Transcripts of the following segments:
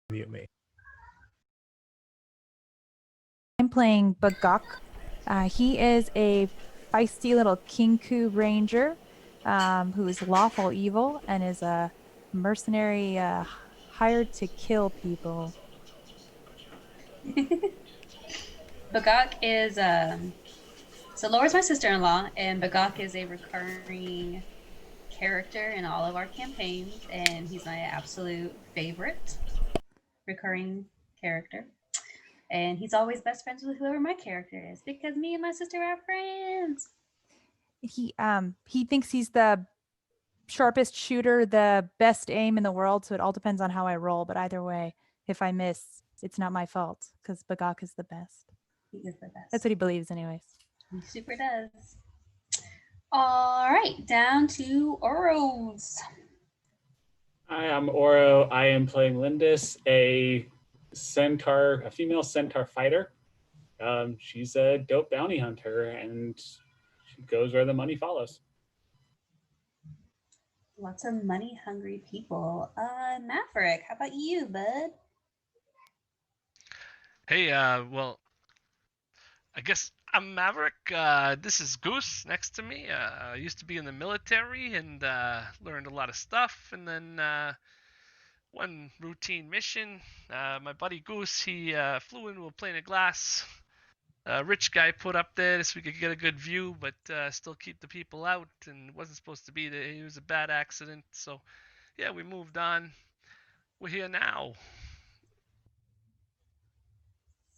mute me. I'm playing Bagok. He is a feisty little Kinku ranger who is lawful evil and is a mercenary hired to kill people. Bagok is so Laura's my sister-in-law, and Bagok is a recurring character in all of our campaigns, and he's my absolute favorite recurring character. And he's always best friends with whoever my character is because me and my sister are friends. He thinks he's the sharpest shooter, the best aim in the world, so it all depends on how I roll. But either way, if I miss, it's not my fault because Bagok is the best. He is the best. That's what he believes, anyways. He super does. All right, down to Oros. Hi, I'm Oro. I am playing Lindis, a female centaur fighter. She's a dope bounty hunter, and she goes where the money follows. Lots of money-hungry people. Maverick, how about you, bud? Hey, well, I guess I'm Maverick. This is Goose next to me. I used to be in the military and learned a lot of stuff. And then one routine mission, my buddy Goose, he flew into a plane of glass. A rich guy put up there so we could get a good view, but still keep the people out. And it wasn't supposed to be there. It was a bad accident. So, yeah, we moved on. We're here now.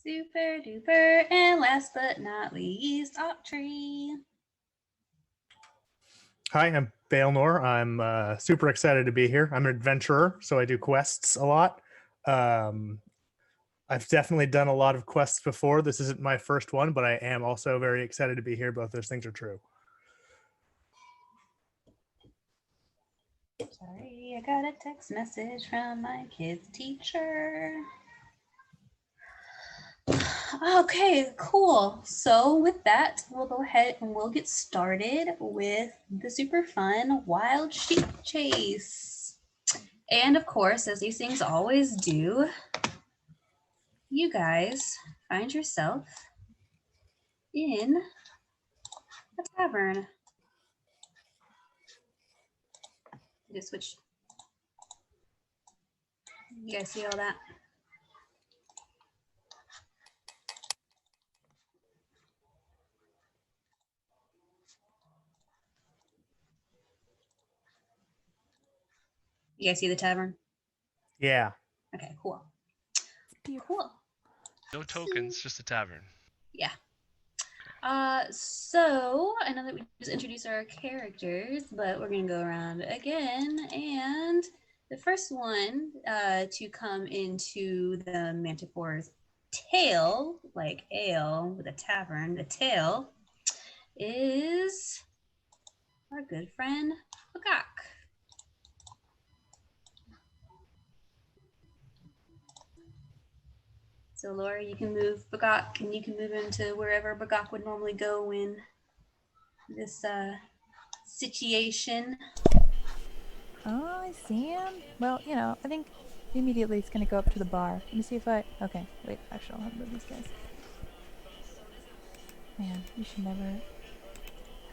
Super duper. And last but not least, Octree. Hi, I'm Baelnor. I'm super excited to be here. I'm an adventurer, so I do quests a lot. I've definitely done a lot of quests before. This isn't my first one, but I am also very excited to be here. Both those things are true. Sorry, I got a text message from my kid's teacher. Okay, cool. So with that, we'll go ahead and we'll get started with the super fun wild sheep chase. And of course, as these things always do, you guys find yourself in a tavern. Just switch. You guys see all that? You guys see the tavern? Yeah. Okay, cool. Beautiful. Cool. No tokens, just a tavern. Yeah. So I know that we just introduced our characters, but we're gonna go around again. And the first one to come into the Manticore's tail, like ale with a tavern, the tail, is our good friend Bagok. So Laura, you can move Bagok, and you can move him to wherever Bagok would normally go in this situation. Oh, I see him. Well, I think immediately he's going to go up to the bar. Let me see if okay, wait, actually, I'll have to move these guys. Man, you should never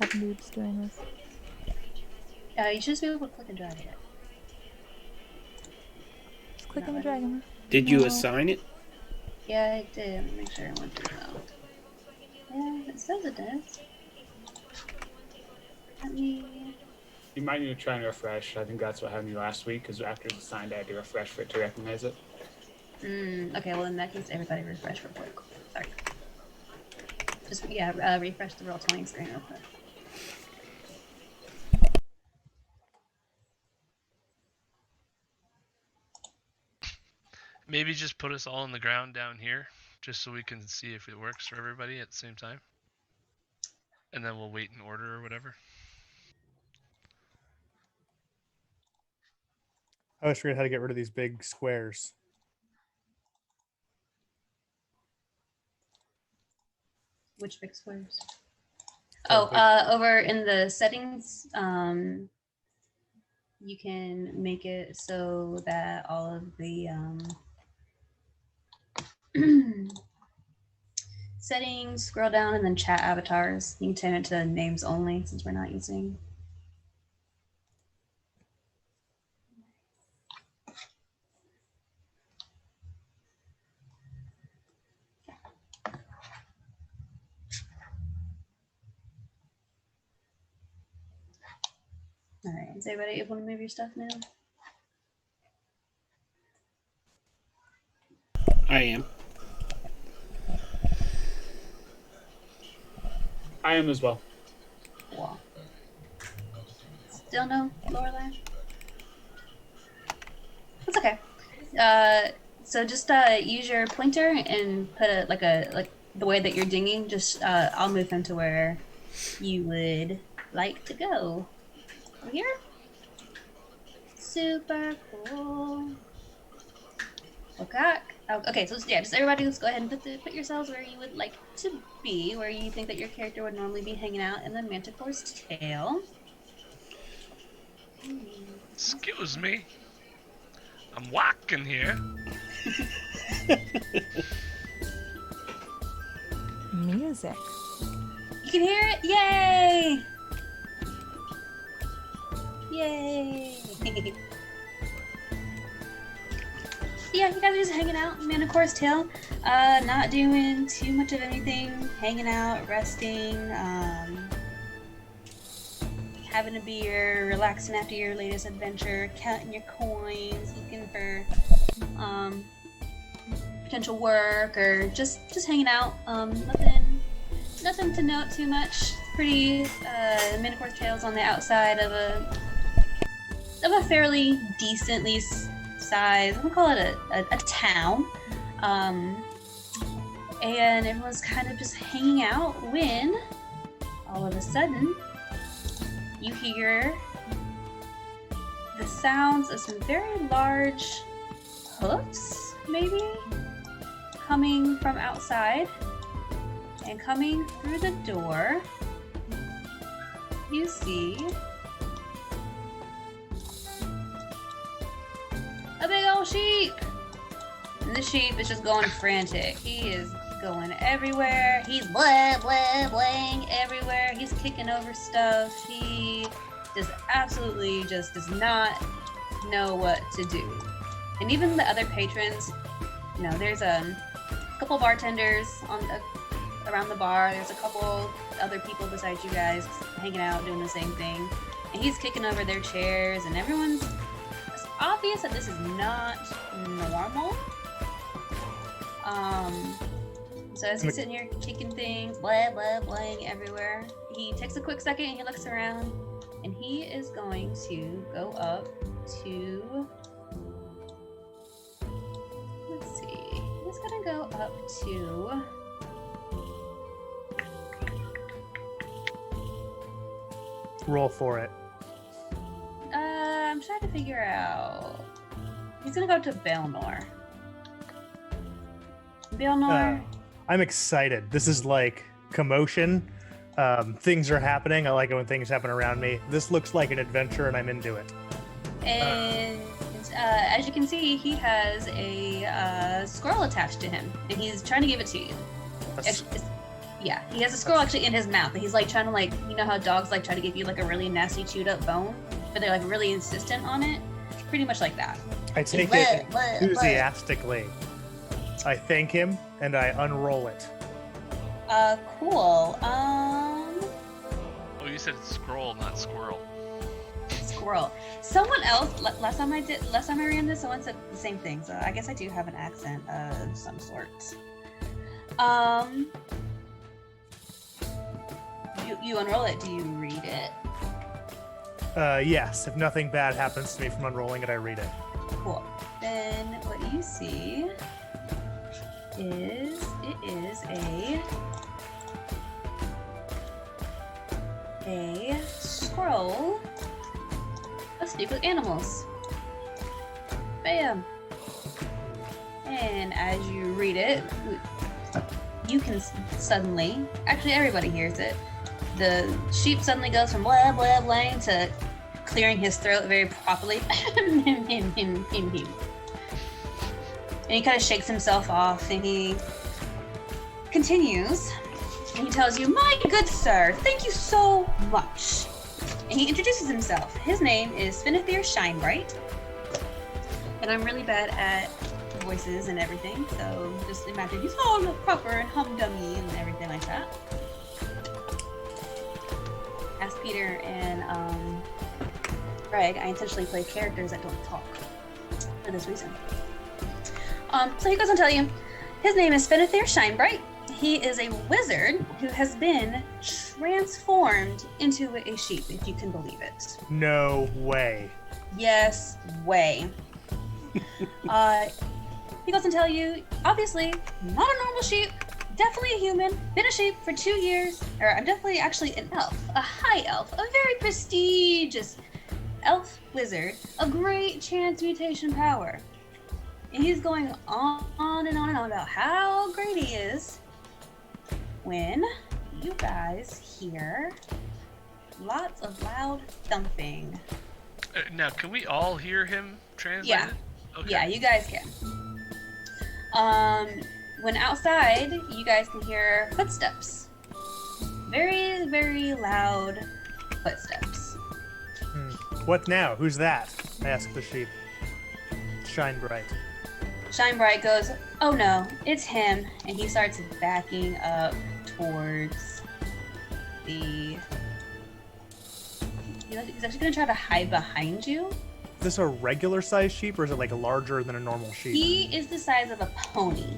have noobs doing this. You should just be able to click and drag it. Just click on the dragon. Did you assign it? Yeah, I did. Let me make sure I went through well. Yeah, it says it does. Let me... You might need to try and refresh. I think that's what happened to me last week, because after it's assigned, I had to refresh for it to recognize it. Okay, well, in that case, everybody refresh real quick. Sorry. Just, refresh the Roll20 screen real quick. Maybe just put us all on the ground down here, just so we can see if it works for everybody at the same time. And then we'll wait in order or whatever. I always forget how to get rid of these big squares. Which big squares? Over in the settings, you can make it so that all of the Settings, scroll down, and then chat avatars. You can turn it to names only since we're not using. All right, is everybody able to move your stuff now? I am. I am as well. Cool. Still no lower lash? That's okay. So just use your pointer and put like the way that you're dinging. Just I'll move him to where you would like to go. Over here. Super cool. Okay. Oh, okay, so yeah, just everybody, let's go ahead and put yourselves where you would like to be, where you think that your character would normally be hanging out in the Manticore's tail. Excuse me. I'm walking here. Music. You can hear it? Yay! Yay! Yeah, you guys are just hanging out, Manticore's tail. Not doing too much of anything. Hanging out, resting, having a beer, relaxing after your latest adventure, counting your coins, looking for potential work, or just hanging out. Nothing to note too much. Pretty Manticore's tail's on the outside of a fairly decently size. I'm gonna call it a town. And everyone's kind of just hanging out when all of a sudden you hear the sounds of some very large hoofs, maybe, coming from outside, and coming through the door you see a big old sheep. And the sheep is just going frantic. He is going everywhere. He's blah, blah, blang everywhere. He's kicking over stuff. He just absolutely just does not know what to do. And even the other patrons, you know, there's a couple bartenders around the bar. There's a couple other people besides you guys hanging out doing the same thing. And he's kicking over their chairs, and everyone's, it's obvious that this is not normal. So as he's sitting here kicking things, blah, blah, blah everywhere, he takes a quick second and he looks around, and he is going to go up to, let's see, he's gonna go up to, Roll for it. I'm trying to figure out, he's gonna go to Belnor. Belnor. I'm excited. This is like commotion. Things are happening. I like it when things happen around me. This looks like an adventure, and I'm into it. And as you can see, he has a squirrel attached to him, and he's trying to give it to you. Yeah, he has a squirrel actually in his mouth, and he's like trying to, like, you know how dogs like try to give you like a really nasty chewed up bone, but they're like really insistent on it. Pretty much like that. I take it enthusiastically. I thank him and I unroll it. Cool. Oh, you said scroll, not squirrel. Squirrel. Someone else last time I ran this, someone said the same thing. So I guess I do have an accent of some sort. You unroll it. Do you read it? Yes. If nothing bad happens to me from unrolling it, I read it. Cool. Then what you see is it is a scroll of Speak with Animals. Bam. And as you read it, you can suddenly, actually everybody hears it, the sheep suddenly goes from blah blah blah to clearing his throat very properly. And he kind of shakes himself off and he continues. And he tells you, "My good sir, thank you so much." And he introduces himself. His name is Finithir Shinebright. And I'm really bad at voices and everything, so just imagine he's all proper and humdummy and everything like that. As Peter and Greg, I intentionally play characters that don't talk for this reason. So he goes on to tell you, his name is Finithir Shinebright. He is a wizard who has been transformed into a sheep, if you can believe it. No way. Yes, way. He goes on to tell you, obviously, not a normal sheep, definitely a human, been a sheep for 2 years, or I'm definitely actually an elf, a high elf, a very prestigious elf wizard, a great transmutation power. And he's going on and on and on about how great he is when you guys hear lots of loud thumping. Now, can we all hear him translated? Yeah. Okay. Yeah, you guys can. When outside, you guys can hear footsteps. Very, very loud footsteps. What now? Who's that? I ask the sheep. Shine bright. Shinebright goes, "Oh no, it's him," and he starts backing up towards the... He's actually gonna try to hide behind you. Is this a regular size sheep or is it like larger than a normal sheep? He is the size of a pony,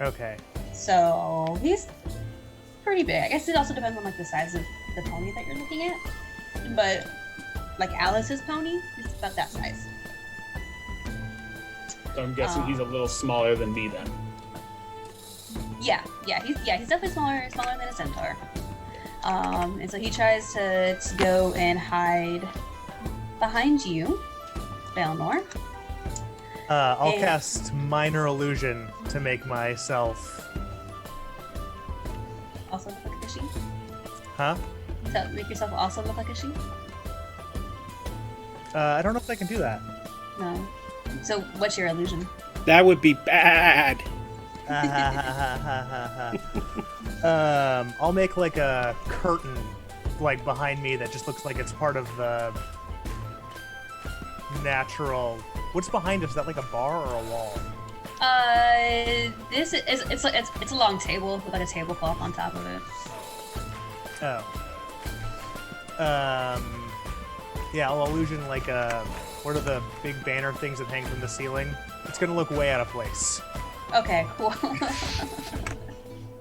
Okay. so he's pretty big. I guess it also depends on like the size of the pony that you're looking at, but like Alice's pony, he's about that size. So I'm guessing he's a little smaller than me then. Yeah, he's definitely smaller than a centaur. And so he tries to go and hide behind you, Belnor. I'll And- cast minor illusion to make myself. Also look like a sheep. Huh? So make yourself also look like a sheep. I don't know if I can do that. No. So what's your illusion? That would be bad. I'll make like a curtain, like behind me that just looks like it's part of the natural. What's behind us? Is that like a bar or a wall? This is it's a long table with like a tablecloth on top of it. Oh. Yeah, I'll illusion like a. What are the big banner things that hang from the ceiling? It's gonna look way out of place. Okay, cool.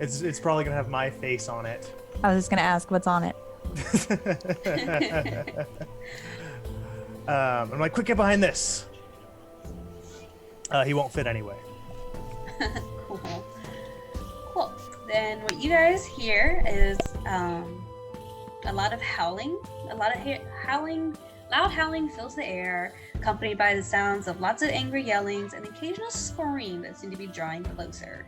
It's probably gonna have my face on it. I was just gonna ask what's on it. I'm like, quick, get behind this. He won't fit anyway. Cool. Cool. Then what you guys hear is a lot of howling. A lot of howling. Loud howling fills the air, accompanied by the sounds of lots of angry yellings and the occasional scream that seem to be drawing closer.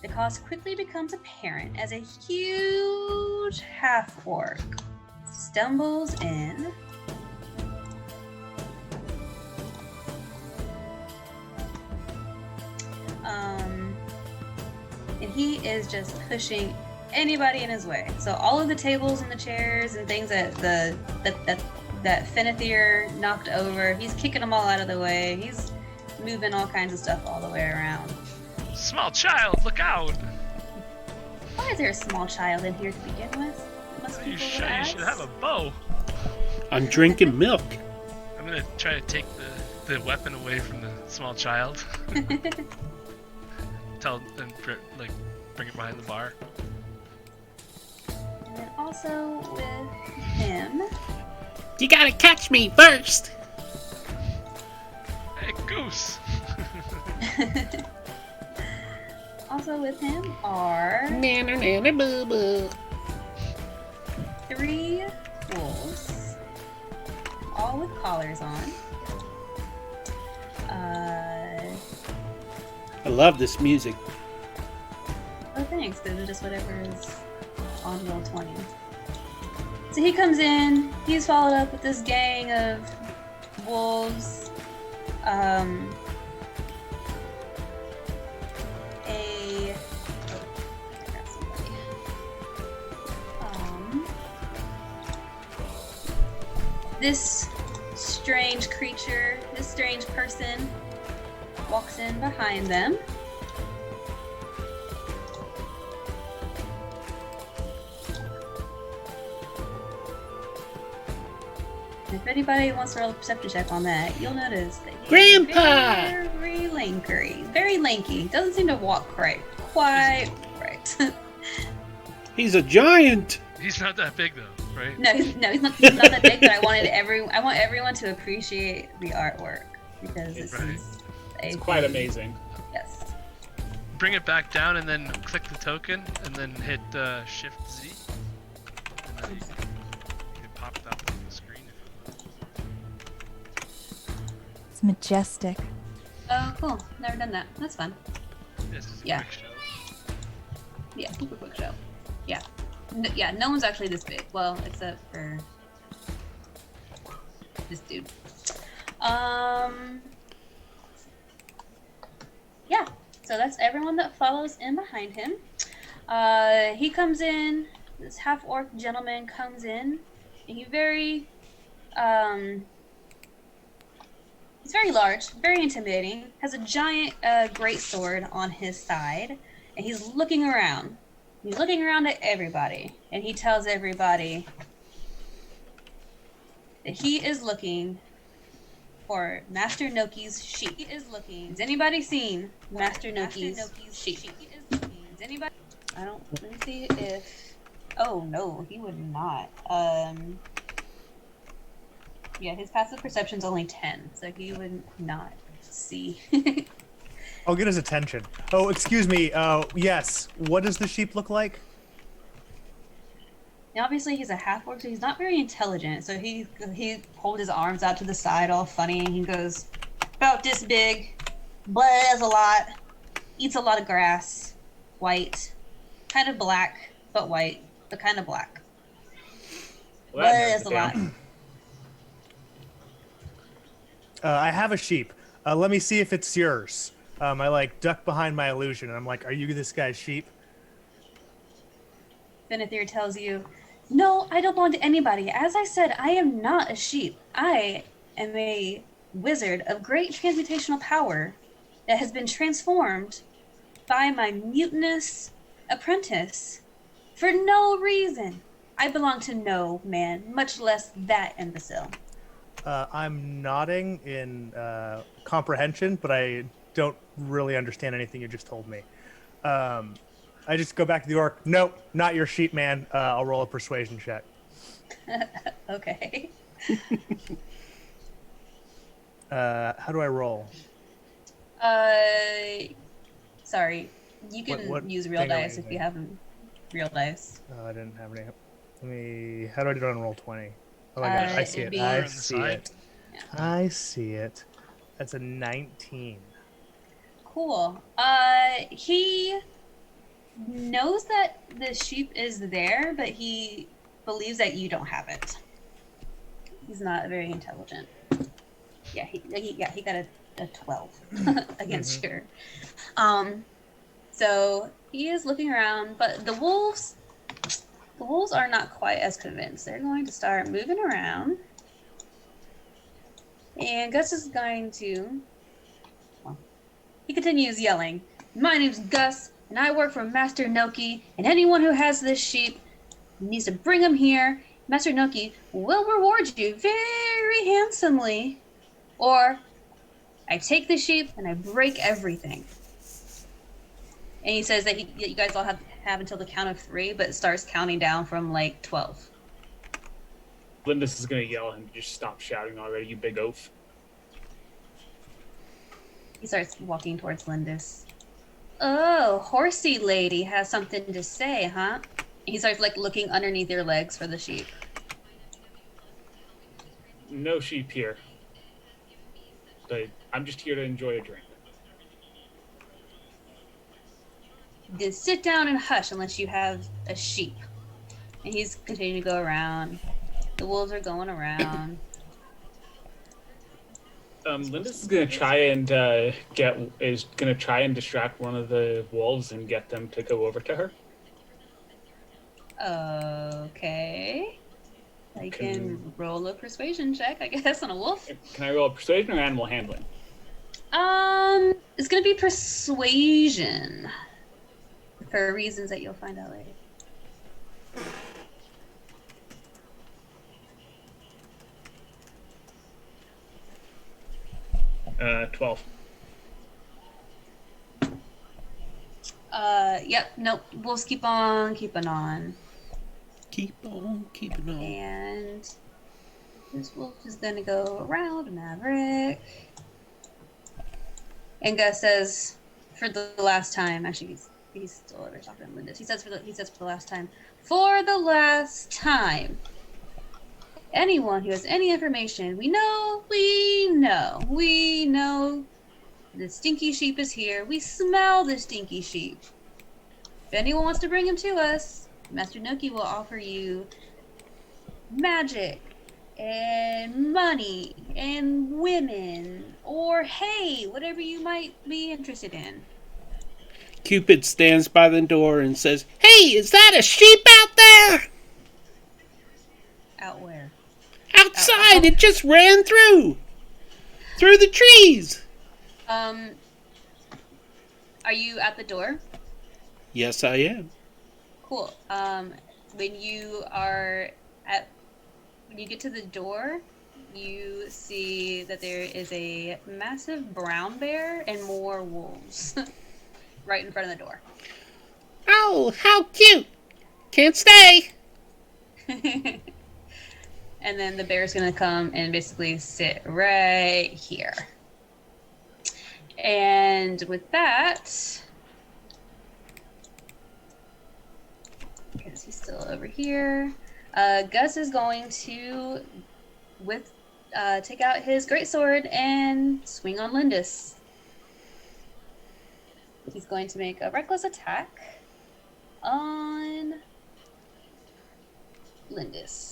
The cause quickly becomes apparent as a huge half-orc stumbles in. And he is just pushing anybody in his way. So all of the tables and the chairs and things that Finithir knocked over, he's kicking them all out of the way. He's moving all kinds of stuff all the way around. Small child, look out! Why is there a small child in here to begin with? Must You people should ask. have a bow. I'm drinking milk. I'm gonna try to take the weapon away from the small child. Tell and like bring it behind the bar. And then also with him, You gotta catch me first. Hey, goose! also with him are Nana, nana, boo, boo. 3 wolves, all with collars on. I love this music. Oh, thanks. Those are just whatever is on Roll20. So he comes in. He's followed up with this gang of wolves. this strange creature, this strange person walks in behind them. If anybody wants to roll a perception check on that, you'll notice that he's Grandpa! very lanky. Doesn't seem to walk quite right. He's a giant. He's not that big though, right? No, he's not that big. But I want everyone to appreciate the artwork because this Right. is It's quite amazing. Yes. Bring it back down and then click the token and then hit Shift Z. And then you can pop it up on the screen if you want. It's majestic. Oh, cool. Never done that. That's fun. This is a Yeah. quick show. Yeah, super quick show. Yeah. Yeah, no one's actually this big. Well, except for this dude. Yeah, so that's everyone that follows in behind him. He comes in, this half-orc gentleman comes in, and he's very large, very intimidating, has a giant greatsword on his side, and he's looking around. He's looking around at everybody, and he tells everybody that he is looking for Master Noki's sheep. He is looking. Has anybody seen Master Noki's sheep? Has anybody? I don't. Let me see if. Oh no, he would not. Yeah, his passive perception's only 10, so he would not see. I'll get his attention. Oh, excuse me. Yes. What does the sheep look like? Now, obviously, he's a half-orc, so he's not very intelligent. So he holds his arms out to the side, all funny, and he goes, about this big, blaz a lot, eats a lot of grass, white, kind of black, but white, but kind of black. Well, that narrows Blaz it a down. lot. I have a sheep. Let me see if it's yours. I like duck behind my illusion, and I'm like, "Are you this guy's sheep?" Benethir tells you, no, I don't belong to anybody. As I said, I am not a sheep. I am a wizard of great transmutational power that has been transformed by my mutinous apprentice for no reason. I belong to no man, much less that imbecile. I'm nodding in comprehension, but I don't really understand anything you just told me. I just go back to the orc. Nope, not your sheep, man. I'll roll a persuasion check. Okay. How do I roll? Sorry. You can What use real thing are we dice if you using? have real dice. Oh, I didn't have any. Let me. How do I do it on roll 20? Oh my gosh, I see it'd it. be- I On the see side. it. I see it. That's a 19. Cool. He knows that the sheep is there, but he believes that you don't have it. He's not very intelligent. Yeah, he got a 12 against your. So he is looking around, but the wolves are not quite as convinced. They're going to start moving around. And Gus is going to. Well, he continues yelling, "My name's Gus, and I work for Master Noki, and anyone who has this sheep needs to bring him here. Master Noki will reward you very handsomely, or I take the sheep and I break everything." And he says that you guys all have until the count of 3, but it starts counting down from like 12. Lindis is gonna yell at him, just stop shouting already, you big oaf. He starts walking towards Lindis. "Oh, horsey lady has something to say, huh?" And he starts like looking underneath your legs for the sheep. No sheep here. But I'm just here to enjoy a drink. Just sit down and hush unless you have a sheep. And he's continuing to go around. The wolves are going around. Lindis is gonna try and try and distract one of the wolves and get them to go over to her. Okay. I can roll a persuasion check, I guess, on a wolf. Can I roll persuasion or animal handling? It's gonna be persuasion for reasons that you'll find out later. 12. Yep, nope. Wolves keep on keeping on. Keep on keeping on. And this wolf is gonna go around Maverick. And Gus says, for the last time, actually he's still over talking to Linda. He says for the last time, for the last time. Anyone who has any information, we know the stinky sheep is here. We smell the stinky sheep. If anyone wants to bring him to us, Master Noki will offer you magic and money and women, or hey, whatever you might be interested in. Cupid stands by the door and says, "Hey, is that a sheep out there?" Out where? Outside, it just ran through the trees. Are you at the door? Yes, I am. Cool. When you get to the door, you see that there is a massive brown bear and more wolves right in front of the door. Oh, how cute! Can't stay. And then the bear's gonna come and basically sit right here. And with that, because he's still over here, Gus is going to take out his greatsword and swing on Lindis. He's going to make a reckless attack on Lindis.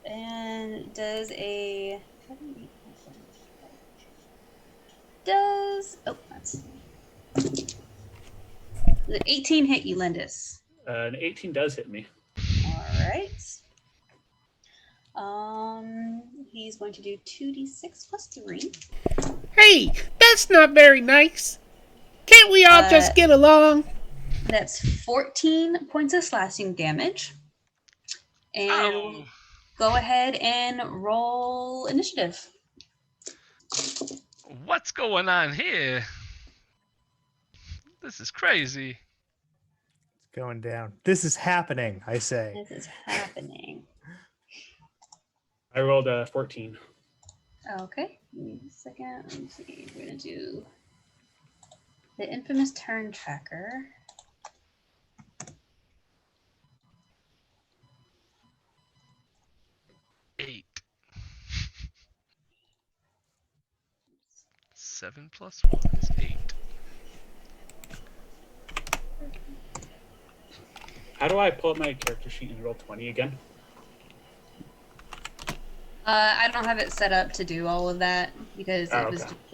And does a... that's... The 18 hit you, Lindis. An 18 does hit me. Alright. He's going to do 2d6 plus 3. Hey, that's not very nice. Can't we all just get along? That's 14 points of slashing damage. And Ow. go ahead and roll initiative. What's going on here? This is crazy. It's going down. This is happening, I say. This is happening. I rolled a 14. Okay, give me a second. Let me see. We're going to do the infamous turn tracker. Eight. 7 plus 1 is 8. How do I pull up my character sheet and roll 20 again? I don't have it set up to do all of that because it was okay. just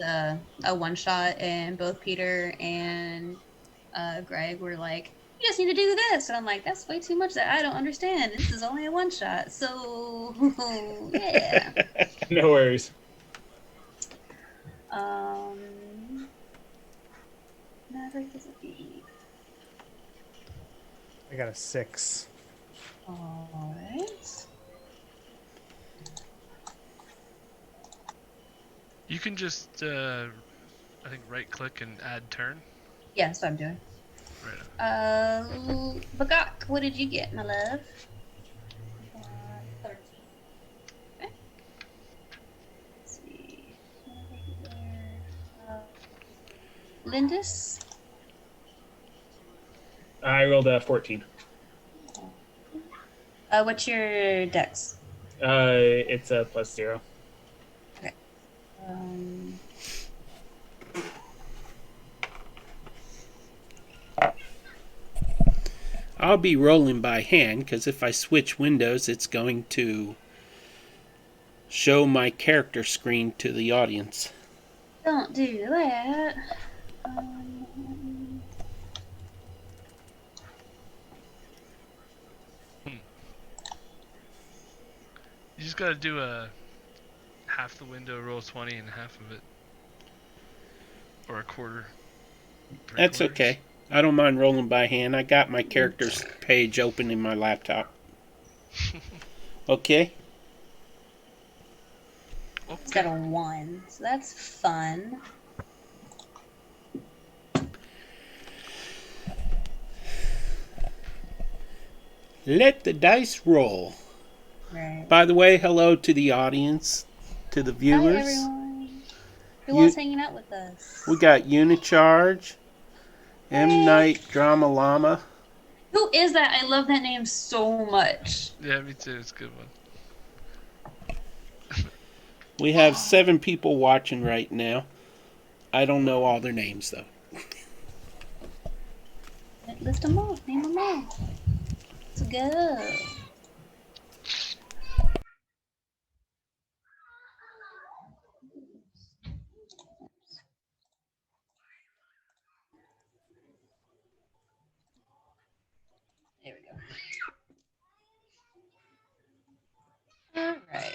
a one shot, and both Peter and Greg were like, "You just need to do this," and I'm like, "That's way too much that I don't understand. This is only a one shot, so yeah." No worries. Maverick is a B. I got a 6. All right. You can just, I think, right click and add turn. Yeah, that's what I'm doing. Right. Bagak, what did you get, my love? 13. Okay. Let's see. Lindis? I rolled a 14. What's your dex? It's a plus 0. Okay. I'll be rolling by hand, because if I switch windows, it's going to show my character screen to the audience. Don't do that. You just gotta do a half the window, roll 20, and half of it, or a quarter. That's okay. I don't mind rolling by hand. I got my character's page open in my laptop. Okay. It's got a 1, so that's fun. Let the dice roll. Right. By the way, hello to the audience, to the viewers. Hi, everyone. Who else hanging out with us? We got Unicharge, M. Hey. Night Drama Llama. Who is that? I love that name so much. Yeah, me too. It's a good one. We have 7 people watching right now. I don't know all their names, though. List them all. Name them all. Let's go. There we go. All right.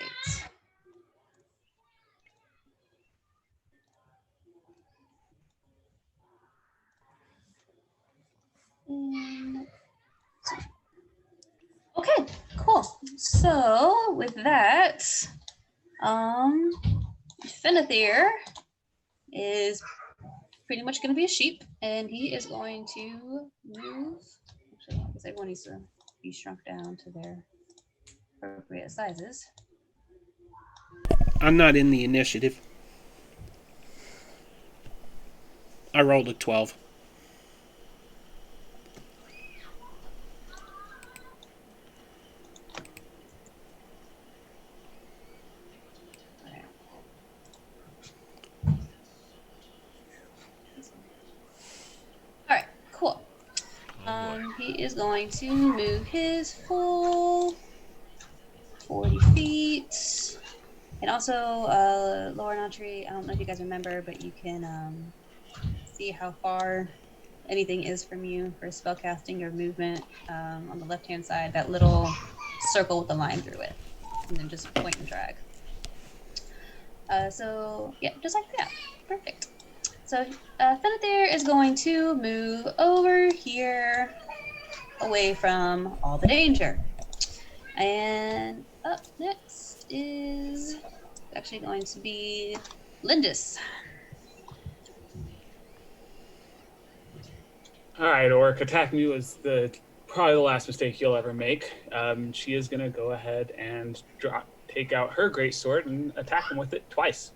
Okay, cool. So with that, Finithir is pretty much going to be a sheep, and he is going to move. Actually, I guess everyone needs to be shrunk down to their appropriate sizes. I'm not in the initiative. I rolled a 12. All right, cool. He is going to move his full 40 feet. And also, lower entry, I don't know if you guys remember, but you can see how far anything is from you for spellcasting or movement on the left-hand side, that little circle with the line through it. And then just point and drag. So, yeah, just like that. Perfect. So, Finithir is going to move over here away from all the danger. And up next is actually going to be Lindis. All right, Orc, attacking you is probably the last mistake you'll ever make. She is going to go ahead and take out her greatsword and attack him with it twice.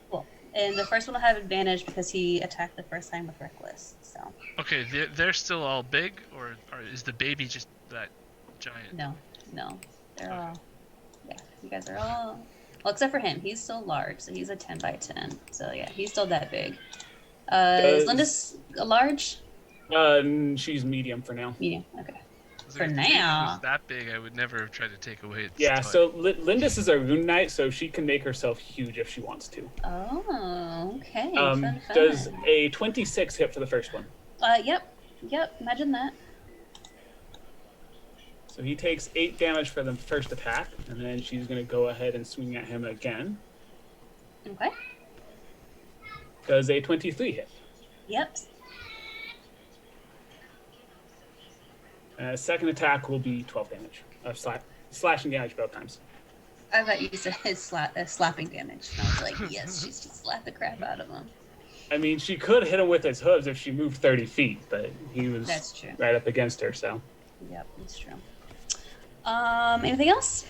Cool. And the first one will have advantage because he attacked the first time with Reckless. So. Okay, they're still all big, or is the baby just that giant? No. They're all. Yeah, you guys are all. Well, except for him, he's still large, so he's a 10 by 10. So yeah, he's still that big. Is Lindis a large? She's medium for now. Medium. Okay. For If the baby now. was that big, I would never have tried to take away its Yeah, toy. so Lindis is a rune knight, so she can make herself huge if she wants to. Oh, okay. Fun. Does a 26 hit for the first one? Yep. Imagine that. So he takes 8 damage for the first attack, and then she's going to go ahead and swing at him again. Okay. Does a 23 hit? Yep. Second attack will be 12 damage of slashing damage both times. I thought you said slapping damage. And I was like, yes, she's just slap the crap out of him. I mean, she could hit him with his hooves if she moved 30 feet, but he was That's true. right up against her, so. Yep, that's true. Anything else?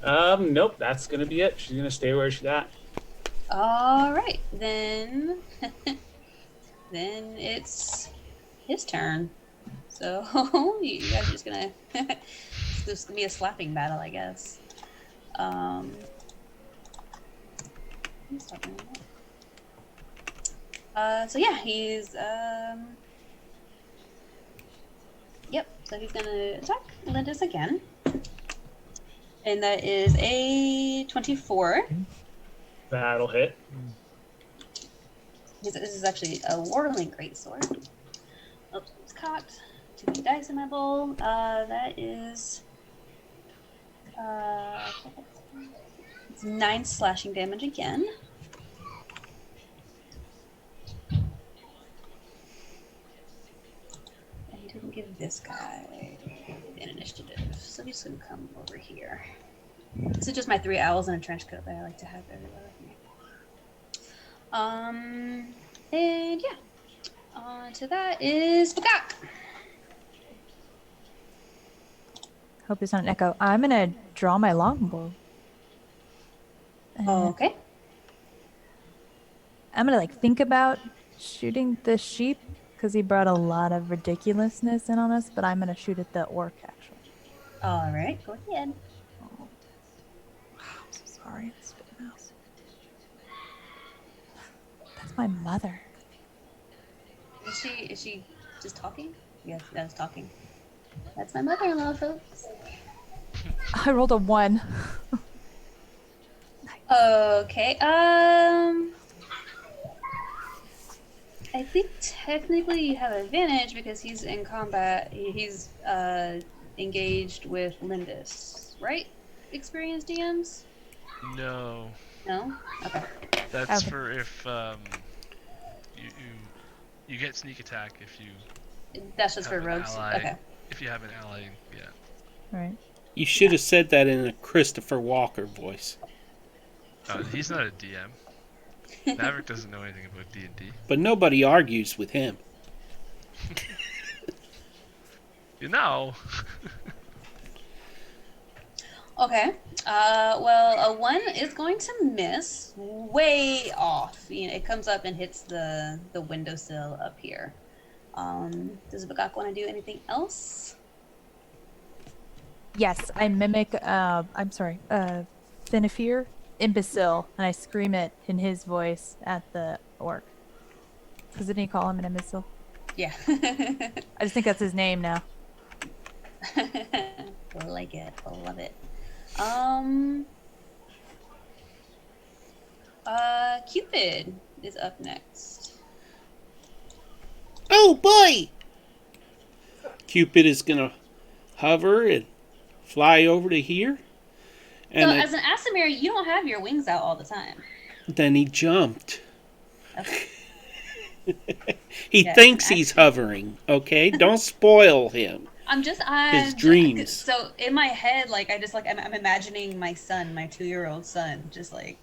Nope, that's going to be it. She's going to stay where she's at. All right, then. Then it's his turn. So you guys are just gonna. This is gonna be a slapping battle, I guess. So yeah, he's Yep. So he's gonna attack Lindis again, and that is a 24. That'll hit. This is actually a Warling Greatsword. Oops, it's cocked. Too many dice in my bowl. That is It's 9 slashing damage again. And he didn't give this guy an initiative, so he's gonna come over here. This is just my 3 owls in a trench coat that I like to have everywhere with me. And yeah. On to that is Bagak. Hope it's not an echo. I'm gonna draw my longbow. Okay. I'm gonna like think about shooting the sheep because he brought a lot of ridiculousness in on us, but I'm gonna shoot at the orc actually. All right, go ahead. Oh. I'm so sorry, stupid mouse. That's my mother. Is she just talking? Yes, that's talking. That's my mother-in-law, folks. I rolled a 1. Okay. I think technically you have advantage because he's in combat. He's engaged with Lindis, right? Experienced DMs? No, No? Okay. that's Okay. for if you get sneak attack if you That's just for have an rogues. ally. Okay. If you have an ally, yeah. Right. You should have said that in a Christopher Walker voice. He's not a DM. Maverick doesn't know anything about D&D. But nobody argues with him. You know. Okay. Well, a 1 is going to miss way off. You know, it comes up and hits the windowsill up here. Does Bagak want to do anything else? Yes, I mimic. Finifear, imbecile, and I scream it in his voice at the orc. Because didn't he call him an imbecile? Yeah. I just think that's his name now. Like it. Love it. Cupid is up next. Oh boy! Cupid is gonna hover and fly over to here. And So, as an Asimir, you don't have your wings out all the time. then he jumped. Okay. He Yes, thinks he's hovering, okay? Don't spoil him. His dreams. So in my head, like I'm imagining my son, my 2-year-old son, just like.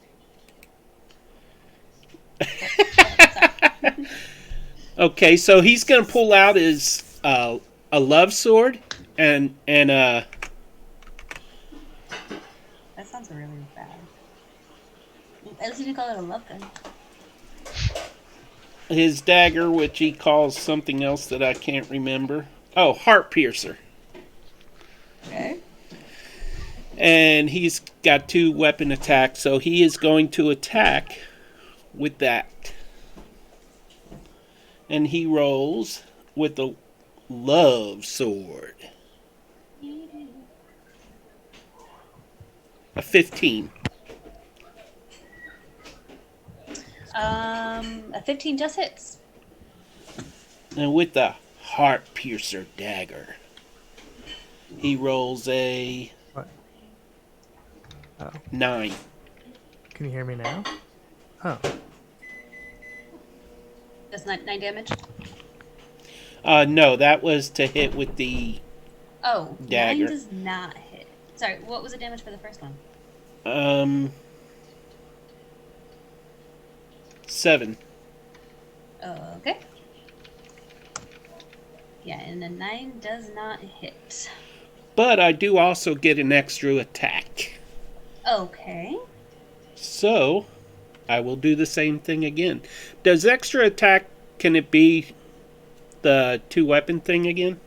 Okay, so he's gonna pull out his a love sword and That sounds really bad. At least you didn't call it a love gun. his dagger, which he calls something else that I can't remember. Oh, heart piercer. Okay. And he's got 2 weapon attacks, so he is going to attack with that. And he rolls with the love sword. A 15. A 15 just hits. And with the heart piercer dagger, he rolls a What? Oh, 9. can you hear me now? Oh, That's 9 damage. No, that was to hit with the Oh, Dagger. 9 does not hit. Sorry, what was the damage for the first one? 7. Okay. Yeah, and the 9 does not hit. But I do also get an extra attack. Okay. So, I will do the same thing again. Does extra attack, can it be the 2 weapon thing again?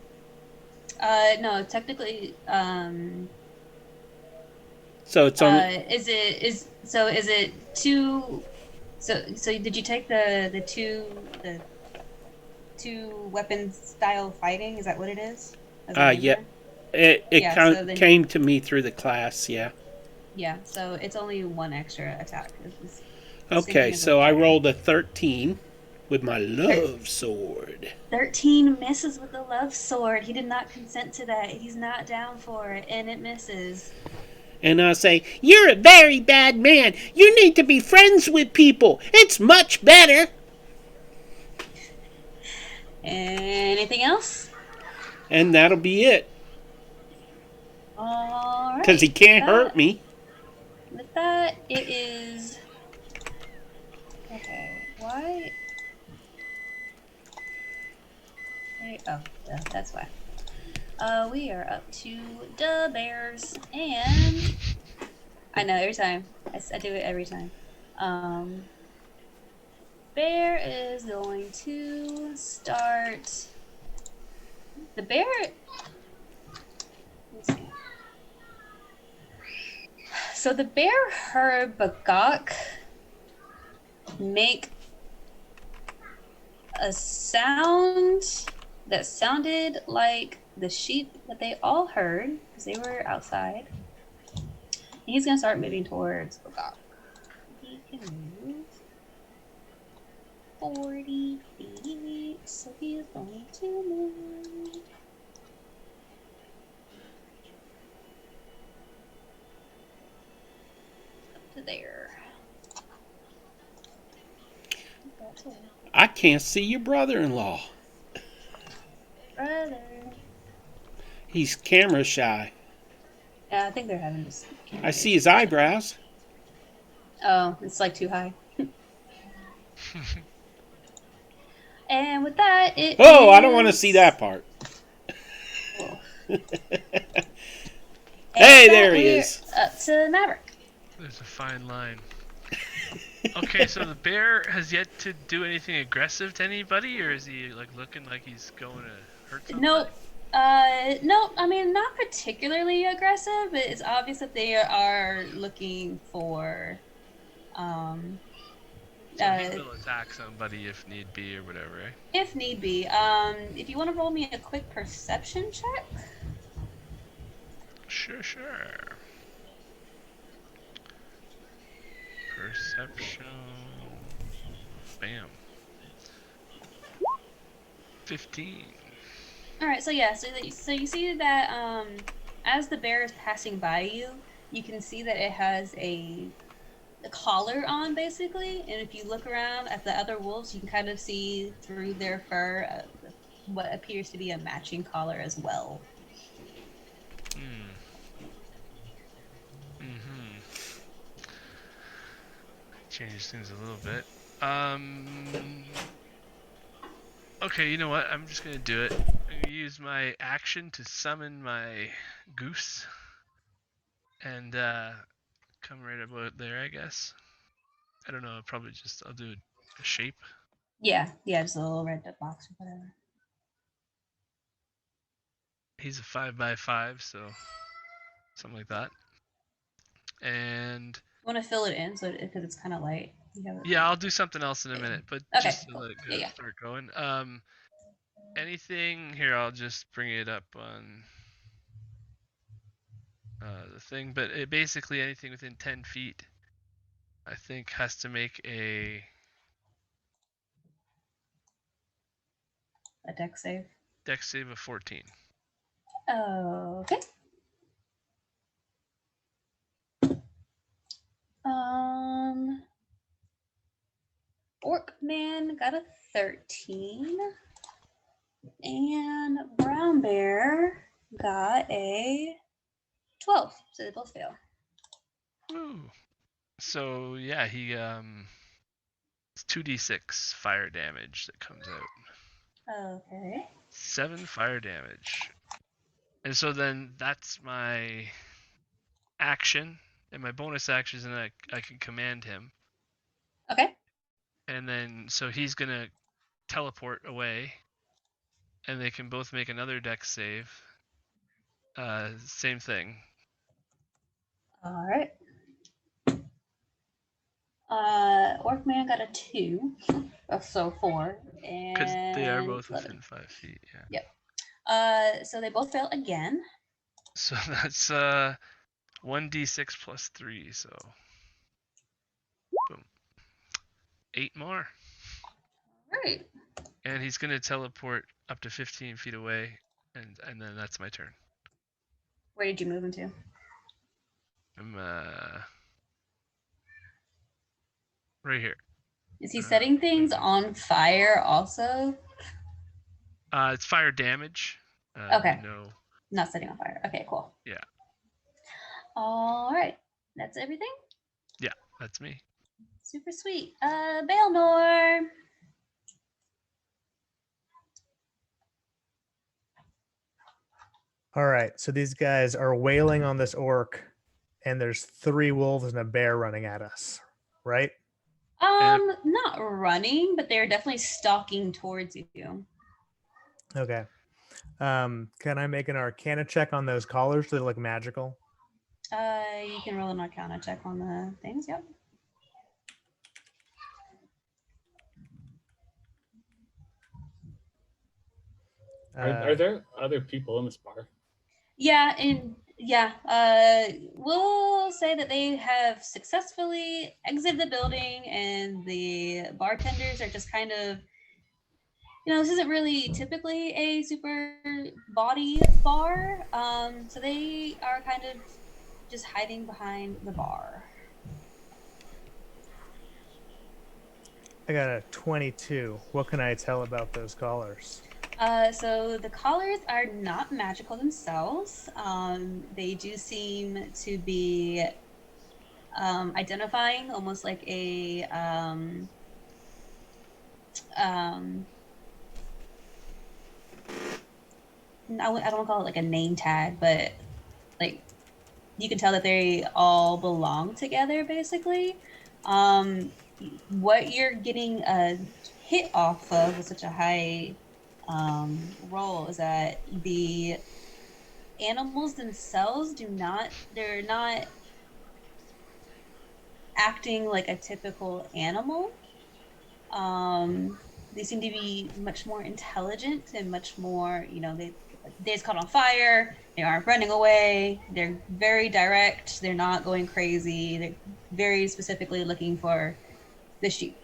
No, technically, So it's on. is it 2? So did you take the 2 weapon style fighting? Is that what it is? As a Yeah. ranger? It Yeah, kind so then- came to me through the class, yeah. Yeah, so it's only 1 extra attack. It's Okay, thinking so of I it. rolled a 13 with my love sword. 13 misses with the love sword. He did not consent to that. He's not down for it, and it misses. And I'll say, "You're a very bad man. You need to be friends with people. It's much better." Anything else? And that'll be it. All right. Because he can't hurt me. With that, it is. Okay, why? Oh, yeah, that's why. We are up to the bears, and I know every time I do it every time. Bear is going to start. The bear. Let's see. So the bear heard Bagok make a sound that sounded like the sheep that they all heard because they were outside. And he's gonna start moving towards Bagok. He can move 40 feet, so he is going to move. Up to there. That's all. I can't see your brother-in-law. Brother. He's camera shy. Yeah, I think they're having this. I see his eyebrows. Oh, it's like too high. And with that, it Oh, is... I don't want to see that part. Cool. Hey, there he is. Up to Maverick. There's a fine line. Okay, so the bear has yet to do anything aggressive to anybody, or is he like looking like he's going to hurt somebody? Nope. Nope. I mean, not particularly aggressive, but it's obvious that they are looking for, So he will attack somebody if need be or whatever, right? if need be. If you want to roll me a quick perception check. Sure. Perception. Bam. 15. All right. So yeah. So you see that as the bear is passing by you, you can see that it has a collar on basically, and if you look around at the other wolves, you can kind of see through their fur what appears to be a matching collar as well. Change things a little bit. Okay, you know what? I'm just gonna do it. I'm gonna use my action to summon my goose, and come right about there, I guess. I don't know. I'll do a shape. Yeah, just a little red box or whatever. He's a 5x5, so something like that. And You want to fill it in so because it's kind of light. yeah, I'll do something else in a minute, but Okay, just to cool. let it Yeah. start going. Anything here? I'll just bring it up on the thing, but basically anything within 10 feet, I think, has to make a Dex save. dex save of 14. Okay. Orc man got a 13, and brown bear got a 12. So they both fail. Woo. So yeah, he it's 2d6 fire damage that comes out. Okay. 7 fire damage. And so then that's my action, and my bonus action is that I can command him. Okay. And then so he's gonna teleport away, and they can both make another dex save. Same thing. All right. Orc man got a 2, so 4, and Because they are both 11. within 5 feet. Yeah. Yep. So they both fail again. So that's 1d6 plus 3. So boom, 8 more. Right. And he's gonna teleport up to 15 feet away, and then that's my turn. Where did you move him to? I'm right here. Is he setting things on fire also? It's fire damage. Okay. No. Not setting on fire. Okay, cool. Yeah. All right. That's everything? Yeah, that's me. Super sweet. Baelnor. All right, so these guys are wailing on this orc, and there's 3 wolves and a bear running at us, right? Not running, but they're definitely stalking towards you. Okay. Can I make an Arcana check on those collars? Do they look magical? You can roll an Arcana check on the things. Yep. Are there other people in this bar? Yeah, and yeah, we'll say that they have successfully exited the building, and the bartenders are just kind of, this isn't really typically a super body bar, so they are kind of just hiding behind the bar. I got a 22. What can I tell about those collars? So the collars are not magical themselves. They do seem to be identifying, almost like a I don't want to call it like a name tag, but like you can tell that they all belong together, basically. What you're getting a hit off of with such a high roll is that the animals themselves they're not acting like a typical animal. They seem to be much more intelligent and much more, they just caught on fire. They aren't running away. They're very direct. They're not going crazy. They're very specifically looking for the sheep.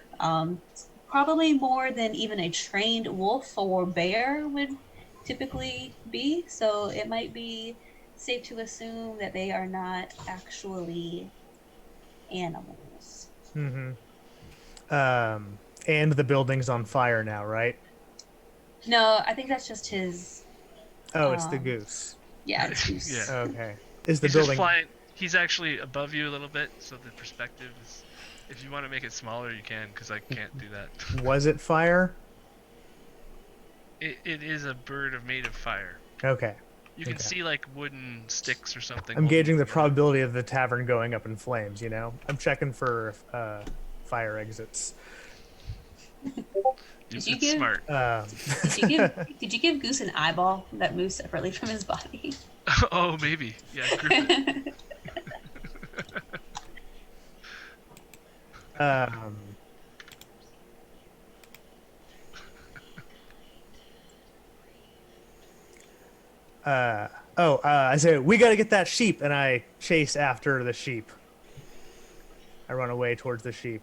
Probably more than even a trained wolf or bear would typically be. So it might be safe to assume that they are not actually animals. Mm-hmm. And the building's on fire now, right? No, I think that's just his. Oh, it's the goose. Yeah, it's goose. Yeah. Okay. Is the He's building just flying. He's actually above you a little bit, so the perspective is. If you want to make it smaller, you can, because I can't do that. Was it fire? It is a bird made of fire. Okay. You can Okay. see like wooden sticks or something. I'm gauging the together. probability of the tavern going up in flames, I'm checking for fire exits. Did you It's give- smart. Did you give Goose an eyeball that moves separately from his body? Oh, maybe. Yeah, Griffin. I say, we got to get that sheep, and I chase after the sheep. I run away towards the sheep.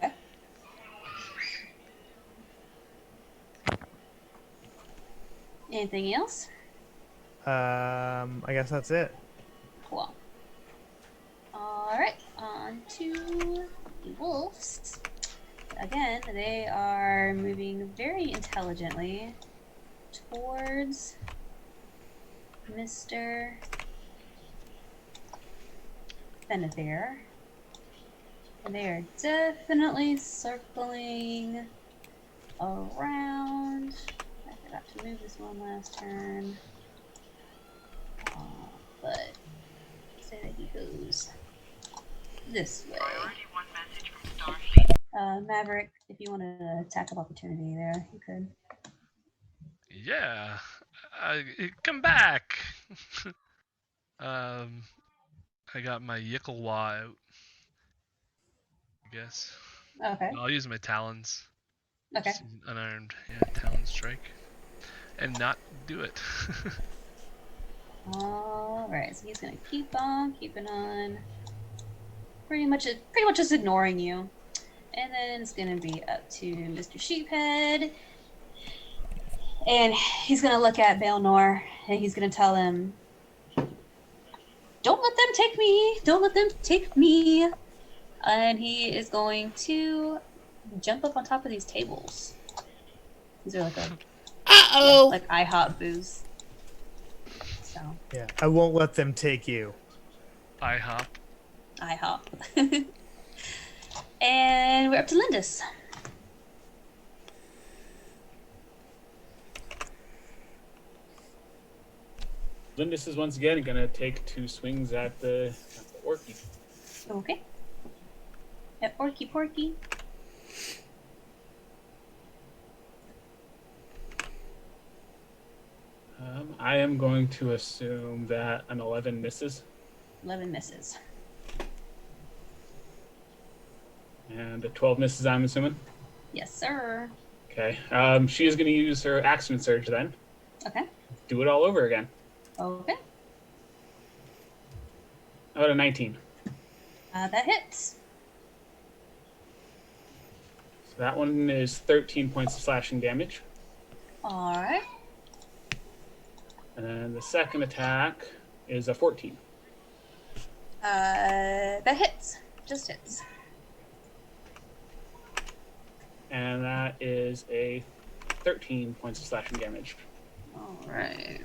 Okay. Anything else? I guess that's it. Cool. All right, on to the wolves. Again, they are moving very intelligently towards Mr. Benavir. And they are definitely circling around. I forgot to move this one last turn. But say that he goes this way. Maverick, if you want to attack of opportunity there, you could. Yeah. Come back. I got my Yickelwa out. I guess. Okay. I'll use my talons. Okay. Just use an unarmed, talon strike, and not do it. All right. So he's gonna keep on keeping on. Pretty much just ignoring you. And then it's gonna be up to Mr. Sheephead. And he's gonna look at Baelnor and he's gonna tell him, Don't let them take me. Don't let them take me. And he is going to jump up on top of these tables. These are like Uh-oh! like IHOP booths. So Yeah, I won't let them take you. IHOP. IHOP. And we're up to Lindis. Lindis is once again going to take 2 swings at the Orky. Okay. At Orky Porky. I am going to assume that an 11 misses. 11 misses. And a 12 misses, I'm assuming. Yes, sir. Okay. She is going to use her accident surge then. Okay. Do it all over again. Okay. How about a 19? That hits. So that one is 13 points of slashing damage. All right. And then the second attack is a 14. That hits. Just hits. And that is a 13 points of slashing damage. All right.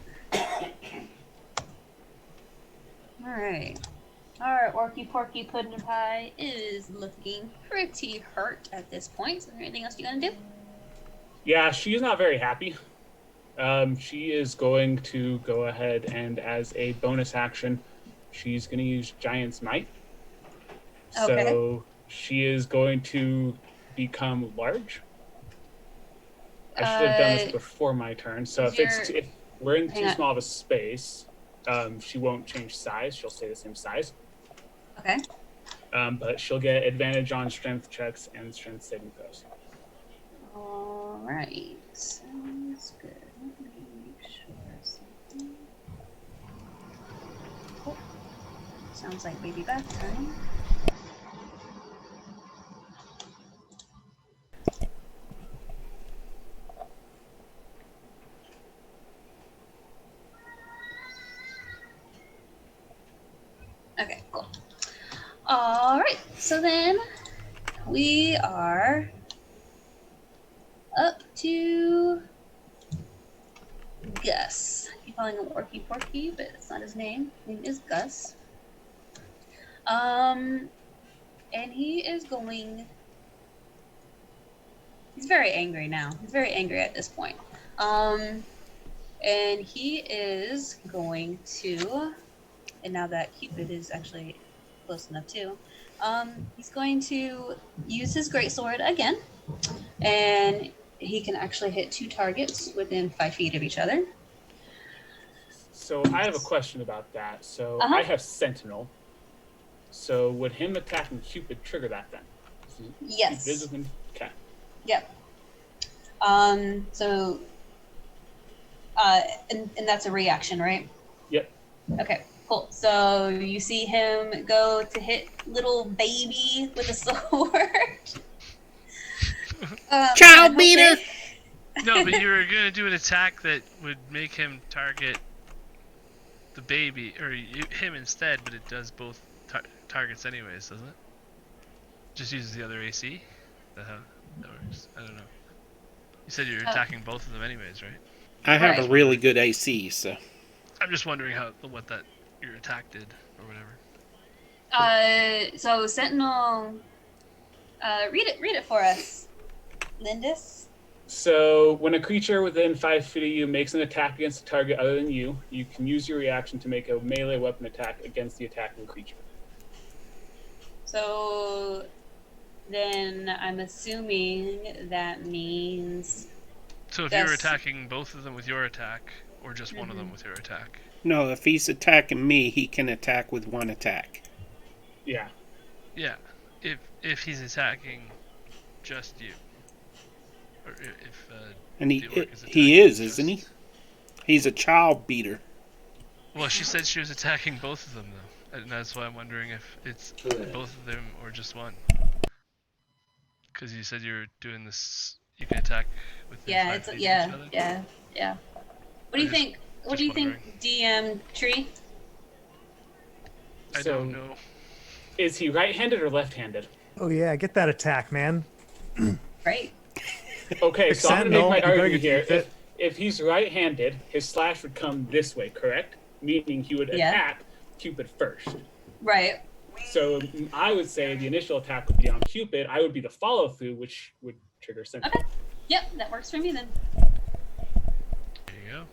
All right. All right, Orky Porky Puddin' Pie is looking pretty hurt at this point. Is there anything else you gonna do? Yeah, she's not very happy. She is going to go ahead and, as a bonus action, she's going to use Giant's Might. Okay. So she is going to become large. I should have done this before my turn. So if we're in too small of a space, she won't change size. She'll stay the same size. Okay. But she'll get advantage on strength checks and strength saving throws. All right. Sounds good. Let me make sure something. Oh. Sounds like baby bath time. Okay, cool. All right, so then we are up to Gus. I keep calling him Orky Porky, but it's not his name. His name is Gus. And he is going. He's very angry now. He's very angry at this point. And he is going to. And now that Cupid is actually close enough too, he's going to use his greatsword again, and he can actually hit 2 targets within 5 feet of each other. So I have a question about that. So I have Sentinel. So would him attacking Cupid trigger that then? Yes. Okay. Yep. So, and that's a reaction, right? Yep. Okay. Cool. So you see him go to hit little baby with a sword. Child beater! Okay. No, but you were gonna do an attack that would make him target the baby or him instead, but it does both targets anyways, doesn't it? Just uses the other AC. That's how that works. I don't know. You said you're attacking both of them anyways, right? I have a really good AC, so. I'm just wondering what that your attack did or whatever. So Sentinel, read it for us, Lindis. So when a creature within 5 feet of you makes an attack against a target other than you, you can use your reaction to make a melee weapon attack against the attacking creature. So then I'm assuming that means. So if you're attacking both of them with your attack, or just one of them with your attack. No, if he's attacking me, he can attack with 1 attack. Yeah. Yeah. If he's attacking just you. Or if and he is, isn't he? He's a child beater. Well, she said she was attacking both of them though. And that's why I'm wondering if it's both of them or just one. Because you said you're doing this, you can attack with each other. Yeah. What do you think? What do you think, DM Tree? I So- don't know. Is he right-handed or left-handed? Oh yeah, get that attack, man. Right. Okay, so I'm gonna Sentinel, make my you better argument get to here. use it. If he's right-handed, his slash would come this way, correct? Meaning he would Yeah. attack Cupid first. Right. So I would say the initial attack would be on Cupid. I would be the follow-through, which would trigger Sentinel. Okay. Yep, that works for me then. There you go.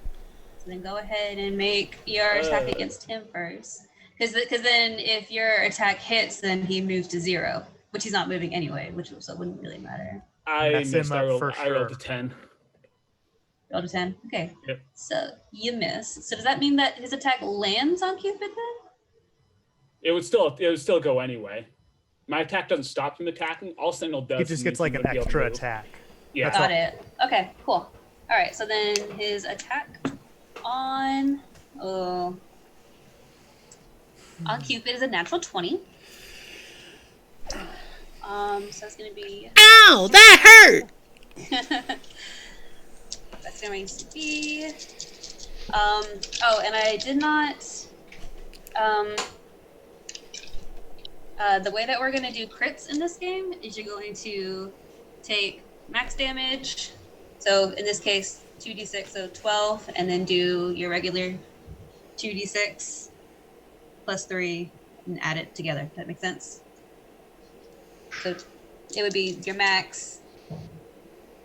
So then go ahead and make your attack against him first. Because then if your attack hits, then he moves to 0, which he's not moving anyway, which so it wouldn't really matter. I Mess him missed. up for I rolled a sure. 10. Roll to 10. Okay. Yep. So you miss. So does that mean that his attack lands on Cupid then? It would still go anyway. My attack doesn't stop him attacking. All Sentinel does. He just is gets make like him an be able to extra move. attack. Yeah. That's Got it. Okay, cool. All right, so then his attack on Cupid is a natural 20. So that's gonna be Ow, that hurt! that's going to be oh, and I did not the way that we're gonna do crits in this game is you're going to take max damage. So in this case, 2d6, so 12, and then do your regular 2d6 plus 3 and add it together. Does that make sense? So it would be your max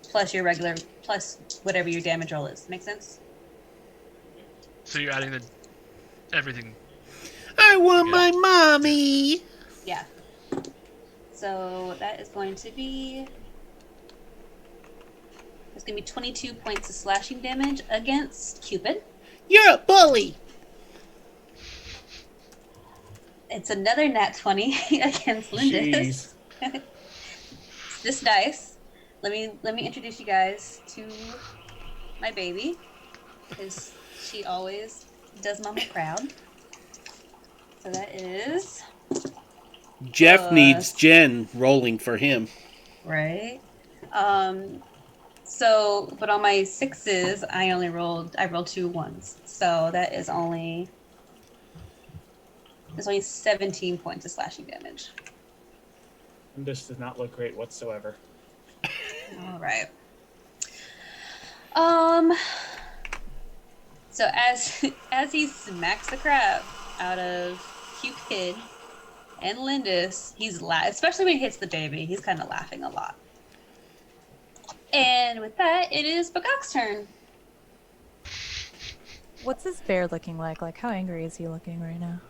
plus your regular plus whatever your damage roll is. Make sense? So you're adding everything. I want my mommy! Yeah. So that is going to be... It's going to be 22 points of slashing damage against Cupid. You're a bully! It's another nat 20 against Lindis. Jeez. This dice. Let me introduce you guys to my baby, because she always does Mama proud. So that is Jeff needs Jenn rolling for him. right. So, but on my 6s, I rolled 2 1s. So that is only 17 points of slashing damage. And this does not look great whatsoever. All right. So as he smacks the crap out of Cupid and Lindis, he's especially when he hits the baby, he's kind of laughing a lot. And with that, it is Bagok's turn. What's this bear looking like? Like, how angry is he looking right now?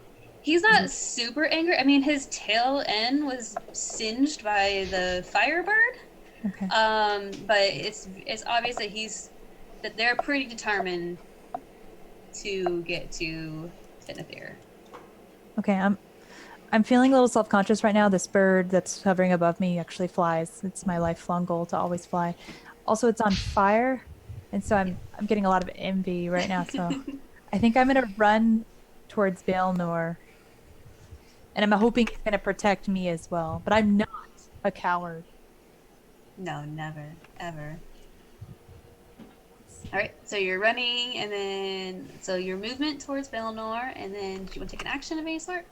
He's not super angry. I mean, his tail end was singed by the Firebird. Okay. But it's obvious that they're pretty determined to get to Finithir. Okay, I'm feeling a little self-conscious right now. This bird that's hovering above me actually flies. It's my lifelong goal to always fly. Also, it's on fire, and so I'm getting a lot of envy right now. So I think I'm gonna run towards Baelnor, and I'm hoping it's gonna protect me as well. But I'm not a coward. No, never, ever. All right, so you're running, and then so your movement towards Baelnor, and then do you want to take an action of any sort?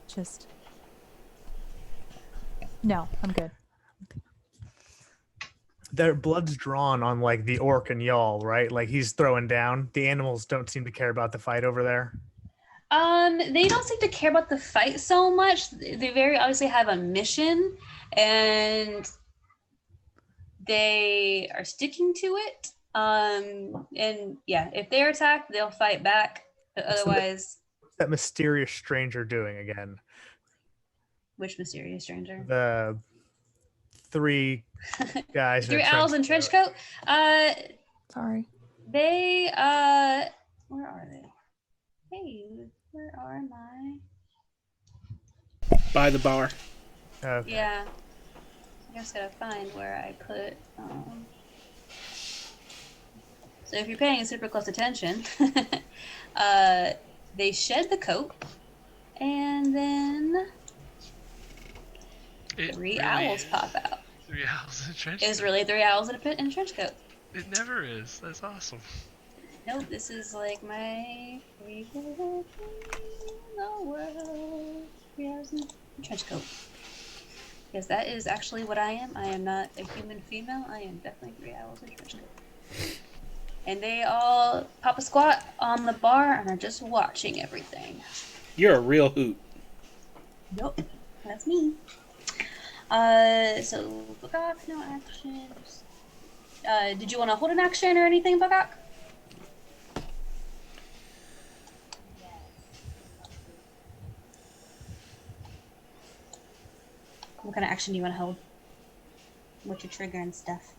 Just no, I'm good. Their blood's drawn on like the orc and y'all, right? Like he's throwing down. The animals don't seem to care about the fight over there. They don't seem to care about the fight so much. They very obviously have a mission, and they are sticking to it. And yeah, if they're attacked, they'll fight back. But otherwise, What's that mysterious stranger doing again? which mysterious stranger? The 3 guys. in a 3 owls in trench coat. Sorry. They where are they? Hey, where are my? By the bar. Okay. Yeah, I just gotta find where I put. So if you're paying super close attention, they shed the coat, and then 3 owls pop out. 3 owls in a trench It's coat. really 3 owls in a trench coat. It never is. That's awesome. Nope, this is like my favorite thing in the world. 3 hours in a trench coat. Because that is actually what I am. I am not a human female. I am definitely 3 hours in a trench coat. And they all pop a squat on the bar and are just watching everything. You're a real hoot. Nope, that's me. So Bagok, no actions. Did you want to hold an action or anything, Bagok? What kind of action do you want to hold? What's your trigger and stuff?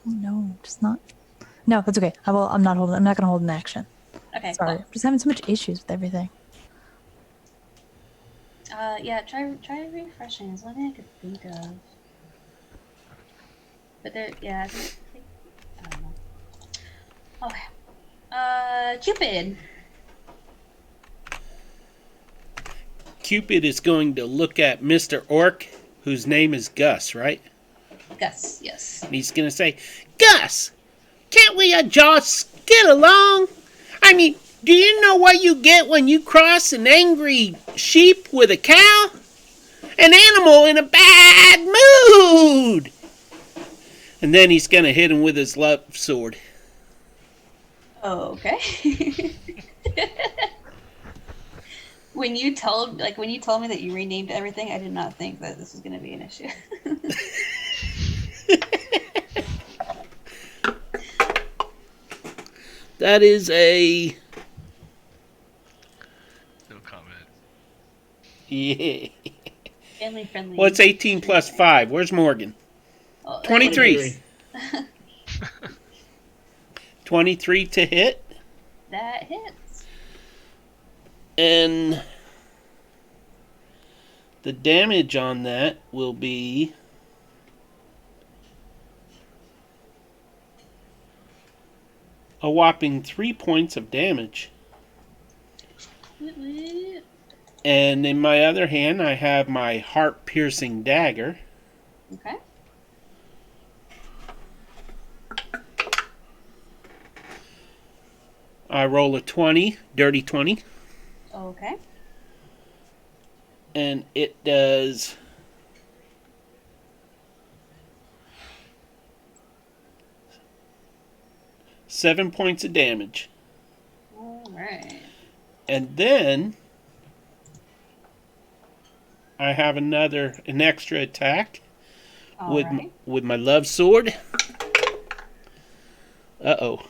Oh no, just not. No, that's okay. I'm not holding. I'm not gonna hold an action. Okay, Sorry, cool. I'm just having so much issues with everything. Yeah, try refreshing. Is one thing I could think of. But there, yeah, I don't know. Okay. Cupid. Cupid is going to look at Mr. Orc, whose name is Gus, right? Gus, yes. And he's going to say, Gus, can't we just get along? I mean, do you know what you get when you cross an angry sheep with a cow? An animal in a bad mood! And then he's going to hit him with his love sword. Okay. When you told me that you renamed everything, I did not think that this was going to be an issue. That is a... No comment. Yeah. Family friendly. Well, it's 18 plus 5. Where's Morgan? Oh, 23. 23 to hit. That hits. And the damage on that will be a whopping 3 points of damage. And in my other hand, I have my heart-piercing dagger. Okay. I roll a 20, dirty 20. Okay. And it does 7 points of damage. All right. And then I have an extra attack All right. with my love sword. Uh-oh.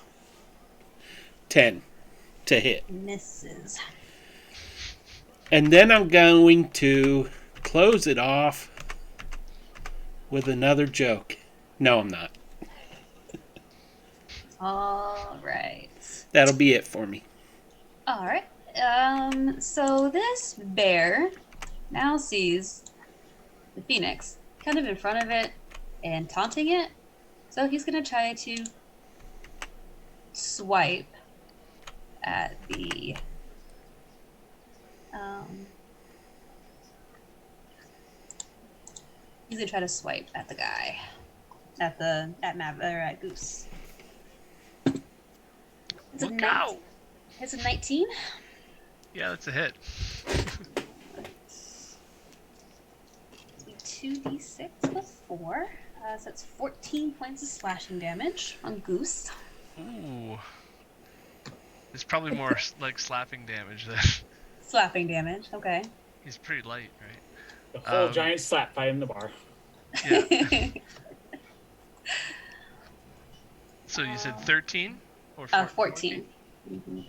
10 to hit. Misses. And then I'm going to close it off with another joke. No, I'm not. All right. That'll be it for me. All right. So this bear now sees the phoenix kind of in front of it and taunting it. So he's gonna try to swipe at the he's gonna try to swipe at the guy at Goose. It's Look out! It's a 19. Yeah, that's a hit. 2d6 plus 4. So that's 14 points of slashing damage on Goose. Ooh. It's probably more like slapping damage than. Slapping damage, okay. He's pretty light, right? The whole giant slap fight in the bar. Yeah. So you said 13 or 14? 14. Mm-hmm.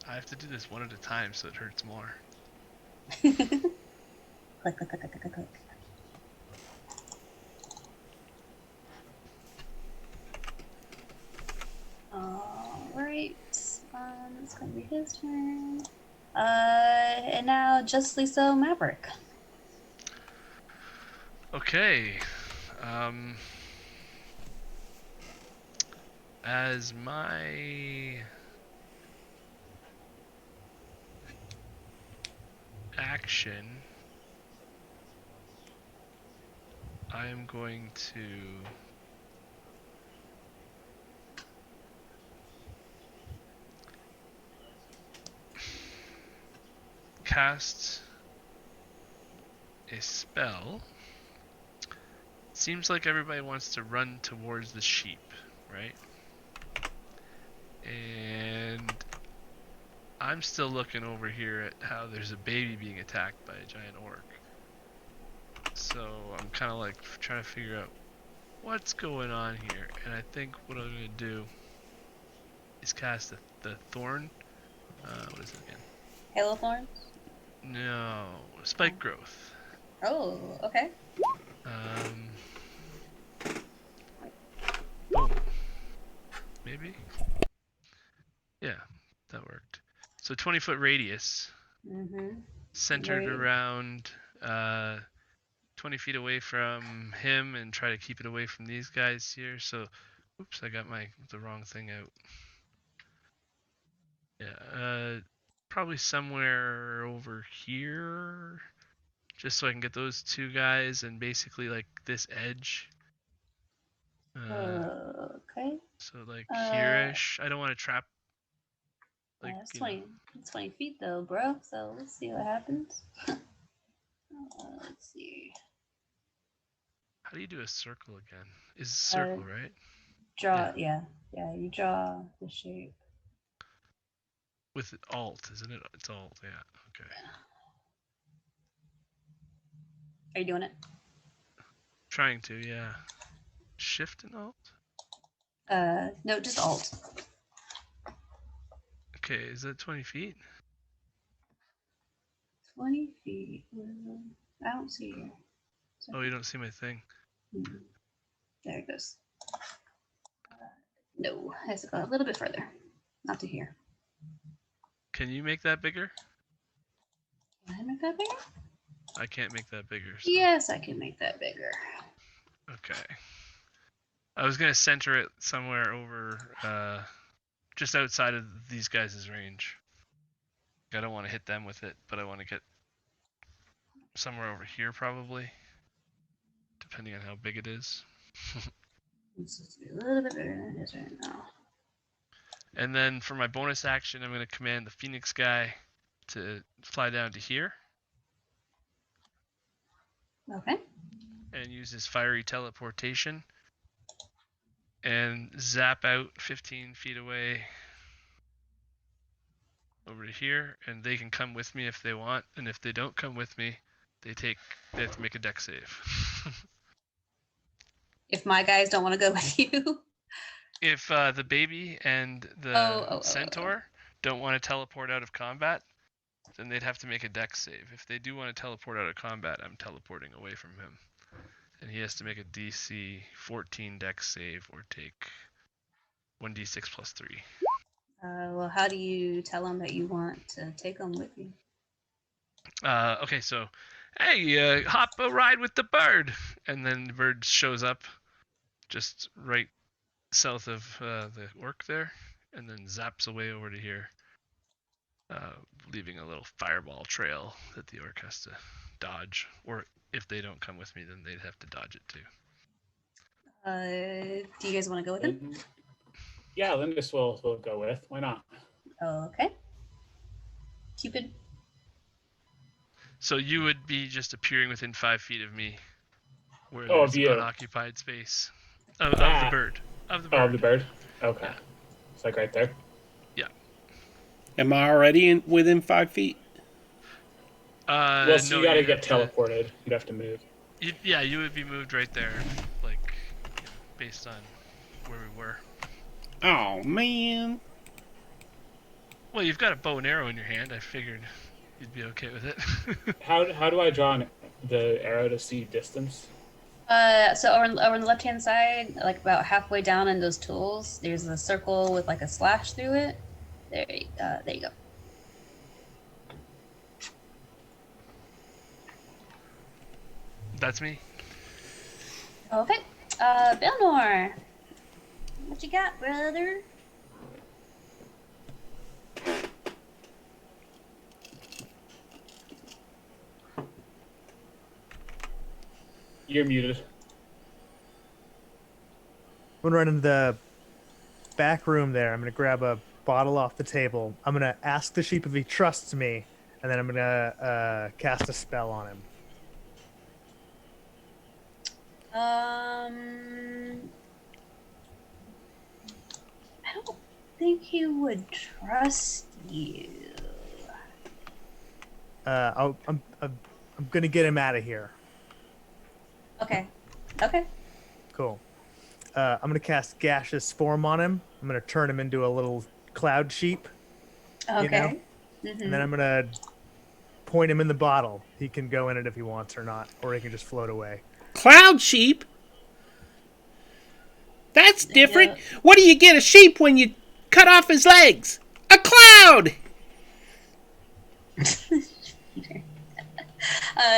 I have to do this one at a time so it hurts more. Click, click, click, click, click, click. Alright. It's gonna be his turn. And now Justly So Maverick. Okay. As my action, I am going to cast a spell. Seems like everybody wants to run towards the sheep, right? And I'm still looking over here at how there's a baby being attacked by a giant orc. So I'm kind of like trying to figure out what's going on here. And I think what I'm going to do is cast the thorn. What is it again? Halo thorns? No, spike growth. Oh, okay. Boom. Maybe? Yeah, that worked. So 20-foot radius, Mm-hmm. centered Right. around 20 feet away from him, and try to keep it away from these guys here. So, oops, I got the wrong thing out. Yeah, probably somewhere over here, just so I can get those two guys and basically like this edge. Okay. So like Uh, here-ish. I don't want to trap. Like, That's 20 feet though, bro. So let's see what happens. Let's see. how do you do a circle again? Is a circle, right? Draw. Yeah. You draw the shape. With Alt, isn't it? It's Alt, yeah. Okay. Are you doing it? Trying to, yeah. Shift and Alt? No, just Alt. Okay, is that 20 feet? 20 feet. I don't see you. Oh, you don't see my thing. There it goes. No, it has to go a little bit further. Not to here. Can you make that bigger? Can I make that bigger? I can't make that bigger. So. Yes, I can make that bigger. Okay. I was going to center it somewhere over, just outside of these guys' range. I don't want to hit them with it, but I want to get somewhere over here probably, depending on how big it is. It's supposed to be a little bit bigger than it is right now. And then for my bonus action, I'm going to command the Phoenix guy to fly down to here. Okay. And use his fiery teleportation. And zap out 15 feet away over to here. And they can come with me if they want. And if they don't come with me, they have to make a dex save. If my guys don't want to go with you. If the baby and the centaur don't want to teleport out of combat, then they'd have to make a dex save. If they do want to teleport out of combat, I'm teleporting away from him. And he has to make a DC 14 dex save or take 1d6 plus 3. Well, how do you tell them that you want to take them with you? Okay, so, hey, hop a ride with the bird. And then the bird shows up just right south of the orc there, and then zaps away over to here, leaving a little fireball trail that the orc has to dodge. Or if they don't come with me, then they'd have to dodge it too. Do you guys want to go with him? Yeah, Lindis will go with. Why not? Okay. Cupid. So you would be just appearing within 5 feet of me, where Oh, there's of you. unoccupied space of the bird. Of the bird. Oh, of the bird. Okay. Yeah. It's like right there. Yeah. Am I already within 5 feet? Well, so no, you gotta you'd get have to- teleported. You'd have to move. you would be moved right there, like, based on where we were. Oh, man. Well, you've got a bow and arrow in your hand. I figured you'd be okay with it. How do I draw the arrow to see distance? So over on the left-hand side, like about halfway down in those tools, there's a circle with like a slash through it. There you go. That's me. Okay. Belnor. What you got, brother? You're muted. I'm gonna run into the back room there. I'm gonna grab a bottle off the table. I'm gonna ask the sheep if he trusts me, and then I'm gonna cast a spell on him. I don't think he would trust you. I'm gonna get him out of here. Okay. Okay. Cool. I'm gonna cast gaseous form on him. I'm gonna turn him into a little cloud sheep, you know, Okay. and then I'm gonna point him in the bottle. He can go in it if he wants or not, or he can just float away. Cloud sheep? That's different. Yeah. What do you get a sheep when you cut off his legs? A cloud!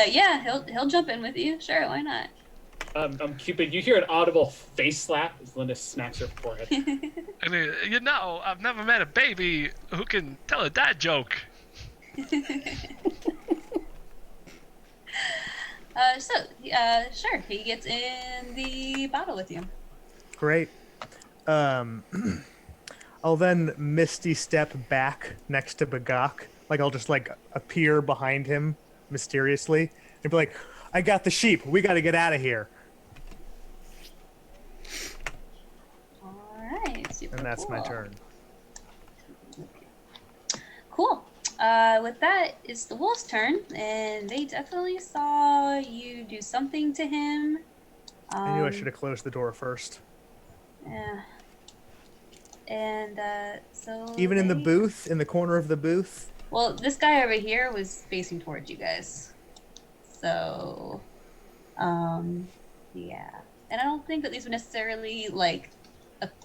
Yeah, he'll jump in with you. Sure, why not? Cupid, you hear an audible face slap as Linda smacks her forehead. I mean, I've never met a baby who can tell a dad joke. Sure, he gets in the bottle with you. Great. I'll then misty step back next to Bagak. Like I'll just like appear behind him mysteriously and be like, "I got the sheep. We got to get out of here." All right, super And that's my cool. turn. Cool. With that, it's the wolf's turn, and they definitely saw you do something to him. I knew I should have closed the door first. Yeah. And so Even in the they- booth, in the corner of the booth. Well, this guy over here was facing towards you guys. So, yeah. And I don't think that these were necessarily like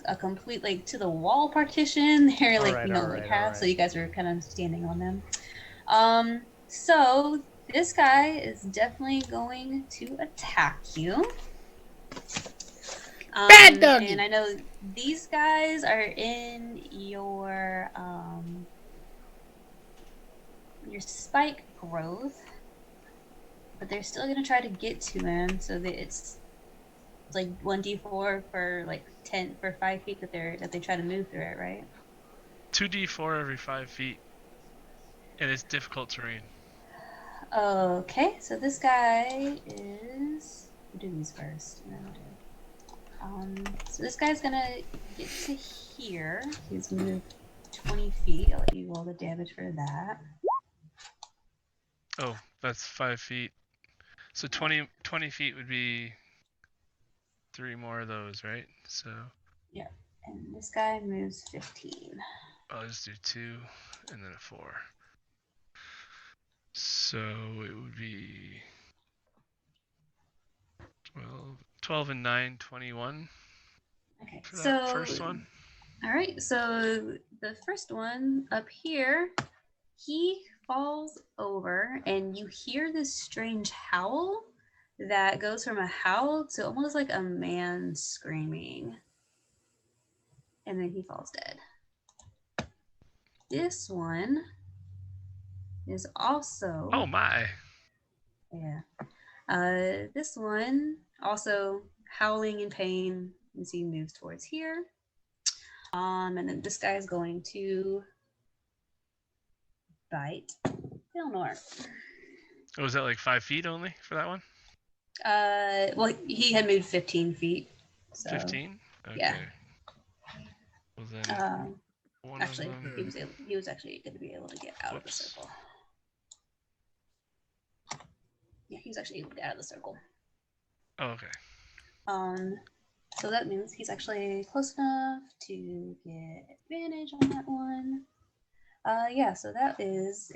a complete like to the wall partition. They're like Alright, like alright, half. So alright. you guys were kind of standing on them. So this guy is definitely going to attack you. Bad doggy. And I know these guys are in your spike growth, but they're still gonna try to get to him. So that it's like 1d4 for like 5 feet that they try to move through it, right? 2d4 every 5 feet. And it's difficult terrain. Okay, so this guy is. We'll do these first, and then we'll do. So this guy's gonna get to here. He's moved 20 feet. I'll let you roll the damage for that. Oh, that's 5 feet. So 20 feet would be 3 more of those, right? So Yeah, and this guy moves 15. I'll just do 2 and then a 4. So it would be 12 and 9, 21 Okay, for so that first one. all right, so the first one up here, he falls over, and you hear this strange howl that goes from a howl to almost like a man screaming, and then he falls dead. This one is also Oh my. yeah. This one also howling in pain as he moves towards here. And then this guy is going to bite Eleanor. Oh, was that like 5 feet only for that one? Well, he had moved 15 feet. So, 15? Okay. yeah. Well then, one Actually, of them. he was actually going to be able to get out of the Whoops. circle. Yeah, he was actually able to get out of the circle. Oh, okay. So that means he's actually close enough to get advantage on that one. Yeah, so that is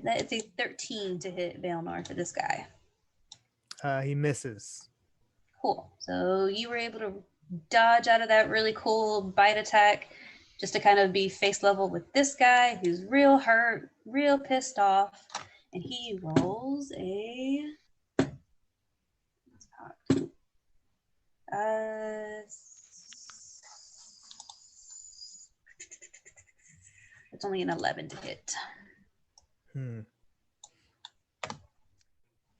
that's a 13 to hit Valinor for this guy. He misses. Cool. So you were able to dodge out of that really cool bite attack just to kind of be face level with this guy who's real hurt, real pissed off, and he rolls a it's only an 11 to hit.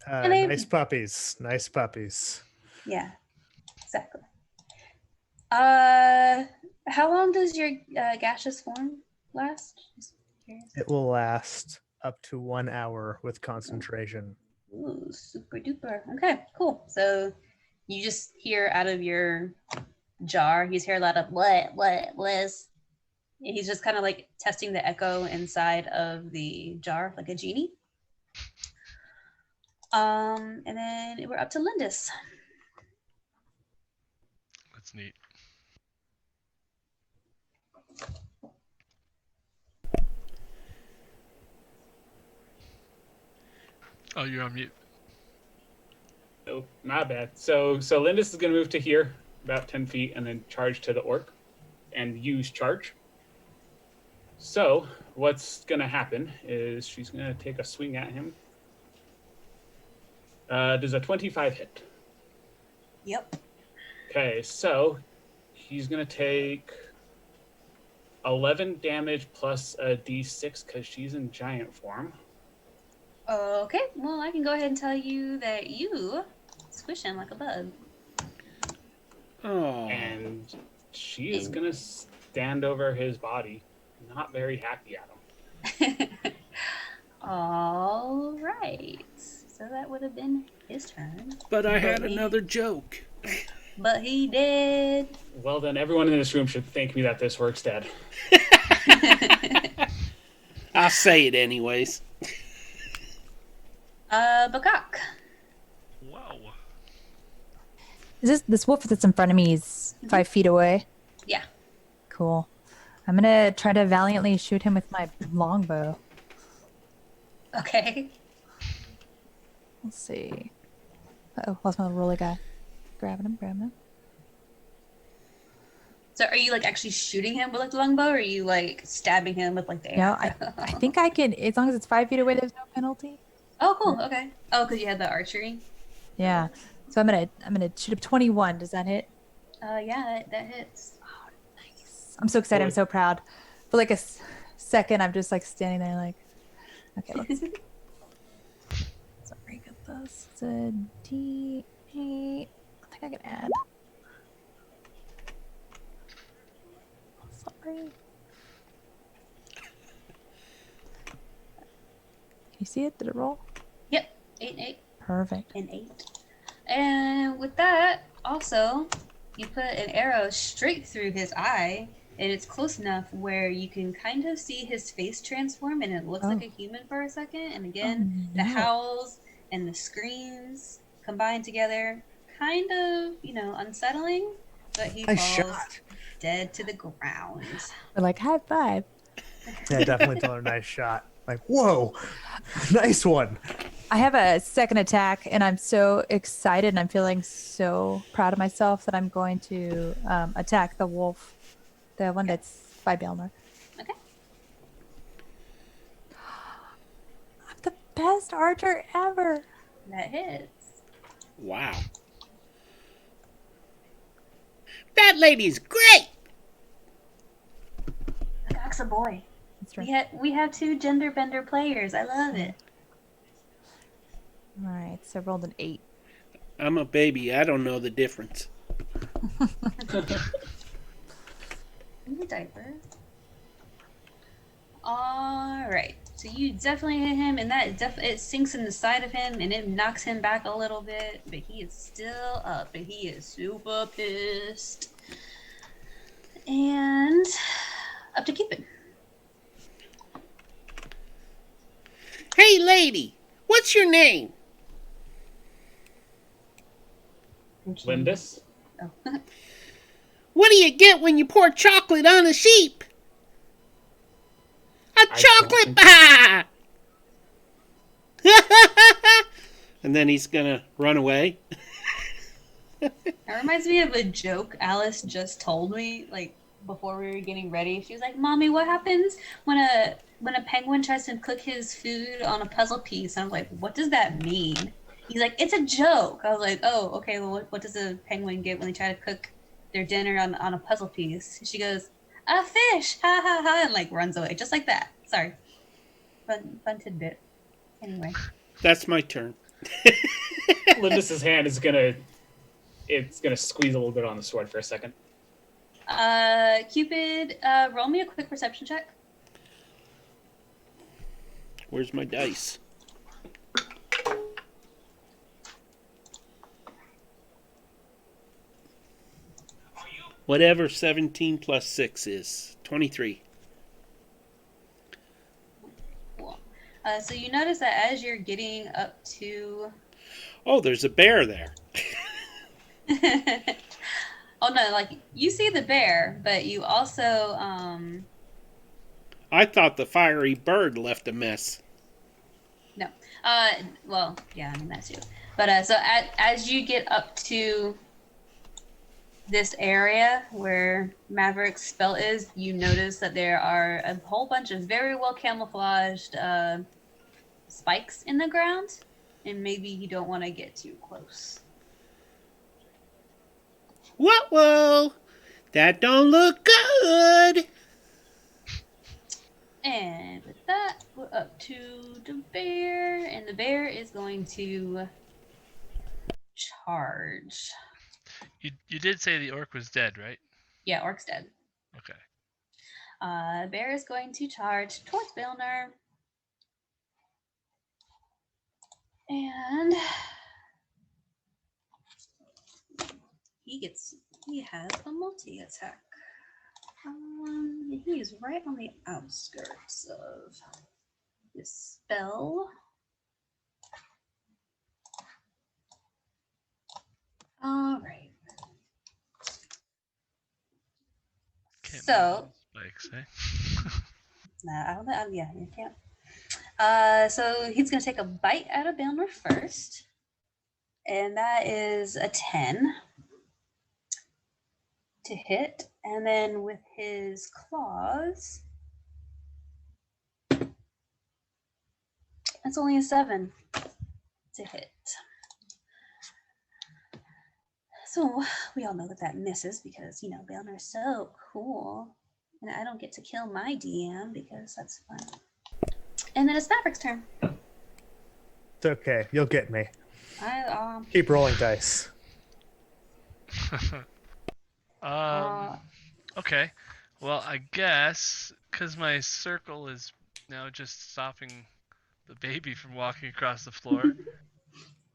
they- Nice puppies. Nice puppies. Yeah, exactly. How long does your gaseous form last? Just curious. It will last up to 1 hour with concentration. Ooh, super duper. Okay, cool. So you just hear out of your jar, you just hear a lot of what, Liz? And he's just kind of like testing the echo inside of the jar, like a genie. And then we're up to Lindis. That's neat. Oh, you're on mute. Oh, my bad. So Lindis is going to move to here, about 10 feet, and then charge to the orc and use charge. So what's going to happen is she's going to take a swing at him. Does a 25 hit? Yep. Okay, so he's going to take 11 damage plus a d6 because she's in giant form. Okay, well, I can go ahead and tell you that you squish him like a bug. Oh. And she is going to stand over his body, not very happy at him. All right. So that would have been his turn. But I had another joke. But he did. Well, then everyone in this room should thank me that this works dead. I'll say it anyways. Bakak. Wow. Is this wolf that's in front of me is 5 feet away? Yeah. Cool. I'm gonna try to valiantly shoot him with my longbow. Okay. Let's see. Uh-oh, lost my roller guy. Grabbing him. So are you like actually shooting him with like the longbow, or are you like stabbing him with like the No, arrow? I think I can, as long as it's 5 feet away, there's no penalty. Oh, cool. Okay. Oh, because you had the archery. Yeah. So I'm gonna shoot up 21. Does that hit? Yeah, that hits. Nice. I'm so excited. I'm so proud. For like a second, I'm just like standing there like, okay, let's see. Sorry, get this. It's a D8. I think I can add. Sorry. Can you see it? Did it roll? Yep. 8, Perfect. and 8. And with that, also, you put an arrow straight through his eye, and it's close enough where you can kind of see his face transform, and it looks like a human for a second. And again, the howls and the screams combined together, kind of, unsettling. But he falls dead to the ground. We're like, high five. Yeah, definitely tell her nice shot. Like, whoa, nice one. I have a second attack, and I'm so excited, and I'm feeling so proud of myself that I'm going to attack the wolf, the one that's by Belmer. Okay. I'm the best archer ever. That hits. Wow. That lady's great! Bakak's a boy. That's right. We have 2 gender bender players. I love it. All right, so I rolled an 8. I'm a baby. I don't know the difference. In the diaper. All right. So you definitely hit him, and that it sinks in the side of him, and it knocks him back a little bit. But he is still up, and he is super pissed. And up to Cupid. Hey, lady, what's your name? Lindis? Oh. What do you get when you pour chocolate on a sheep? A chocolate bar! And then he's gonna run away. That reminds me of a joke Alice just told me, like before we were getting ready. She was like, "Mommy, what happens when a penguin tries to cook his food on a puzzle piece?" And I'm like, "What does that mean?" He's like, "It's a joke." I was like, "Oh, okay. Well, what does a penguin get when they try to cook their dinner on a puzzle piece?" She goes, "A fish, ha ha ha," and like runs away, just like that. Sorry, fun tidbit. Anyway, That's my turn. Lindis's hand is gonna squeeze a little bit on the sword for a second. Cupid, roll me a quick perception check. Where's my dice? Whatever 17 plus 6 is. 23. Cool. So you notice that as you're getting up to... Oh, there's a bear there. Oh no, like you see the bear, but you also I thought the fiery bird left a mess. no. Well, yeah, I mean that too. But so as you get up to this area where Maverick's spell is, you notice that there are a whole bunch of very well camouflaged spikes in the ground, and maybe you don't want to get too close. Whoa! That don't look good! And with that, we're up to the bear, and the bear is going to charge. You did say the orc was dead, right? Yeah, orc's dead. Okay. Bear is going to charge towards Bilner. And he has a multi-attack. He is right on the outskirts of this spell. All right. Can't So, spikes, eh? I don't know. Yeah, you can't. So he's going to take a bite out of Bilner first. And that is a 10 to hit. And then with his claws, that's only a 7 to hit. So we all know that misses because, Bilner's so cool. And I don't get to kill my DM because that's fun. And then it's Maverick's turn. It's okay. You'll get me. I Keep rolling dice. Okay. Well, I guess because my circle is now just stopping the baby from walking across the floor,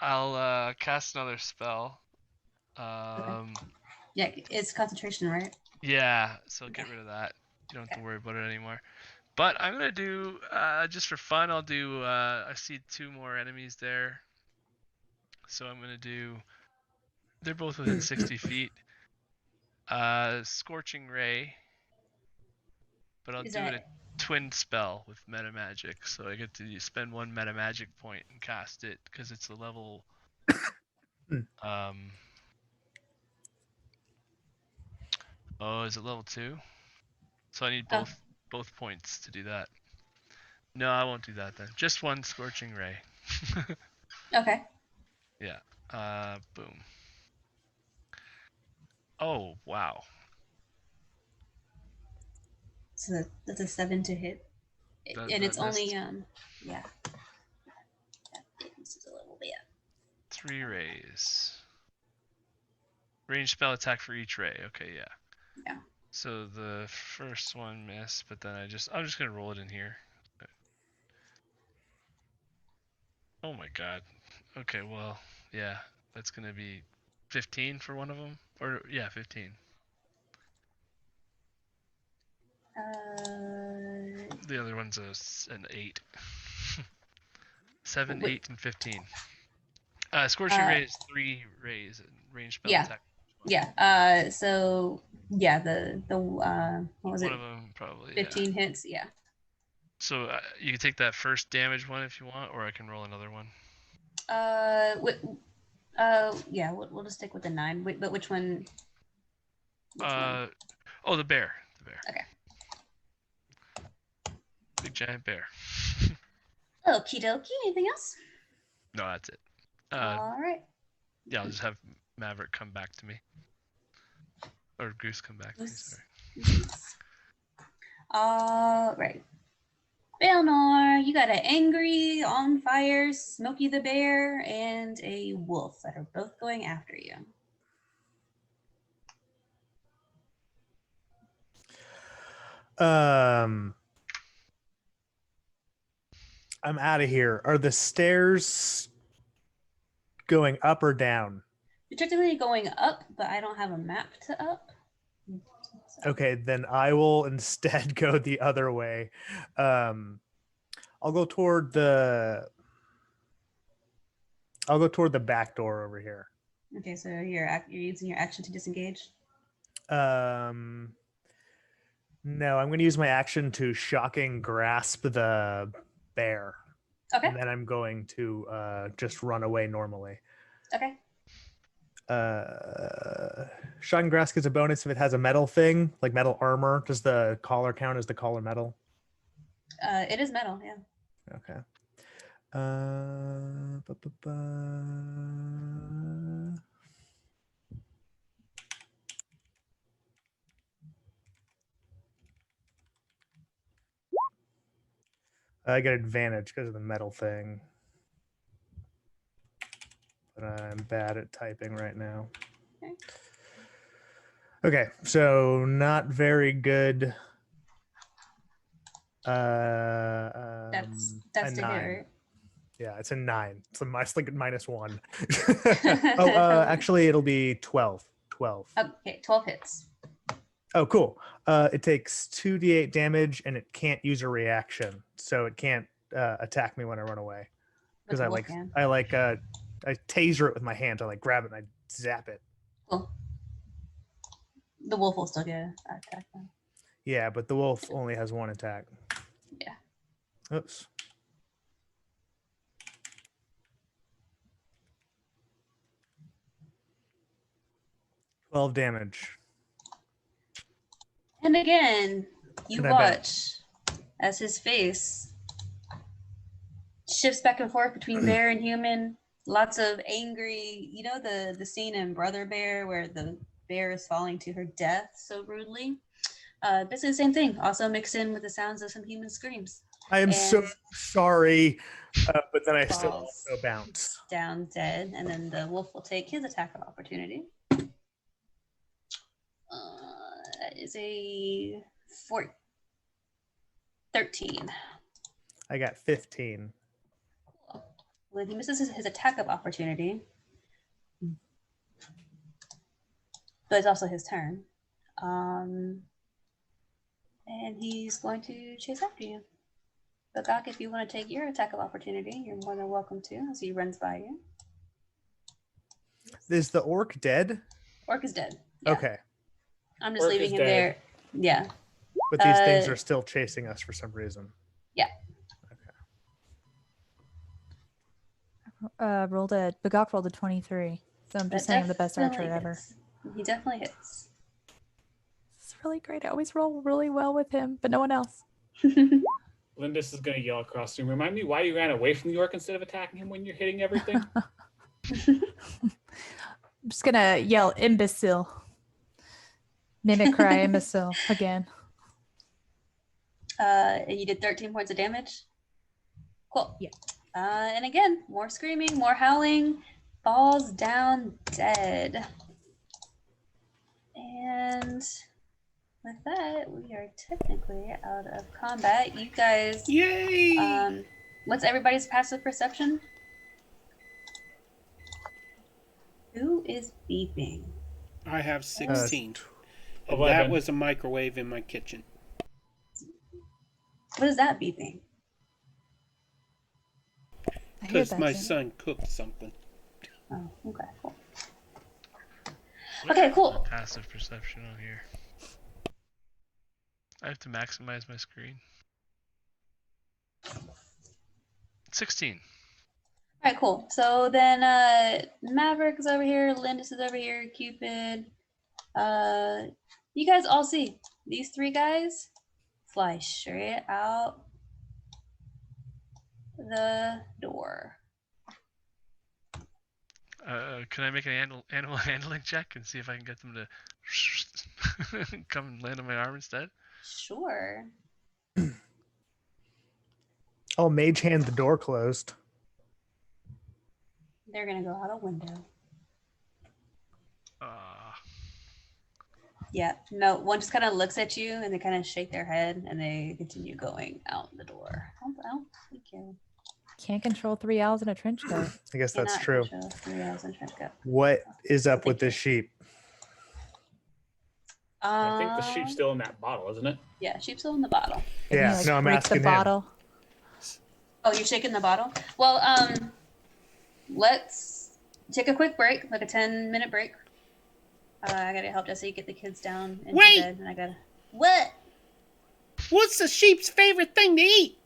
I'll cast another spell. Yeah, it's concentration, right? Yeah, so get rid of that. You don't have to worry about it anymore. But I'm gonna do just for fun. I'll do. I see 2 more enemies there, so I'm gonna do. They're both within 60 feet. Scorching Ray, but I'll Is do it a that twin spell with meta magic, so I get to spend 1 meta magic point and cast it because it's a level. Oh, is it level 2? So I need both points to do that. No, I won't do that then. Just 1 Scorching Ray. okay? Yeah. Boom. Oh, wow. So that's a 7 to hit. And it's only yeah. It misses a little bit. 3 rays. Range spell attack for each ray. Okay, yeah. Yeah. So the first one missed, but then I'm just gonna roll it in here. Oh my god. Okay, well, yeah, that's gonna be 15 for one of them, or yeah, 15. The other one's an 8. 7, 8, and 15. Scorching Ray is 3 rays and range spell attack. Yeah. So yeah, the what was one it? of them probably 15 hits. Yeah. So you can take that first damage one if you want, or I can roll another one. Yeah, we'll just stick with the 9. But which one? Oh, the bear. The bear. Okay. Big giant bear. Okie dokie. Anything else? No, that's it. All right. Yeah, I'll just have Maverick come back to me. Or Goose come back to me, sorry. All right. Baelnor, you got an angry, on fire Smokey the Bear and a wolf that are both going after you. I'm out of here. Are the stairs going up or down? You're technically going up, but I don't have a map to up. Okay, then I will instead go the other way. I'll go toward the back door over here. Okay, so you're using your action to disengage. No, I'm going to use my action to shocking grasp the bear. Okay. And then I'm going to just run away normally. Okay. Shocking grasp gets a bonus if it has a metal thing, like metal armor. Does the collar count as the collar metal? It is metal, yeah. Okay. I get advantage because of the metal thing. But I'm bad at typing right now. Okay, so not very good. That's a to hit, 9. right? Yeah, it's a 9. It's like -1. Actually, it'll be 12. 12. Okay, 12 hits. Oh, cool. It takes 2d8 damage and it can't use a reaction, so it can't attack me when I run away. Because I taser it with my hand. I like grab it and I zap it. Cool. The wolf will still get an attack then. Yeah, but the wolf only has 1 attack. Yeah. Oops. $12 damage. And again, you And I bet- watch as his face shifts back and forth between bear and human. Lots of angry, you know, the scene in Brother Bear where the bear is falling to her death so rudely. Basically the same thing. Also mixed in with the sounds of some human screams. I am so And- sorry, but then I still Falls. also bounce. Down dead, and then the wolf will take his attack of opportunity. That is a 13. I got 15. Well, he misses his attack of opportunity, but it's also his turn. And he's going to chase after you. But Gok, if you want to take your attack of opportunity, you're more than welcome to as he runs by you. Is the orc dead? Orc is dead. Yeah. Okay. I'm just Orc leaving is him dead. there. Yeah. But these things Uh, are still chasing us for some reason. Bagok rolled a 23. So I'm just saying I'm the best archer definitely ever. hits. He definitely hits. It's really great. I always roll really well with him, but no one else. Lindis is going to yell across the room. Remind me why you ran away from the orc instead of attacking him when you're hitting everything? I'm just gonna yell imbecile. Mimic cry imbecile again. And you did 13 points of damage. Cool. Yeah. And again, more screaming, more howling. Falls down dead. And with that, we are technically out of combat. You guys, Yay! what's everybody's passive perception? Who is beeping? I have 16. And 11. that was a microwave in my kitchen. What is that beeping? I heard Because that my too. son cooked something. Oh, okay, cool. What Okay, is cool. my passive perception on here. I have to maximize my screen. 16. All right, cool. So then Maverick is over here, Lindis is over here, Cupid. You guys all see these 3 guys fly straight out the door. Can I make an animal handling check and see if I can get them to come and land on my arm instead? Sure. Oh, mage hand the door closed. They're gonna go out a window. Yeah, no, one just kind of looks at you and they kind of shake their head and they continue going out the door. I don't think you Can't control 3 owls in a trench coat. I guess that's cannot true. control 3 hours in trench coat. What is up with Thank this sheep? I think the sheep's still in that bottle, isn't it? Yeah, sheep's still in the bottle. Can you, Yeah, like, no, I'm break asking the him. bottle. Oh, you're shaking the bottle? Well, let's take a quick break, like a 10-minute break. I gotta help Jesse get the kids down into Wait! bed, and I gotta. What? What's the sheep's favorite thing to eat?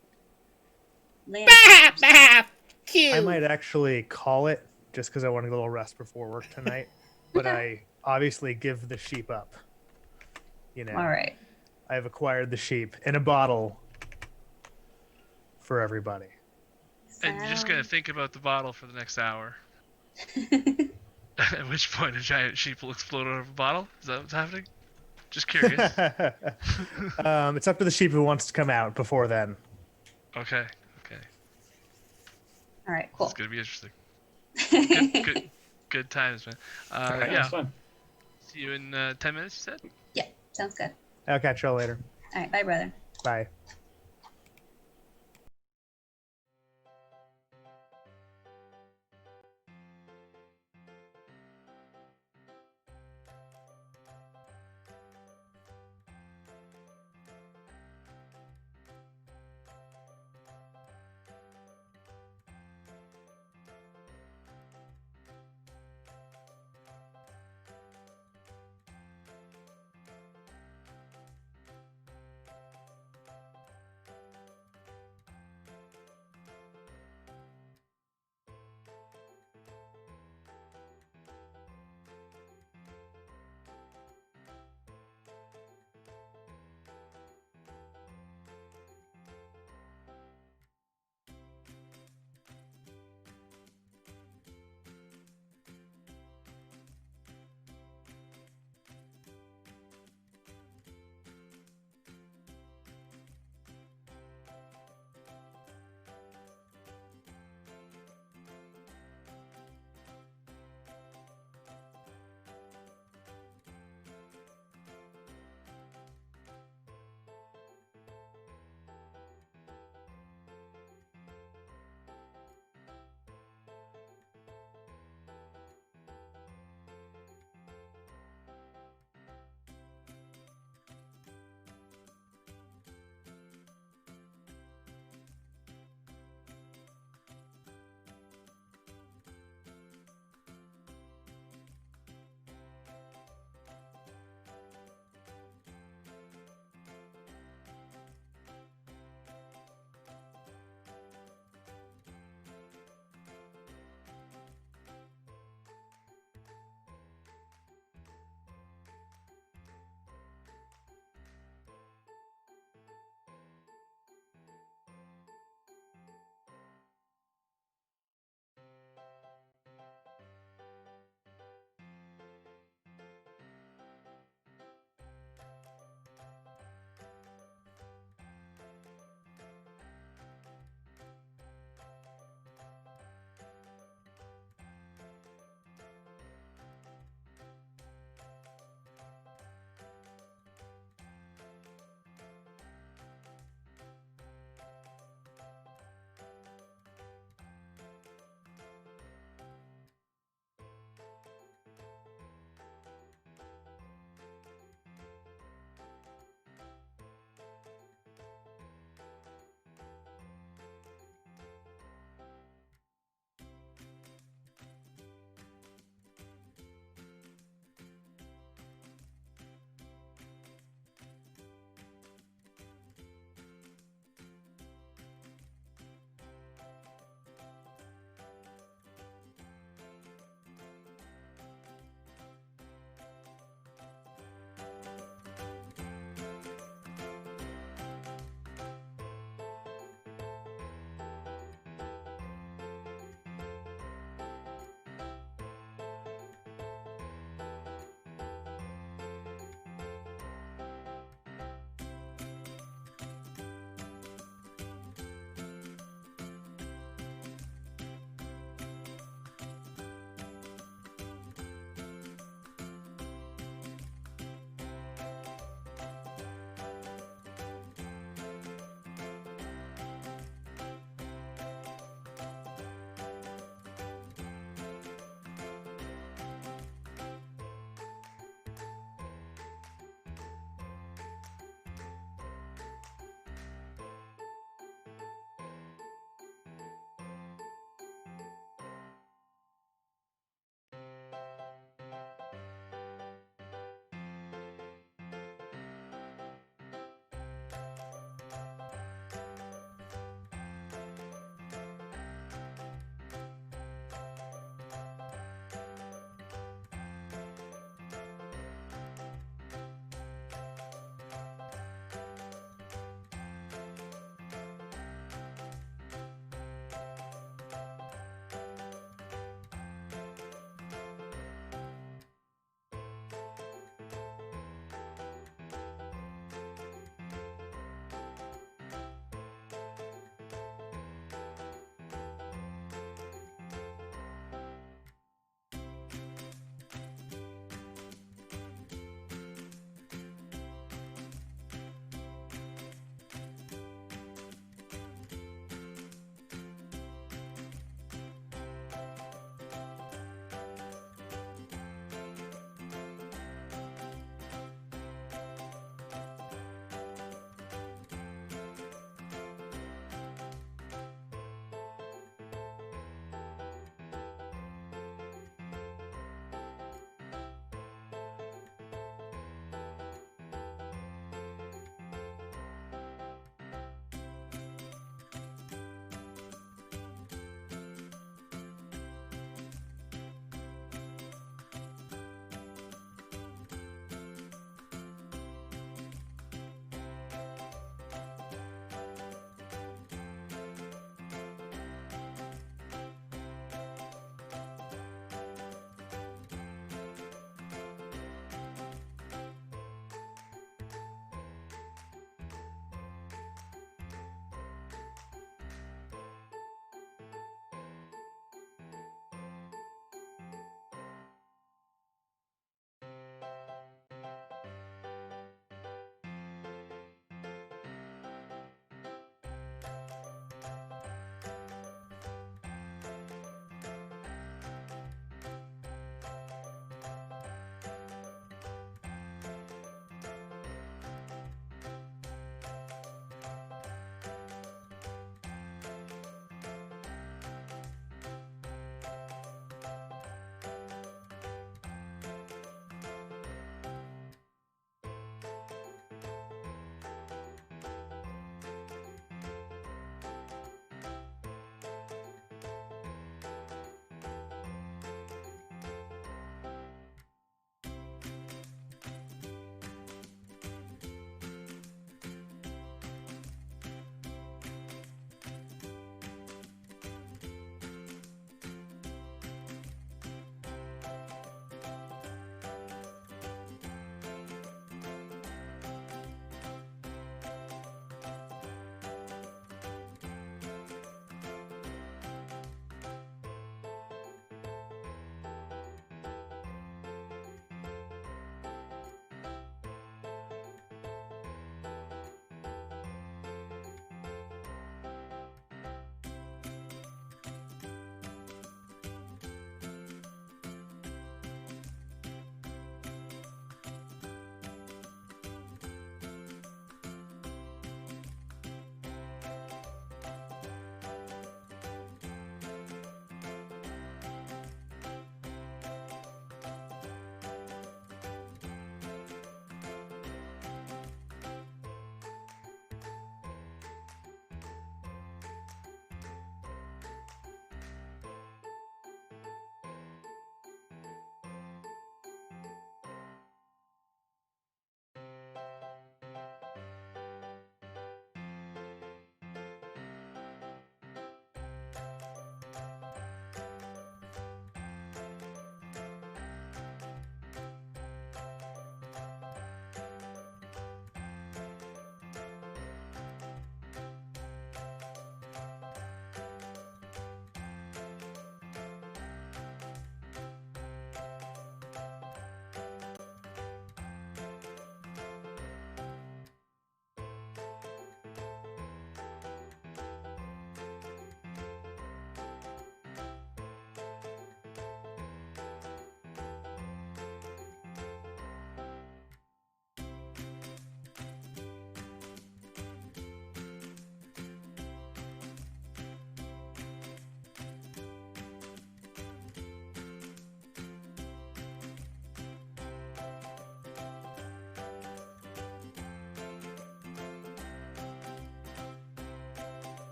Lamb Bah, chops. bah, cute. I might actually call it just because I want a little rest before work tonight. But I obviously give the sheep up. You know, All right. I've acquired the sheep in a bottle for everybody. And you're just gonna think about the bottle for the next hour. Sound- At which point a giant sheep will explode out of a bottle. Is that what's happening? Just curious. It's up to the sheep who wants to come out before then. Okay. All right, cool. It's gonna be interesting. Good times, man. Yeah, Yeah. it's fun. See you in 10 minutes, you said? Yeah, sounds good. I'll catch y'all later. All right, bye, brother. Bye.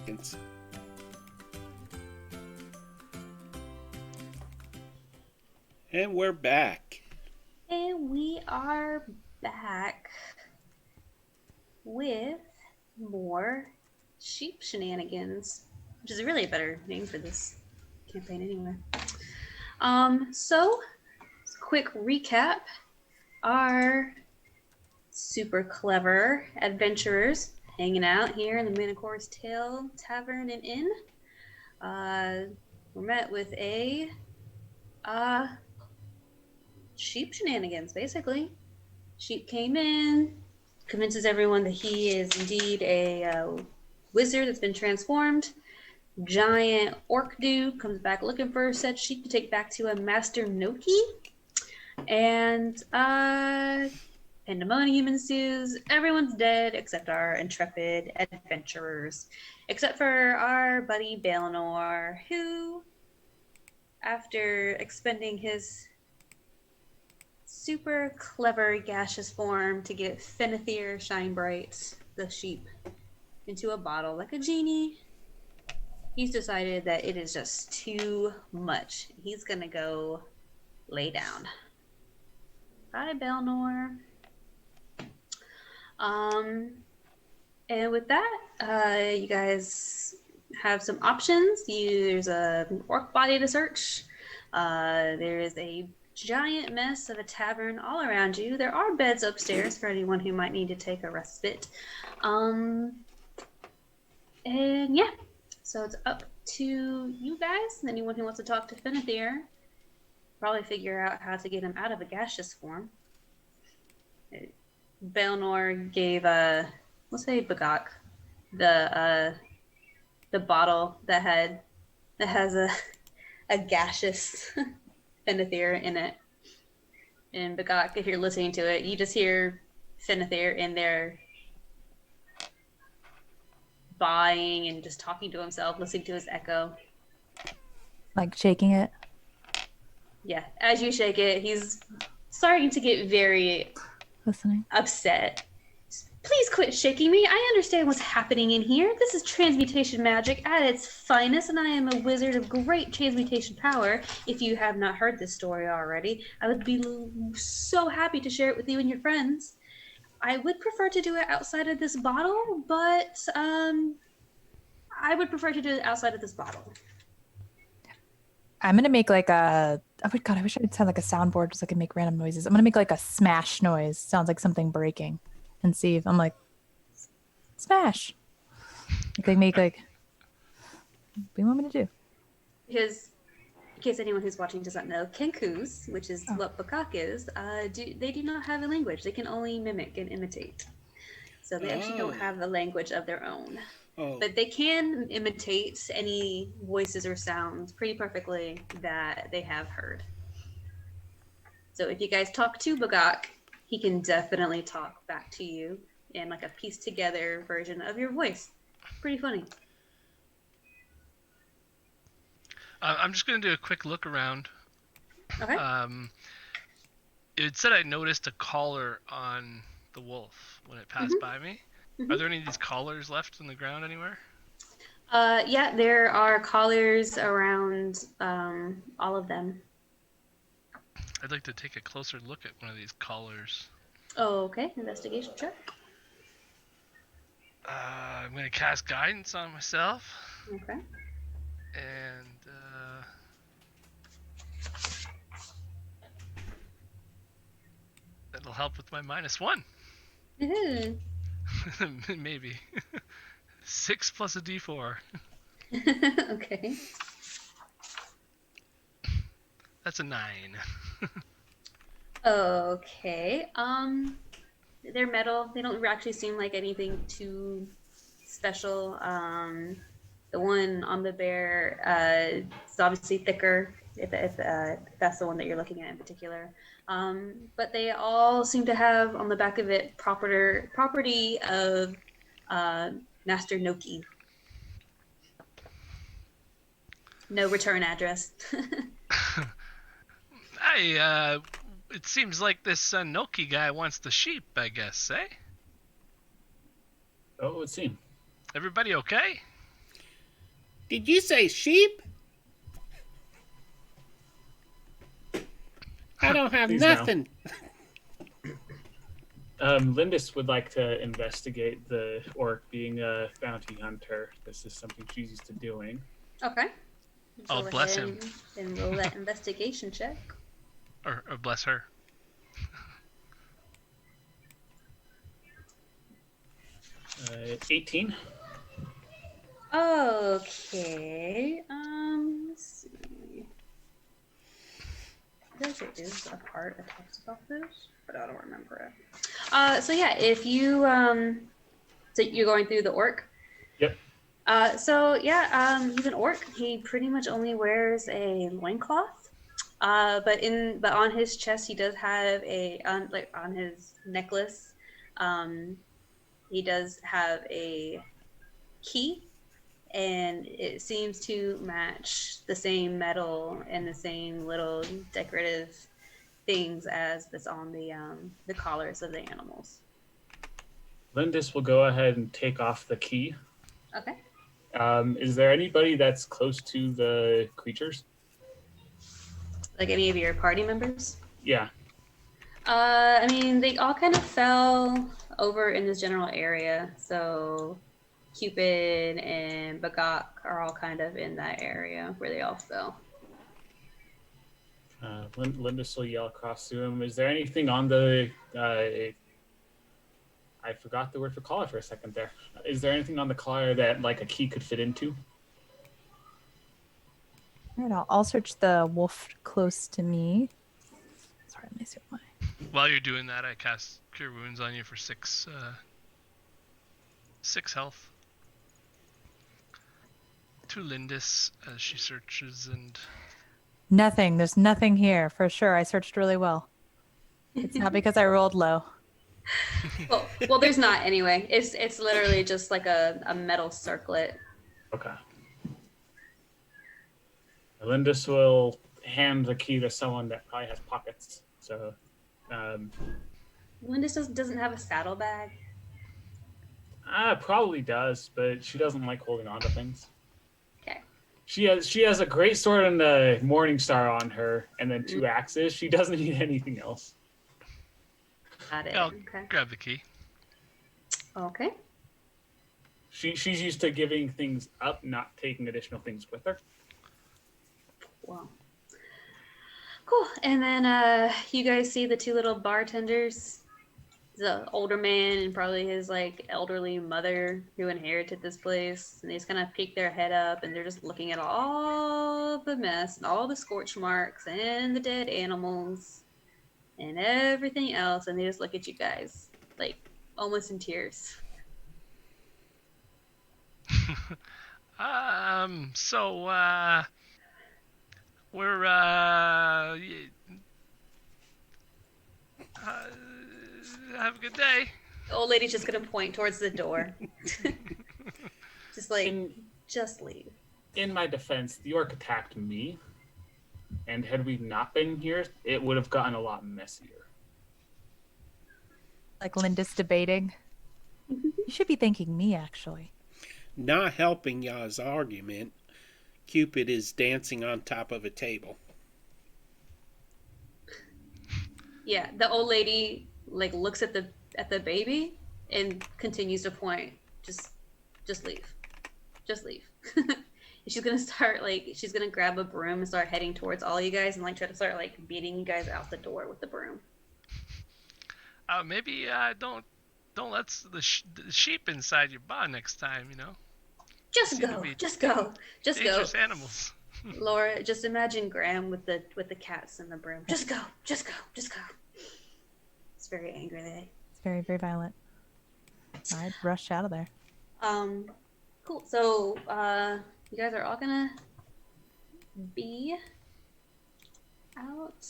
seconds. And we're back. And we are back with more sheep shenanigans, which is really a better name for this campaign anyway. So quick recap. Our super clever adventurers hanging out here in the Manicor's Tail Tavern and Inn. We're met with a sheep shenanigans, basically. Sheep came in, convinces everyone that he is indeed a wizard that's been transformed. Giant orc dude comes back looking for said sheep to take back to a Master Noki. And pandemonium ensues. Everyone's dead except our intrepid adventurers. Except for our buddy Balinor, who, after expending his super clever gaseous form to get Fenethir Shinebright, the sheep, into a bottle like a genie, he's decided that it is just too much. He's gonna go lay down. Bye, Balinor. And with that, you guys have some options. There's an orc body to search. There is a giant mess of a tavern all around you. There are beds upstairs for anyone who might need to take a respite. And yeah, so it's up to you guys. Anyone who wants to talk to Fenethir, probably figure out how to get him out of a gaseous form. Balinor gave let's say Bagak the bottle that has a gaseous Fenethir in it. And Bagak, if you're listening to it, you just hear Fenethir in there buying and just talking to himself, listening to his echo. Like shaking it. Yeah, as you shake it, he's starting to get very Listening. upset. Please quit shaking me. I understand what's happening in here. This is transmutation magic at its finest, and I am a wizard of great transmutation power. If you have not heard this story already, I would be so happy to share it with you and your friends. I would prefer to do it outside of this bottle, but I would prefer to do it outside of this bottle. I'm gonna make like a. Oh my god! I wish I could sound like a soundboard just so I could make random noises. I'm gonna make like a smash noise. Sounds like something breaking, and see if I'm like smash. Like they make like. What do you want me to do? Because, in case anyone who's watching does not know, Kenkus, which is what Bakak is, they do not have a language. They can only mimic and imitate. So they actually don't have a language of their own. Oh. But they can imitate any voices or sounds pretty perfectly that they have heard. So if you guys talk to Bagak, he can definitely talk back to you in like a pieced together version of your voice. Pretty funny. I'm just going to do a quick look around. Okay. It said I noticed a collar on the wolf when it passed by me. Are there any of these collars left on the ground anywhere? Yeah, there are collars around all of them. I'd like to take a closer look at one of these collars. Oh, okay. Investigation check. I'm going to cast guidance on myself. Okay. And that'll help with my -1. Woohoo. Maybe. 6 plus a d4. Okay. That's a 9. Okay. They're metal. They don't actually seem like anything too special. The one on the bear is obviously thicker, if that's the one that you're looking at in particular. But they all seem to have on the back of it property of Master Noki. No return address. It seems like this Noki guy wants the sheep, I guess, eh? Oh, it would seem. Everybody okay? Did you say sheep? I don't have Please, no. nothing. Lindis would like to investigate the orc being a bounty hunter. This is something she's used to doing. Okay. Oh, Go bless ahead him. And roll that investigation check. Or bless her. 18. Okay. Let's see. I feel like there is a part that talks about this, but I don't remember it. So yeah, if you so you're going through the orc. Yep. So yeah, he's an orc. He pretty much only wears a loincloth. But on his chest he does have on his necklace, he does have a key, and it seems to match the same metal and the same little decorative things as that's on the collars of the animals. Lindis will go ahead and take off the key. Okay. Is there anybody that's close to the creatures? Like any of your party members? Yeah. I mean, they all kind of fell over in this general area. So Cupid and Bagak are all kind of in that area where they all fell. Lindis will yell across to him. Is there anything on the... I forgot the word for collar for a second there. Is there anything on the collar that like a key could fit into? All right, I'll search the wolf close to me. Sorry, let me see why. While you're doing that, I cast Cure Wounds on you for 6 health. To Lindis as she searches and... Nothing. There's nothing here for sure. I searched really well. It's not because I rolled low. Well, there's not anyway. It's literally just like a metal circlet. Okay. Lindis will hand the key to someone that probably has pockets. So, Lindis doesn't have a saddlebag. probably does, but she doesn't like holding on to things. Okay. She has a great sword and a Morning Star on her, and then 2 axes. She doesn't need anything else. Got it. I'll Okay. grab the key. Okay. She's used to giving things up, not taking additional things with her. Wow. Cool. And then you guys see the 2 little bartenders. The older man and probably his like elderly mother who inherited this place, and they just kind of peek their head up and they're just looking at all the mess and all the scorch marks and the dead animals and everything else, and they just look at you guys like almost in tears. So we're have a good day. The old lady's just gonna point towards the door. Just like, just leave. In my defense, the orc attacked me, and had we not been here, it would have gotten a lot messier. Like Linda's debating. You should be thanking me, actually. Not helping y'all's argument, Cupid is dancing on top of a table. Yeah, the old lady like looks at the baby and continues to point. Just leave. Just leave. She's gonna start she's gonna grab a broom and start heading towards all you guys and try to start beating you guys out the door with the broom. Maybe don't let the sheep inside your bar next time. Just go. Just go. Just go. Dangerous animals. Laura, just imagine Graham with the cats and the broom. Just go. Just go. Just go. It's very angry there. It's very, very violent. I'd rush out of there. Cool. So, you guys are all gonna be out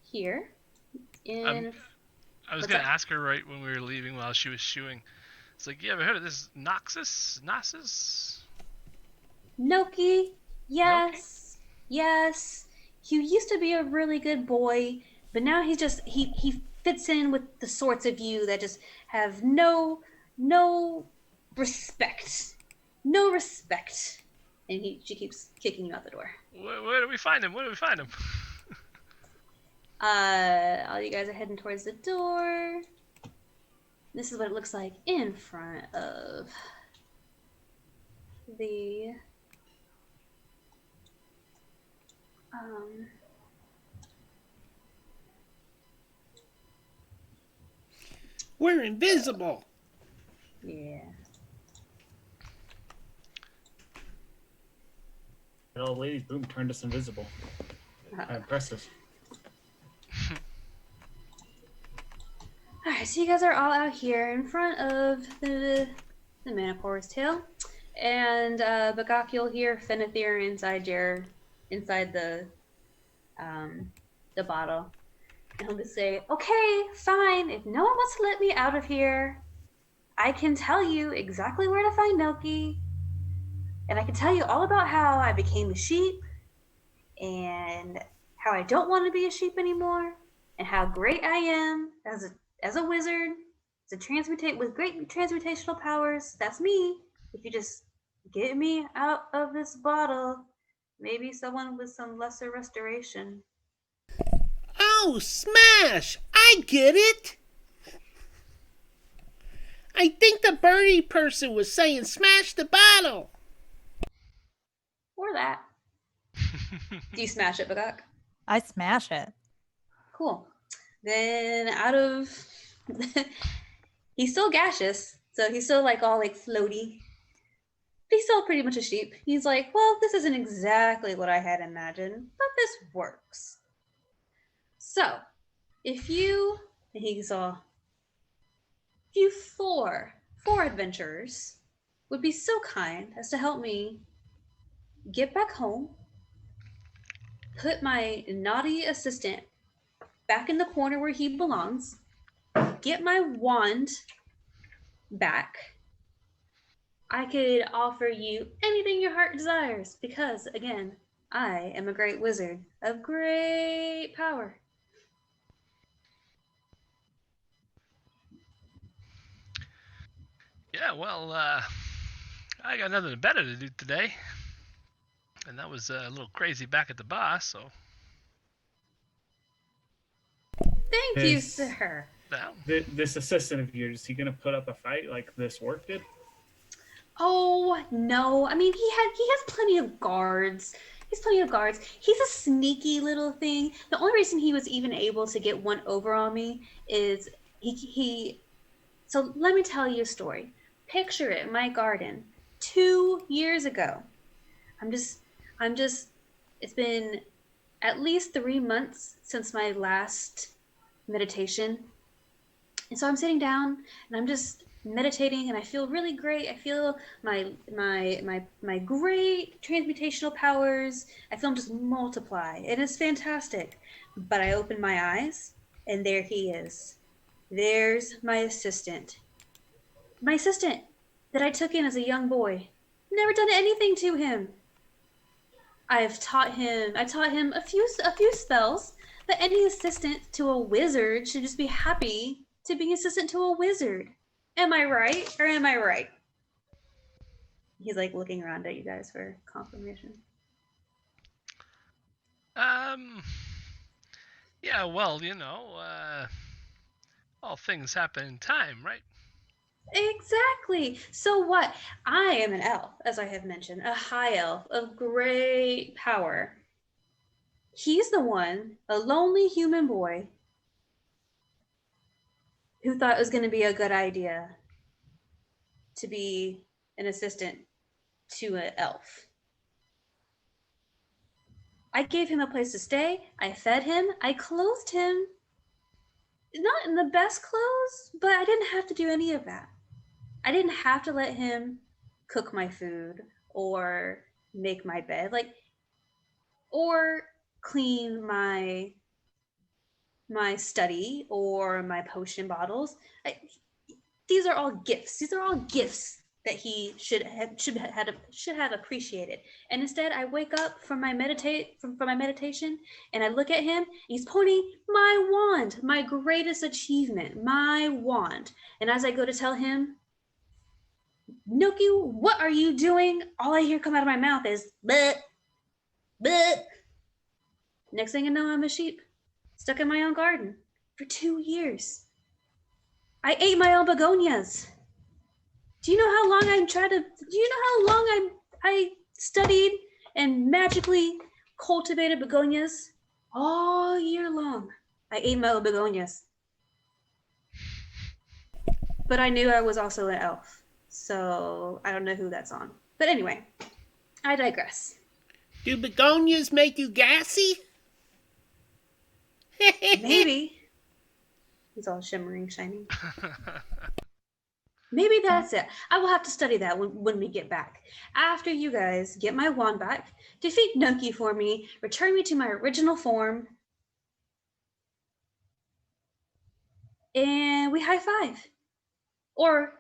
here in. I was gonna ask her right when we were leaving while she was shooing. It's like, you ever heard of this Noxus? Noki? Yes. Noki? Yes. He used to be a really good boy, but now he's just he fits in with the sorts of you that just have no respect no respect. And she keeps kicking you out the door. Where do we find him? Where do we find him? All you guys are heading towards the door. This is what it looks like in front of the We're invisible. yeah. That old lady, boom, turned us invisible. Impressive. Alright, so you guys are all out here in front of the Manicore's tail. And Bagak, you'll hear Fenethir inside the bottle. And he'll just say, okay, fine, if no one wants to let me out of here, I can tell you exactly where to find Noki. And I can tell you all about how I became a sheep and how I don't want to be a sheep anymore and how great I am as a wizard, with great transmutational powers. That's me. If you just get me out of this bottle, maybe someone with some lesser restoration. Oh, smash! I get it! I think the birdie person was saying smash the bottle. Or that. Do you smash it, Bagak? I smash it. Cool. Then out of he's still gaseous, so he's still like all like floaty. But he's still pretty much a sheep. He's like, well, this isn't exactly what I had imagined, but this works. So, if you four adventurers would be so kind as to help me get back home, put my naughty assistant back in the corner where he belongs, get my wand back, I could offer you anything your heart desires because, again, I am a great wizard of great power. Yeah, well, I got nothing better to do today. And that was a little crazy back at the bar, so. Thank you, sir. Now. This assistant of yours, is he gonna put up a fight like this work did? Oh no! I mean, he has plenty of guards. He's a sneaky little thing. The only reason he was even able to get one over on me is he. So let me tell you a story. Picture it, my garden, 2 years ago. I'm just. It's been at least 3 months since my last meditation, and so I'm sitting down and I'm just meditating and I feel really great. I feel my great transmutational powers. I feel them just multiply. It is fantastic. But I open my eyes and there he is. There's my assistant. My assistant that I took in as a young boy. Never done anything to him. I taught him a few spells, but any assistant to a wizard should just be happy to be assistant to a wizard. Am I right or am I right? He's like looking around at you guys for confirmation. Yeah, well, all things happen in time, right? Exactly. So what? I am an elf, as I have mentioned, a high elf of great power. He's the one, a lonely human boy, who thought it was going to be a good idea to be an assistant to an elf. I gave him a place to stay. I fed him. I clothed him. Not in the best clothes, but I didn't have to do any of that. I didn't have to let him cook my food or make my bed, or clean my study or my potion bottles. These are all gifts. These are all gifts that he should have appreciated. And instead, I wake up from my meditation, and I look at him. He's pointing my wand, my greatest achievement, my wand. And as I go to tell him, Noki, what are you doing? All I hear come out of my mouth is bleh, bleh. Next thing I know, I'm a sheep stuck in my own garden for 2 years. I ate my own begonias. Do you know how long I studied and magically cultivated begonias? All year long, I ate my own begonias. But I knew I was also an elf, so I don't know who that's on. But anyway, I digress. Do begonias make you gassy? Maybe. He's all shimmering, shining. Maybe that's it. I will have to study that when we get back. After you guys get my wand back, defeat Noki for me, return me to my original form, and we high five. Or,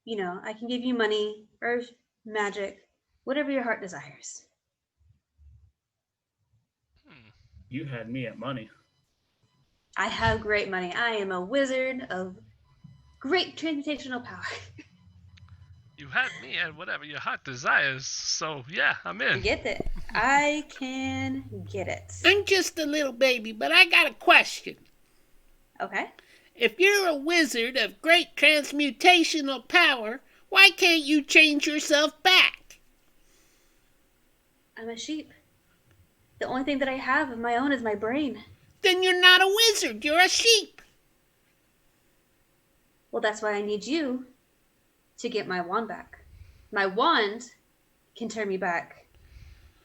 I can give you money or magic, whatever your heart desires. You had me at money. I have great money. I am a wizard of great transmutational power. You had me at whatever your heart desires, so yeah, I'm in. Get it. I can get it. I'm just a little baby, but I got a question. Okay. If you're a wizard of great transmutational power, why can't you change yourself back? I'm a sheep. The only thing that I have of my own is my brain. Then you're not a wizard, you're a sheep. Well, that's why I need you to get my wand back. My wand can turn me back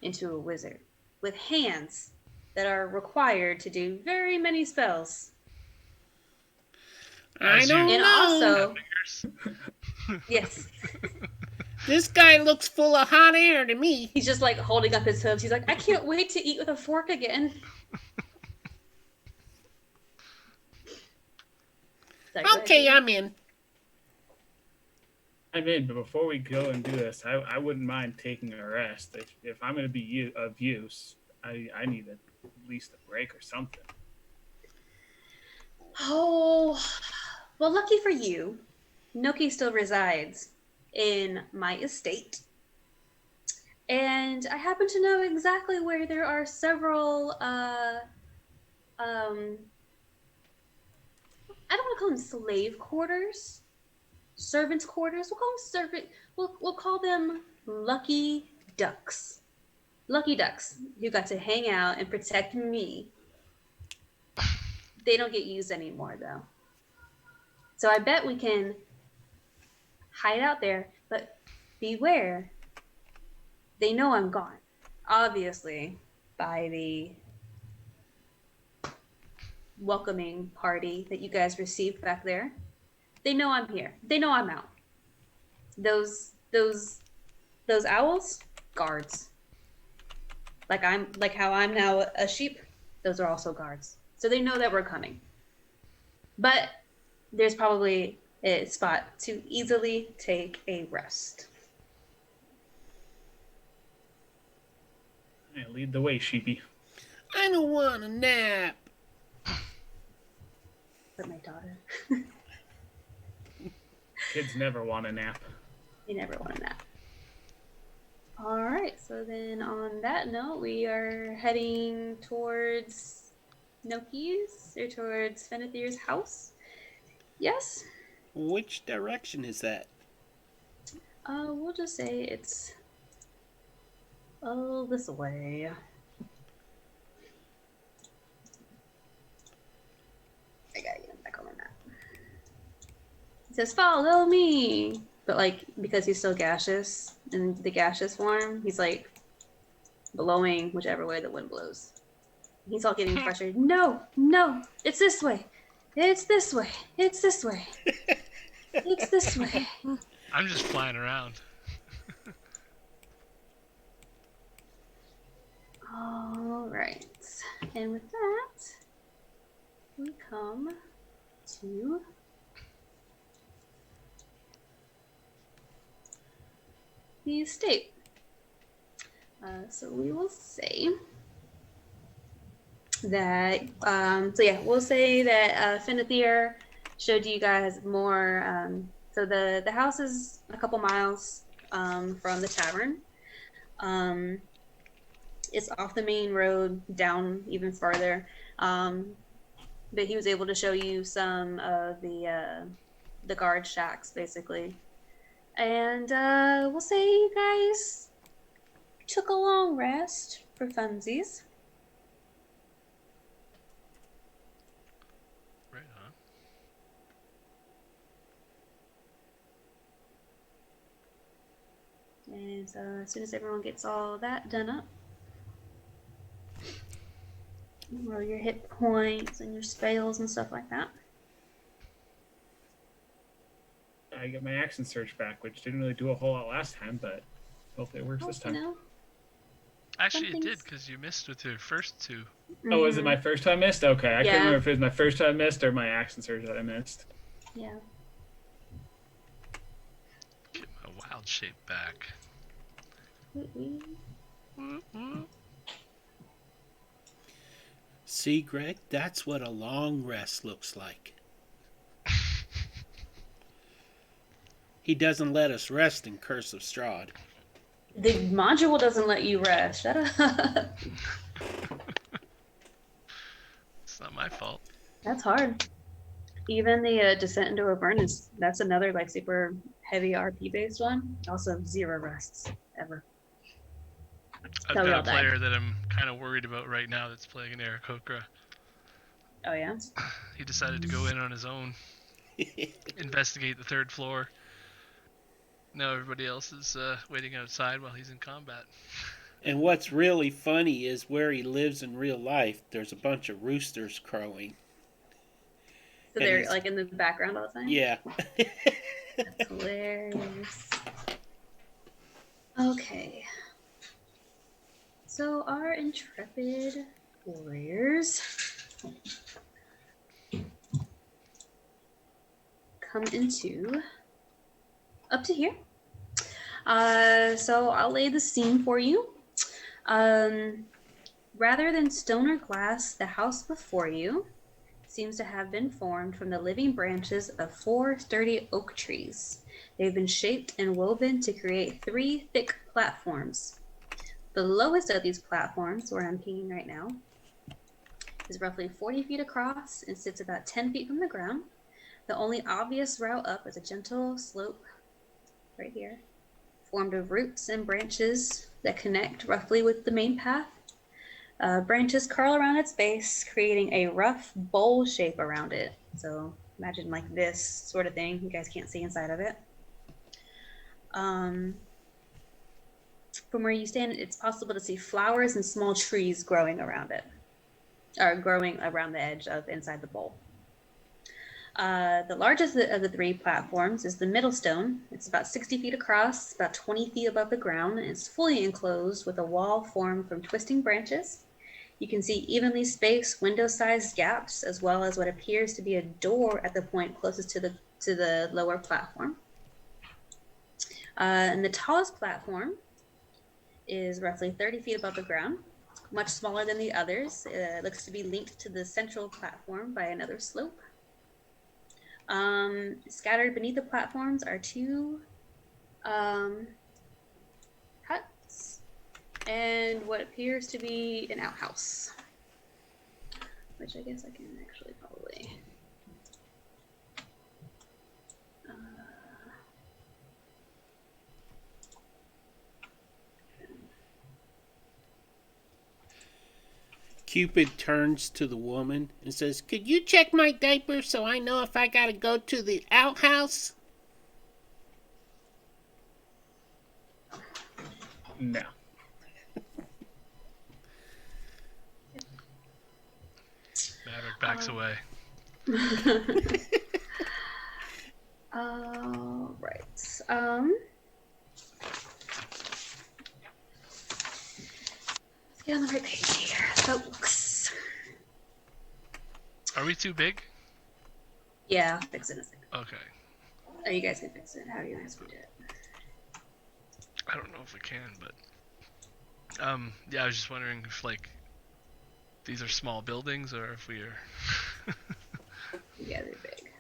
into a wizard with hands that are required to do very many spells. I don't And know. also, yes, This guy looks full of hot air to me. he's just like holding up his hooves. He's like, I can't wait to eat with a fork again. Okay, I'm in. I'm in, but before we go and do this, I wouldn't mind taking a rest. If I'm going to be of use, I need at least a break or something. Oh, well, lucky for you, Noki still resides in my estate. And I happen to know exactly where there are several, I don't want to call them slave quarters, servants' quarters. We'll call them we'll call them lucky ducks. Lucky ducks who got to hang out and protect me. They don't get used anymore, though. So I bet we can hide out there, but beware. They know I'm gone. Obviously, by the welcoming party that you guys received back there. They know I'm here. They know I'm out. Those owls, guards. Like how I'm now a sheep, those are also guards. So they know that we're coming. But there's probably a spot to easily take a rest. Yeah, lead the way, sheepy. I don't want a nap. But my daughter, Kids never want a nap. they never want a nap. All right, so then on that note, we are heading towards Noki's or towards Fenethir's house. Yes? Which direction is that? We'll just say it's this way. I gotta get him back on the map. It says, follow me! But, because he's so gaseous, in the gaseous form, he's, blowing whichever way the wind blows. He's all getting frustrated. No, it's this way. It's this way. It's this way. It's this way. I'm just flying around. All right. And with that, we come to the estate. So we will say that, we'll say that Fenethir showed you guys more So the house is a couple miles from the tavern. It's off the main road down even farther. But he was able to show you some of the guard shacks, basically. And we'll say you guys took a long rest for funsies. Right on. And as soon as everyone gets all that done up, roll your hit points and your spells and stuff like that. I get my action surge back, which didn't really do a whole lot last time, but hopefully it works this time. You know, Actually, it did things- because you missed with your first two. Oh, was it my first time missed? Okay, I Yeah. couldn't remember if it was my first time missed or my action surge that I missed. Yeah. Get my wild shape back. See, Greg, that's what a long rest looks like. He doesn't let us rest in Curse of Strahd. The module doesn't let you rest. Shut up. It's not my fault. That's hard. Even the Descent into Avern that's another like super heavy RP based one. Also 0 rests ever. I've So we got all a died. player that I'm kind of worried about right now that's playing an Aarakocra. Oh yeah. He decided to go in on his own, investigate the 3rd floor. Now everybody else is waiting outside while he's in combat. And what's really funny is where he lives in real life, there's a bunch of roosters crowing. So And they're he's- like in the background all the time. Yeah. That's hilarious. Okay. So our intrepid warriors come into up to here. So I'll lay the scene for you. Rather than stone or glass, the house before you seems to have been formed from the living branches of 4 sturdy oak trees. They've been shaped and woven to create 3 thick platforms. The lowest of these platforms, where I'm peeing right now, is roughly 40 feet across and sits about 10 feet from the ground. The only obvious route up is a gentle slope right here, formed of roots and branches that connect roughly with the main path. Branches curl around its base, creating a rough bowl shape around it. So imagine like this sort of thing. You guys can't see inside of it. From where you stand, it's possible to see flowers and small trees growing around it, or growing around the edge of inside the bowl. The largest of the 3 platforms is the middle stone. It's about 60 feet across, about 20 feet above the ground, and it's fully enclosed with a wall formed from twisting branches. You can see evenly spaced window-sized gaps, as well as what appears to be a door at the point closest to the lower platform. And the tallest platform is roughly 30 feet above the ground, much smaller than the others. It looks to be linked to the central platform by another slope. Scattered beneath the platforms are 2 huts and what appears to be an outhouse, which I guess I can actually probably Cupid turns to the woman and says, "Could you check my diaper so I know if I gotta go to the outhouse?" No. Maverick backs away. Right. Let's get on the right page here, folks. Are we too big? Yeah, I'll fix it in a second. Okay. Oh, you guys can fix it. How do you guys want to do it? I don't know if we can, but yeah, I was just wondering if like these are small buildings or if we are. Yeah, they're big.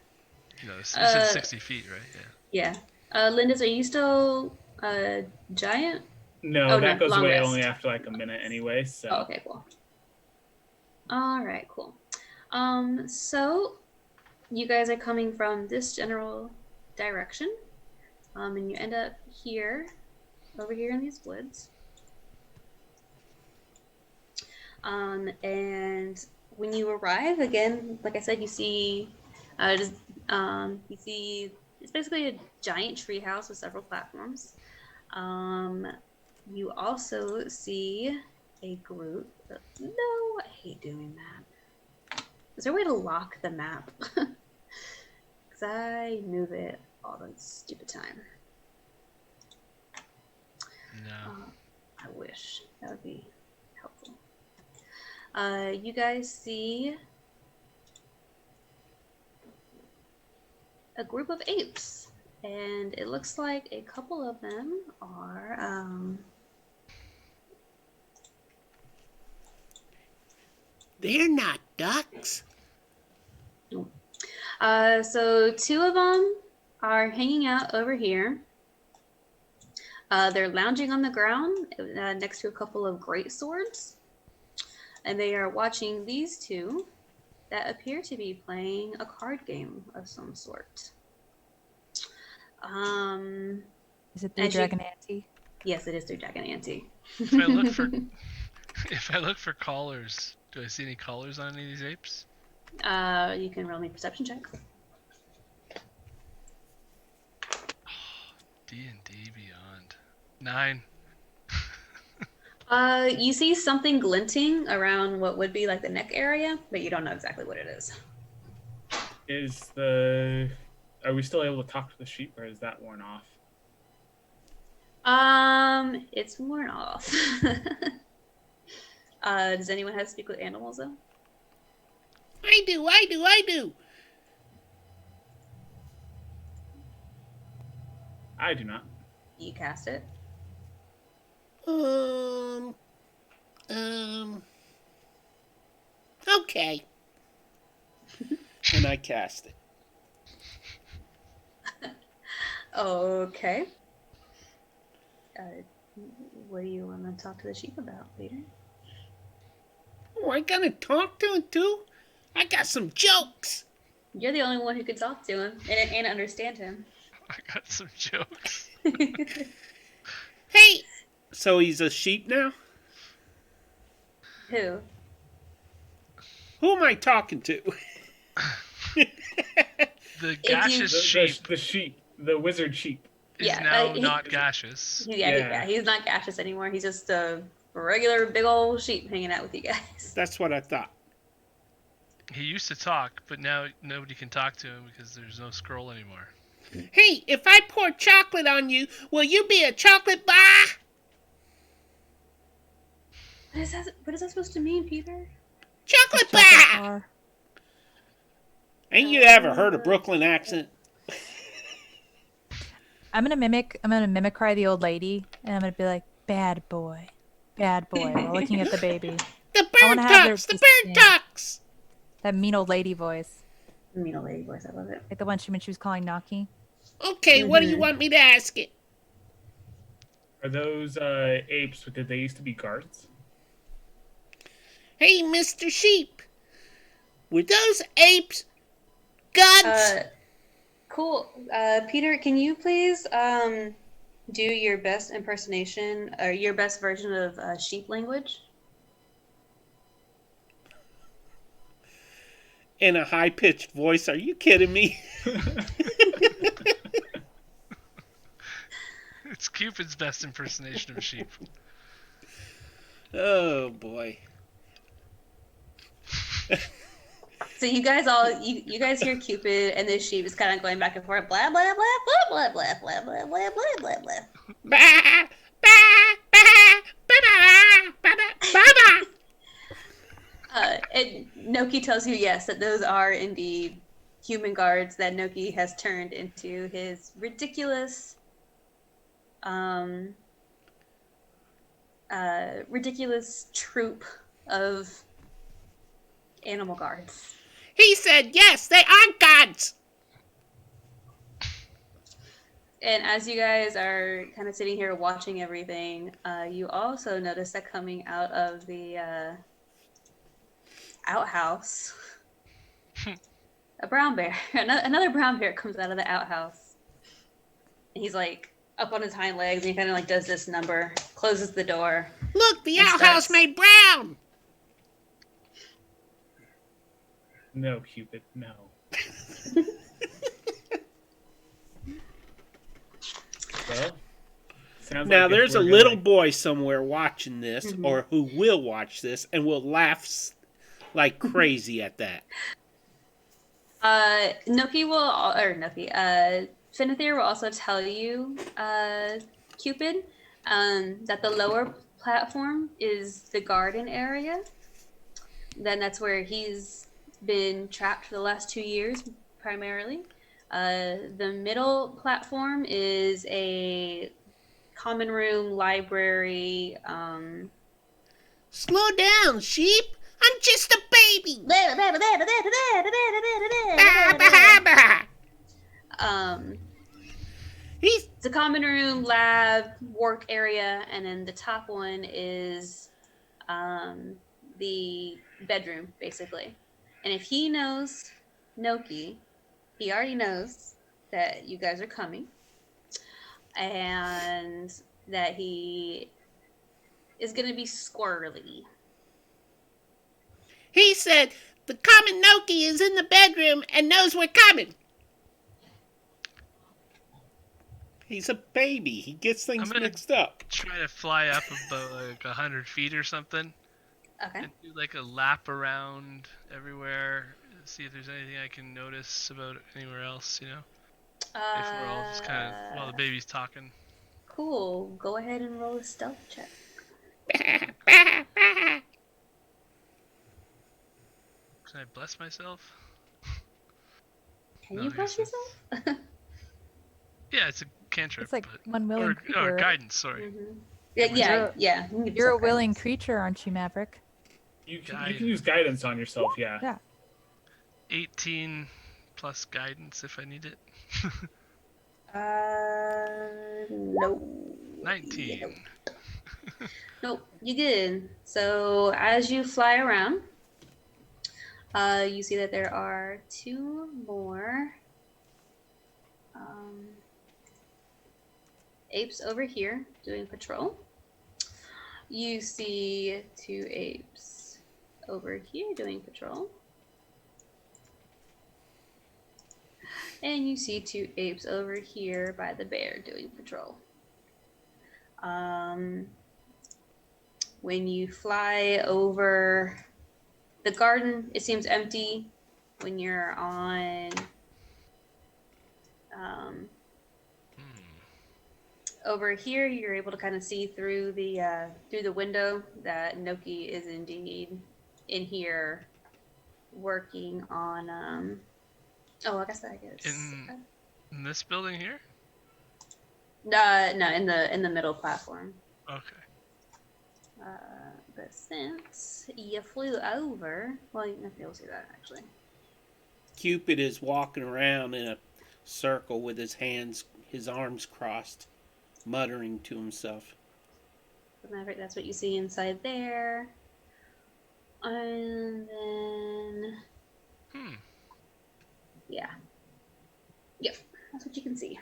No, you said 60 feet, right? Yeah. Yeah. Lindis, are you still giant? No, Oh, that no, goes long away rest. only after like a minute anyway. So Oh, okay, cool. All right, cool. So you guys are coming from this general direction, and you end up here, over here in these woods. And when you arrive, again, like I said, you see, it's basically a giant tree house with several platforms. You also see a group. No, I hate doing that. Is there a way to lock the map? Because I move it all the stupid time. No. I wish that would be helpful. You guys see a group of apes, and it looks like a couple of them are They're not ducks. so two of them are hanging out over here. They're lounging on the ground next to a couple of great swords, and they are watching these two that appear to be playing a card game of some sort. Is it the Dragon Ante? Yes, it is through Dragon Ante. If I look for collars, do I see any collars on any of these apes? You can roll me perception checks. D&D Beyond. 9. You see something glinting around what would be like the neck area, but you don't know exactly what it is. Are we still able to talk to the sheep, or is that worn off? It's worn off. Does anyone have to speak with animals though? I do. I do not. You cast it. Okay. And I cast it. Okay. What do you want to talk to the sheep about, Peter? Oh, I gotta talk to him too? I got some jokes. You're the only one who could talk to him and understand him. I got some jokes. Hey! So he's a sheep now? Who? Who am I talking to? The gaseous sheep The sheep. The wizard sheep. is now not gaseous. He's not gaseous anymore. He's just a regular big old sheep hanging out with you guys. That's what I thought. He used to talk, but now nobody can talk to him because there's no scroll anymore. Hey, if I pour chocolate on you, will you be a chocolate bar? What is that supposed to mean, Peter? Chocolate bar! Ain't you ever heard a Brooklyn accent? I'm gonna mimicry the old lady, and I'm gonna be like, bad boy, while looking at the baby. The bird talks! That mean old lady voice. Mean old lady voice, I love it. Like the one when she was calling Naki. Okay, what do you want me to ask it? Are those apes? Did they used to be guards? Hey, Mr. Sheep. Were those apes guards? Cool. Peter, can you please do your best impersonation or your best version of sheep language? In a high-pitched voice, are you kidding me? It's Cupid's best impersonation of a sheep. Oh, boy. So you guys you guys hear Cupid and this sheep is kind of going back and forth, blah blah blah blah blah blah blah blah blah blah blah blah. Ba ba ba ba ba ba ba. And Noki tells you yes that those are indeed human guards that Noki has turned into his ridiculous troop of animal guards. He said yes, they are gods. And as you guys are kind of sitting here watching everything, you also notice that coming out of the outhouse, a brown bear, another brown bear comes out of the outhouse. And he's like up on his hind legs and he kind of like does this number, closes the door. Look, the And outhouse starts- made brown. No, Cupid, no. Well, sounds Now, like if there's a we're little gonna- boy somewhere watching this, or who will watch this, and will laugh like crazy at that. Noki will, or Noki, Finithir will also tell you, Cupid, that the lower platform is the garden area. Then that's where he's been trapped for the last 2 years, primarily. The middle platform is a common room, library. Slow down, sheep. I'm just a baby. He's It's a common room, lab, work area, and then the top one is the bedroom, basically. And if he knows Noki, he already knows that you guys are coming and that he is going to be squirrely. He said the common Noki is in the bedroom and knows we're coming. He's a baby. He gets things I'm gonna- mixed up. Try to fly up about like 100 feet or something, Okay. and do like a lap around everywhere. See if there's anything I can notice about anywhere else. You know, if we're all just kind of while the baby's talking. Cool. Go ahead and roll a stealth check. Can I bless myself? Can No, you I bless guess it's- yourself? Yeah, it's a cantrip. It's like but, one willing or creature. right? guidance. Sorry. Mhm. Yeah. You can give You're a yourself willing guidance. creature, aren't you, Maverick? You Guide. can use guidance on yourself, yeah. Yeah. 18 plus guidance if I need it. No. 19. Nope, you good. So as you fly around, you see that there are 2 more apes over here doing patrol. You see 2 apes over here doing patrol. And you see 2 apes over here by the bear doing patrol. When you fly over the garden, it seems empty. When you're on over here, you're able to kind of see through the window that Noki is indeed in here working on. Oh, I guess that is. In this building here? No, in the middle platform. Okay. But since you flew over, well, you'll see that actually. Cupid is walking around in a circle with his arms crossed, muttering to himself. So Maverick, that's what you see inside there. And then, yeah. Yep, that's what you can see.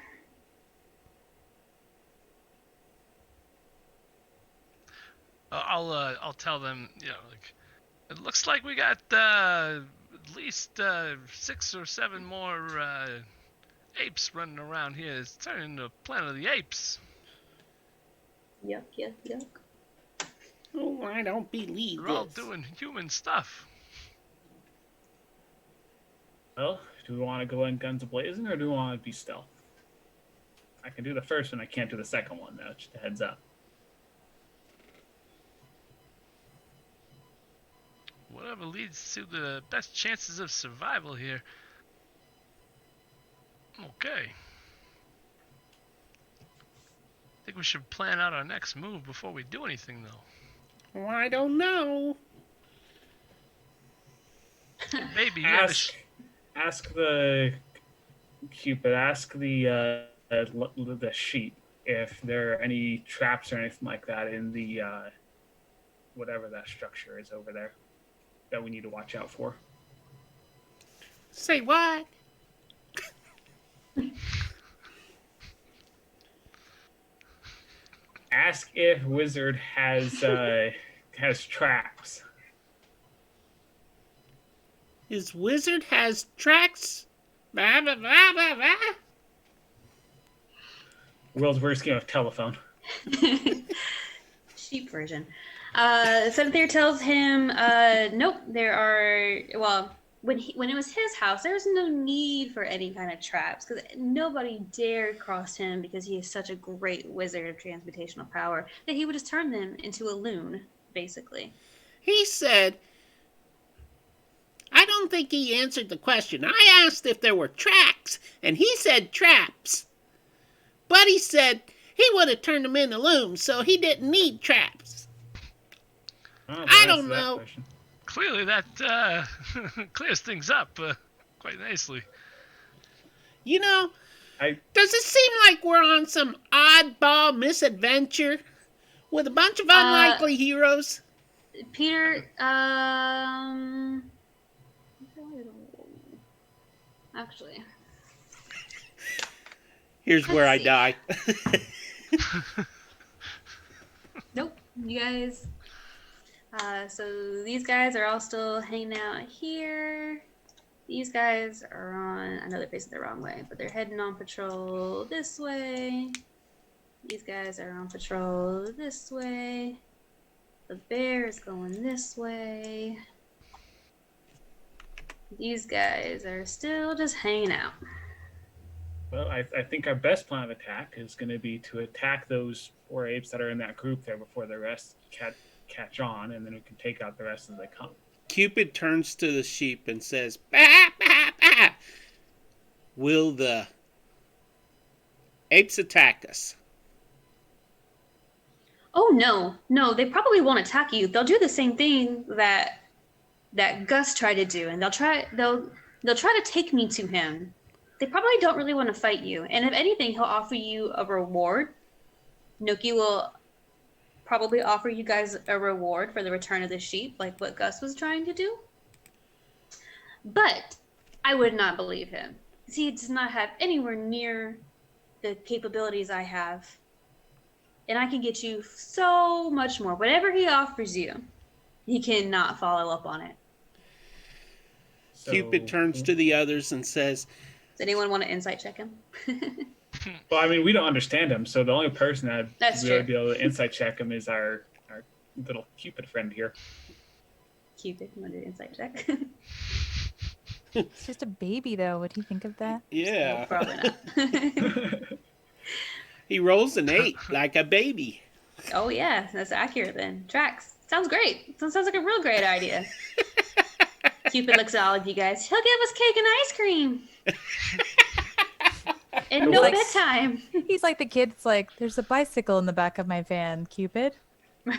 I'll tell them, like, it looks like we got at least 6 or 7 more apes running around here. It's turning into Planet of the Apes. Yuck. Oh, I don't believe They're all this. doing human stuff. Well, do we want to go in guns blazing or do we want to be stealth? I can do the first one. I can't do the second one, though. Just a heads up. Whatever leads to the best chances of survival here. Okay. I think we should plan out our next move before we do anything, though. Oh, I don't know. Maybe you have a Ask the Cupid. Ask the the sheep if there are any traps or anything like that in the whatever that structure is over there that we need to watch out for. Say what? Ask if Wizard has traps. His wizard has tracks? Blah, blah, blah, blah, blah. World's worst game of telephone. Sheep version. Seventh Year tells him, nope, there are, well, when it was his house, there was no need for any kind of traps because nobody dared cross him because he is such a great wizard of transmutational power that he would just turn them into a loon, basically. He said, I don't think he answered the question. I asked if there were tracks, and he said traps. But he said he would have turned them into looms, so he didn't need traps. I don't know. Clearly that clears things up quite nicely. You know, does it seem like we're on some oddball misadventure with a bunch of unlikely heroes? Peter, actually, here's where I die. Nope, you guys. So these guys are all still hanging out here. These guys are on, I know they're facing the wrong way, but they're heading on patrol this way. These guys are on patrol this way. The bear is going this way. These guys are still just hanging out. Well, I think our best plan of attack is going to be to attack those 4 apes that are in that group there before the rest catch on, and then we can take out the rest as they come. Cupid turns to the sheep and says, bah, bah, bah. Will the apes attack us? Oh no, they probably won't attack you. They'll do the same thing that Gus tried to do, and they'll try to take me to him. They probably don't really want to fight you, and if anything, he'll offer you a reward. Noki will probably offer you guys a reward for the return of the sheep, like what Gus was trying to do. But I would not believe him. He does not have anywhere near the capabilities I have. And I can get you so much more. Whatever he offers you, he cannot follow up on it. So, Cupid turns to the others and says, does anyone want to insight check him? Well, I mean, we don't understand him, so the only person that'd really true. be able to insight check him is our little Cupid friend here. Cupid, you want to do an insight check? It's just a baby, though. Would he think of that? yeah. No, probably not. He rolls an 8 like a baby. Oh, yeah, that's accurate then. Tracks. Sounds great. Sounds like a real great idea. Cupid looks at all of you guys. He'll give us cake and ice cream. And no bedtime. He's like the kid. It's like, there's a bicycle in the back of my van, Cupid.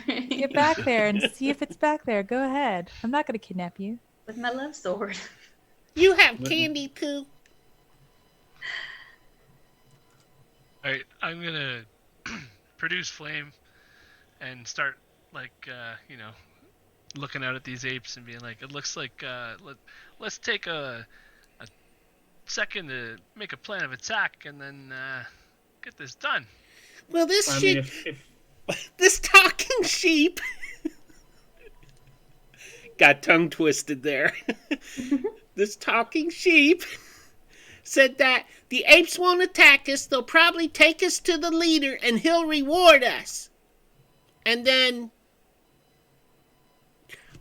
Get back there and see if it's back there. Go ahead. I'm not going to kidnap you. With my love sword. You have candy too. All right, I'm gonna produce flame and start looking out at these apes and being like, it looks like let's take a second to make a plan of attack and then get this done. Well, this this talking sheep got tongue twisted there. This talking sheep said that the apes won't attack us. They'll probably take us to the leader and he'll reward us. And then,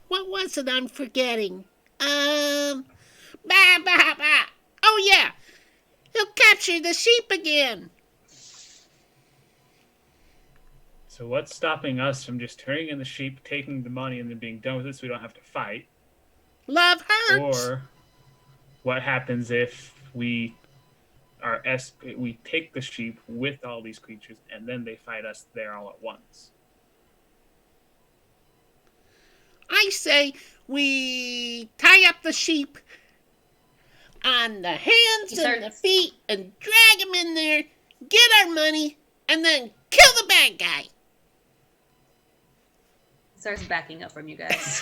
what was it I'm forgetting? Bah, bah, bah. Oh yeah, he'll capture the sheep again. So what's stopping us from just turning in the sheep, taking the money, and then being done with it so we don't have to fight? Love hurts. Or what happens if we take the sheep with all these creatures and then they fight us there all at once? I say we tie up the sheep on the hands and the feet and drag them in there get our money, and then kill the bad guy. Starts backing up from you guys.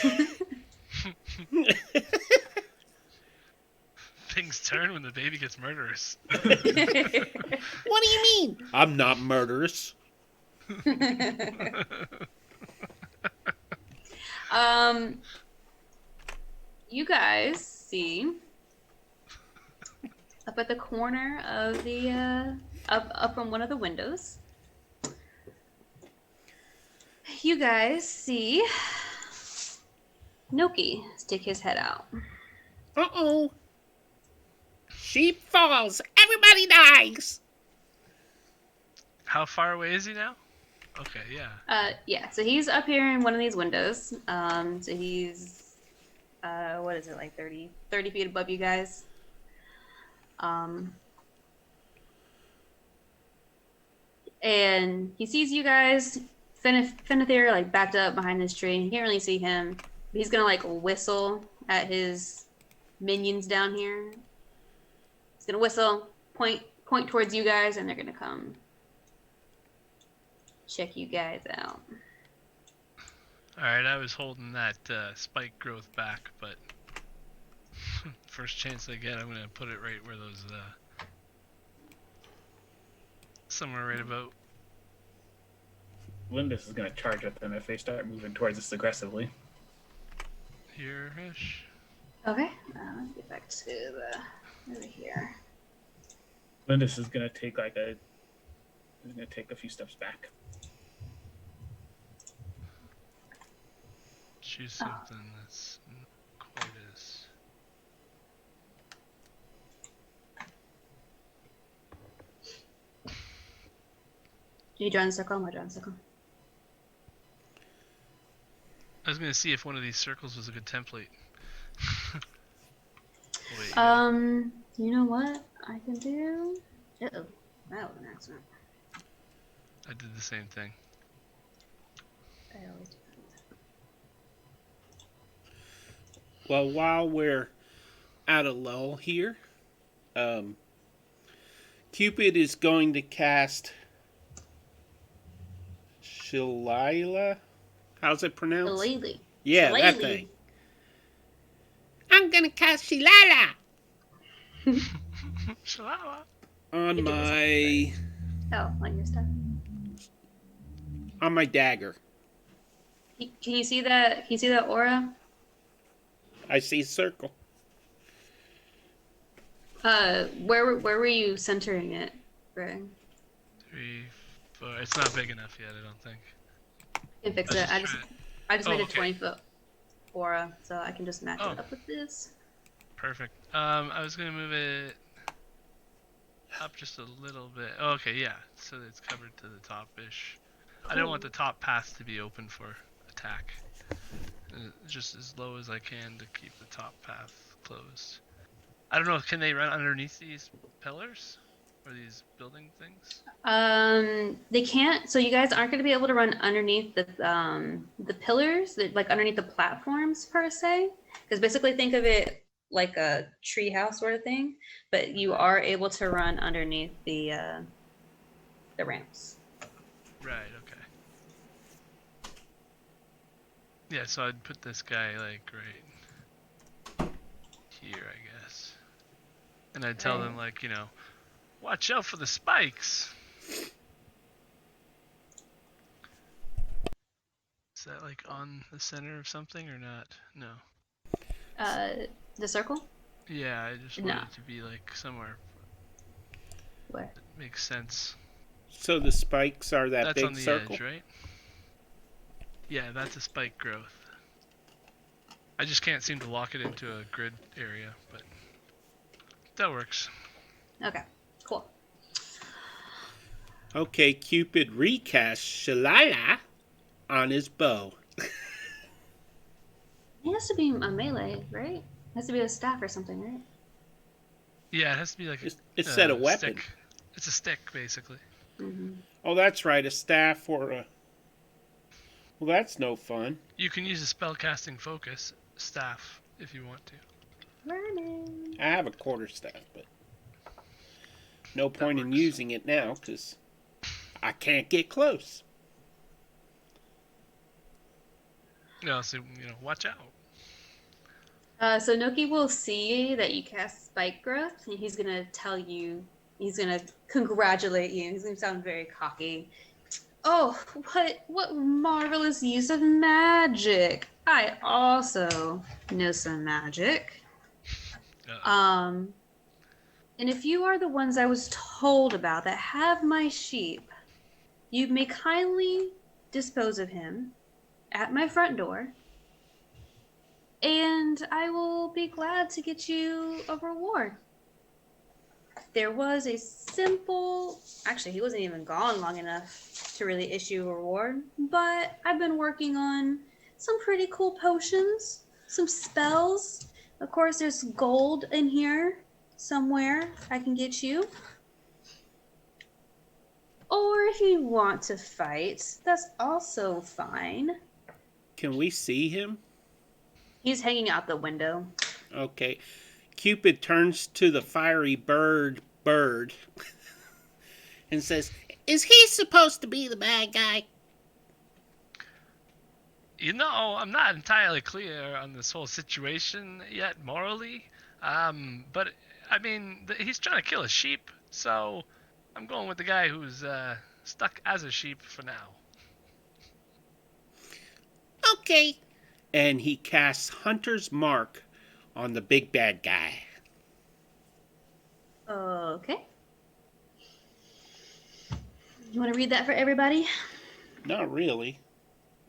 Things turn when the baby gets murderous. What do you mean? I'm not murderous. You guys see up at the corner of the up from one of the windows. You guys see Noki stick his head out. Uh-oh. Sheep falls. Everybody dies. How far away is he now? Okay, yeah. Yeah, so he's up here in one of these windows. So he's, what is it, like 30 feet above you guys. And he sees you guys. Finithir, like, backed up behind this tree. You can't really see him. He's gonna, like, whistle at his minions down here. He's gonna whistle, point towards you guys, and they're gonna come check you guys out. Alright, I was holding that spike growth back, but first chance I get, I'm gonna put it right where those, somewhere right about. Lindis is going to charge at them if they start moving towards us aggressively. Here-ish. Okay, let's get back to the over here. Lindis is going to take a few steps back. Choose something that's not quite as. Do you draw in a circle? I'm gonna draw in a circle. I was gonna see if one of these circles was a good template. Wait, You know what I can do? Uh-oh, that was an accident. I did the same thing. I always do that. Well, while we're at a lull here, Cupid is going to cast Shalila. How's it pronounced? Shillelagh. Yeah, that Shillelagh. thing. I'm gonna cast Shalila Shalala. on It my Oh, on your stuff. dagger. Can you see that? Can you see that aura? I see a circle. Where were you centering it, Greg? 3, 4. It's not big enough yet, I don't think. You can fix Let's it. just try I just Oh, made a okay. 20-foot aura, so I can just match Oh. it up with this. Perfect. I was gonna move it up just a little bit. Oh, okay, yeah. So it's covered to the top-ish. I don't want the top path to be open for attack. Just as low as I can to keep the top path closed. I don't know, can they run underneath these pillars? Or these building things? They can't. So you guys aren't going to be able to run underneath the pillars, like underneath the platforms per se. Because basically, think of it like a tree house sort of thing. But you are able to run underneath the ramps. Right, okay. Yeah, so I'd put this guy like right here, I guess. And I'd tell them like, watch out for the spikes. Is that like on the center of something or not? No. The circle. Yeah, I just want it to be like somewhere Where? that makes sense. So the spikes are that That's big on the circle? edge, right? Yeah, that's a spike growth. I just can't seem to lock it into a grid area, but that works. Okay. Cool. Okay, Cupid recasts Shalila on his bow. It has to be a melee, right? It has to be a staff or something, right? Yeah, it has to be like It said a weapon. Stick. It's a stick, basically. Mm-hmm. Oh, that's right, a staff or a... Well, that's no fun. You can use a spellcasting focus staff if you want to. Learning. I have a quarterstaff, but... No point in using it now, because I can't get close. So watch out. So Noki will see that you cast Spike Growth, and he's gonna tell you, he's gonna congratulate you. He's gonna sound very cocky. Oh, what marvelous use of magic! I also know some magic. And if you are the ones I was told about that have my sheep, you may kindly dispose of him at my front door, and I will be glad to get you a reward. There was a simple, actually, he wasn't even gone long enough to really issue a reward, but I've been working on some pretty cool potions, some spells. Of course, there's gold in here somewhere I can get you. Or if you want to fight, that's also fine. Can we see him? He's hanging out the window. Okay. Cupid turns to the fiery bird and says, "Is he supposed to be the bad guy?" I'm not entirely clear on this whole situation yet morally. But I mean, he's trying to kill a sheep, so I'm going with the guy who's stuck as a sheep for now. Okay. And he casts Hunter's Mark on the big bad guy. Okay. You want to read that for everybody? Not really.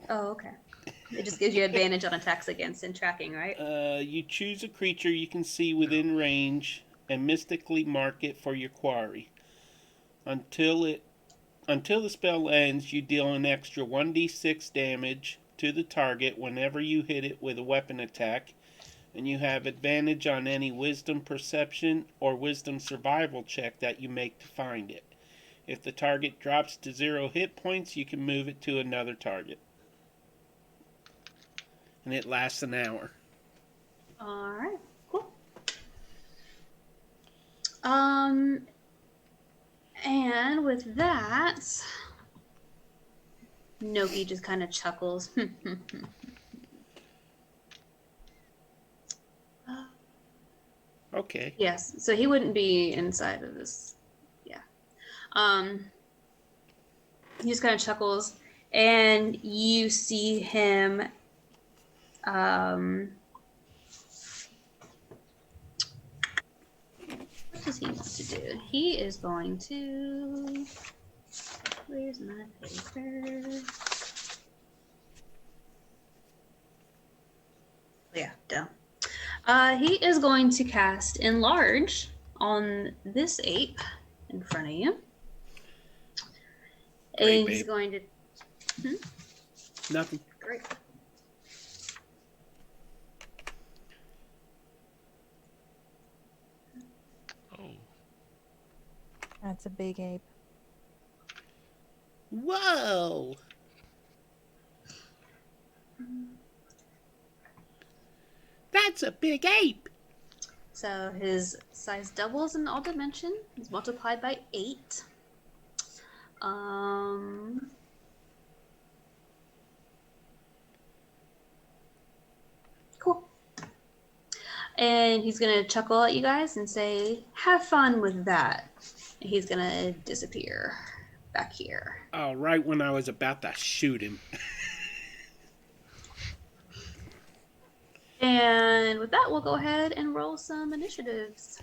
Oh, okay. It just gives you advantage on attacks against and tracking, right? You choose a creature you can see within range and mystically mark it for your quarry. Until the spell ends, you deal an extra 1d6 damage to the target whenever you hit it with a weapon attack, and you have advantage on any wisdom perception or wisdom survival check that you make to find it. If the target drops to 0 hit points, you can move it to another target. And it lasts an hour. Alright, cool. And with that, Noki just kind of chuckles. Okay. Yes, so he wouldn't be inside of this. Yeah. He just kind of chuckles, and you see him. What does he want to do? He is going to. Where's my paper? Yeah, dumb. He is going to cast Enlarge on this ape in front of you. Great, And he's babe. going to. Nothing. Great. Oh. That's a big ape. Whoa! That's a big ape! So his size doubles in all dimension. He's multiplied by 8. Cool. And he's gonna chuckle at you guys and say, "Have fun with that." And he's gonna disappear back here. Oh, right when I was about to shoot him. And with that, we'll go ahead and roll some initiatives.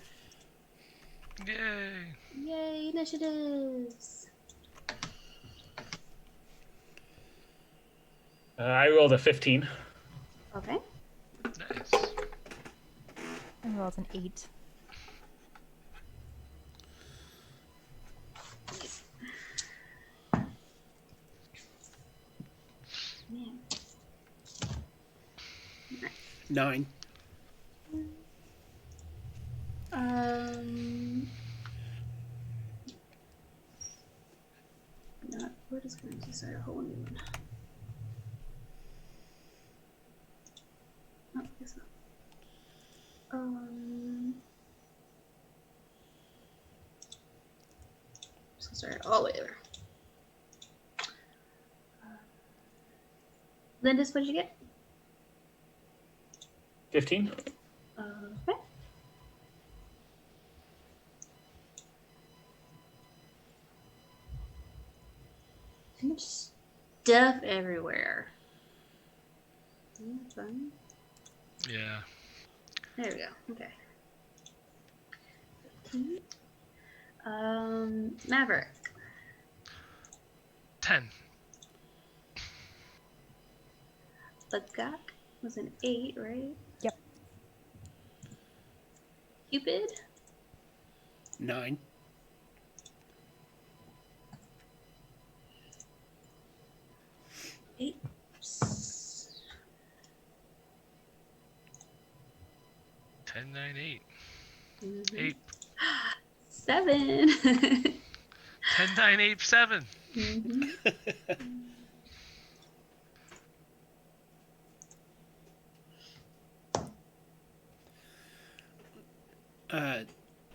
Yay! Yay, initiatives! I rolled a 15. Okay. Nice. I rolled an 8. Man. 9. Not, we're just going to start a whole new one. No, guess not. all the way over. Lindis, what did you get? 15. Okay. Too much stuff everywhere. Fun. Yeah. There we go. Okay. Maverick. 10. Bagak was an 8, right? Yep. Cupid. 9. Eight. 10, 9, 8. Mhm. 8. 7. 10, 9, 8, 7. Mhm.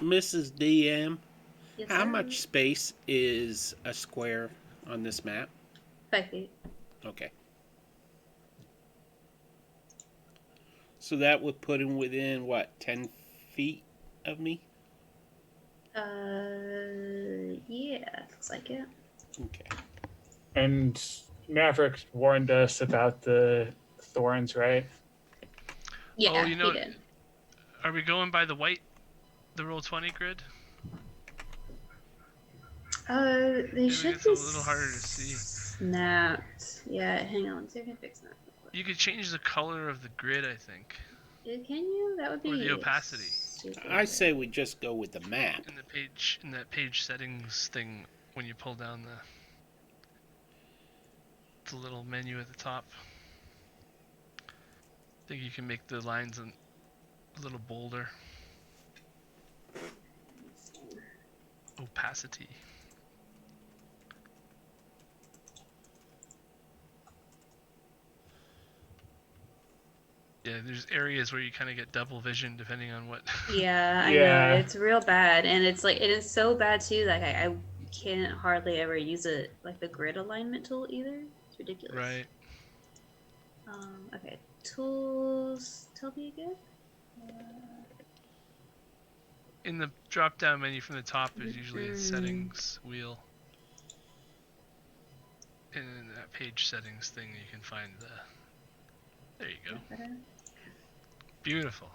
Mrs. DM, Yes, how sir. much space is a square on this map? 5 feet. Okay. So that would put him within, what, 10 feet of me? Yeah, looks like it. Okay. And Maverick warned us about the thorns, right? Yeah, Oh, you know, he did. are we going by the roll 20 grid? They Maybe should it's be a little harder to see. snapped. Yeah, hang on. See if I can fix that. real quick. You could change the color of the grid, I think, Can you? That would be. or the opacity Stupid. I say we just go with the map. in that page settings thing when you pull down the little menu at the top. I think you can make the lines a little bolder. Opacity. Yeah, there's areas where you kind of get double vision depending on what. Yeah, I Yeah. know it's real bad, and it's like it is so bad too. Like I can't hardly ever use it like the grid alignment tool either. It's ridiculous. Right. Okay. Tools. Tell me again. In the drop-down menu from the top is usually a settings wheel. And in that page settings thing, you can find the. There you go. Better? Beautiful.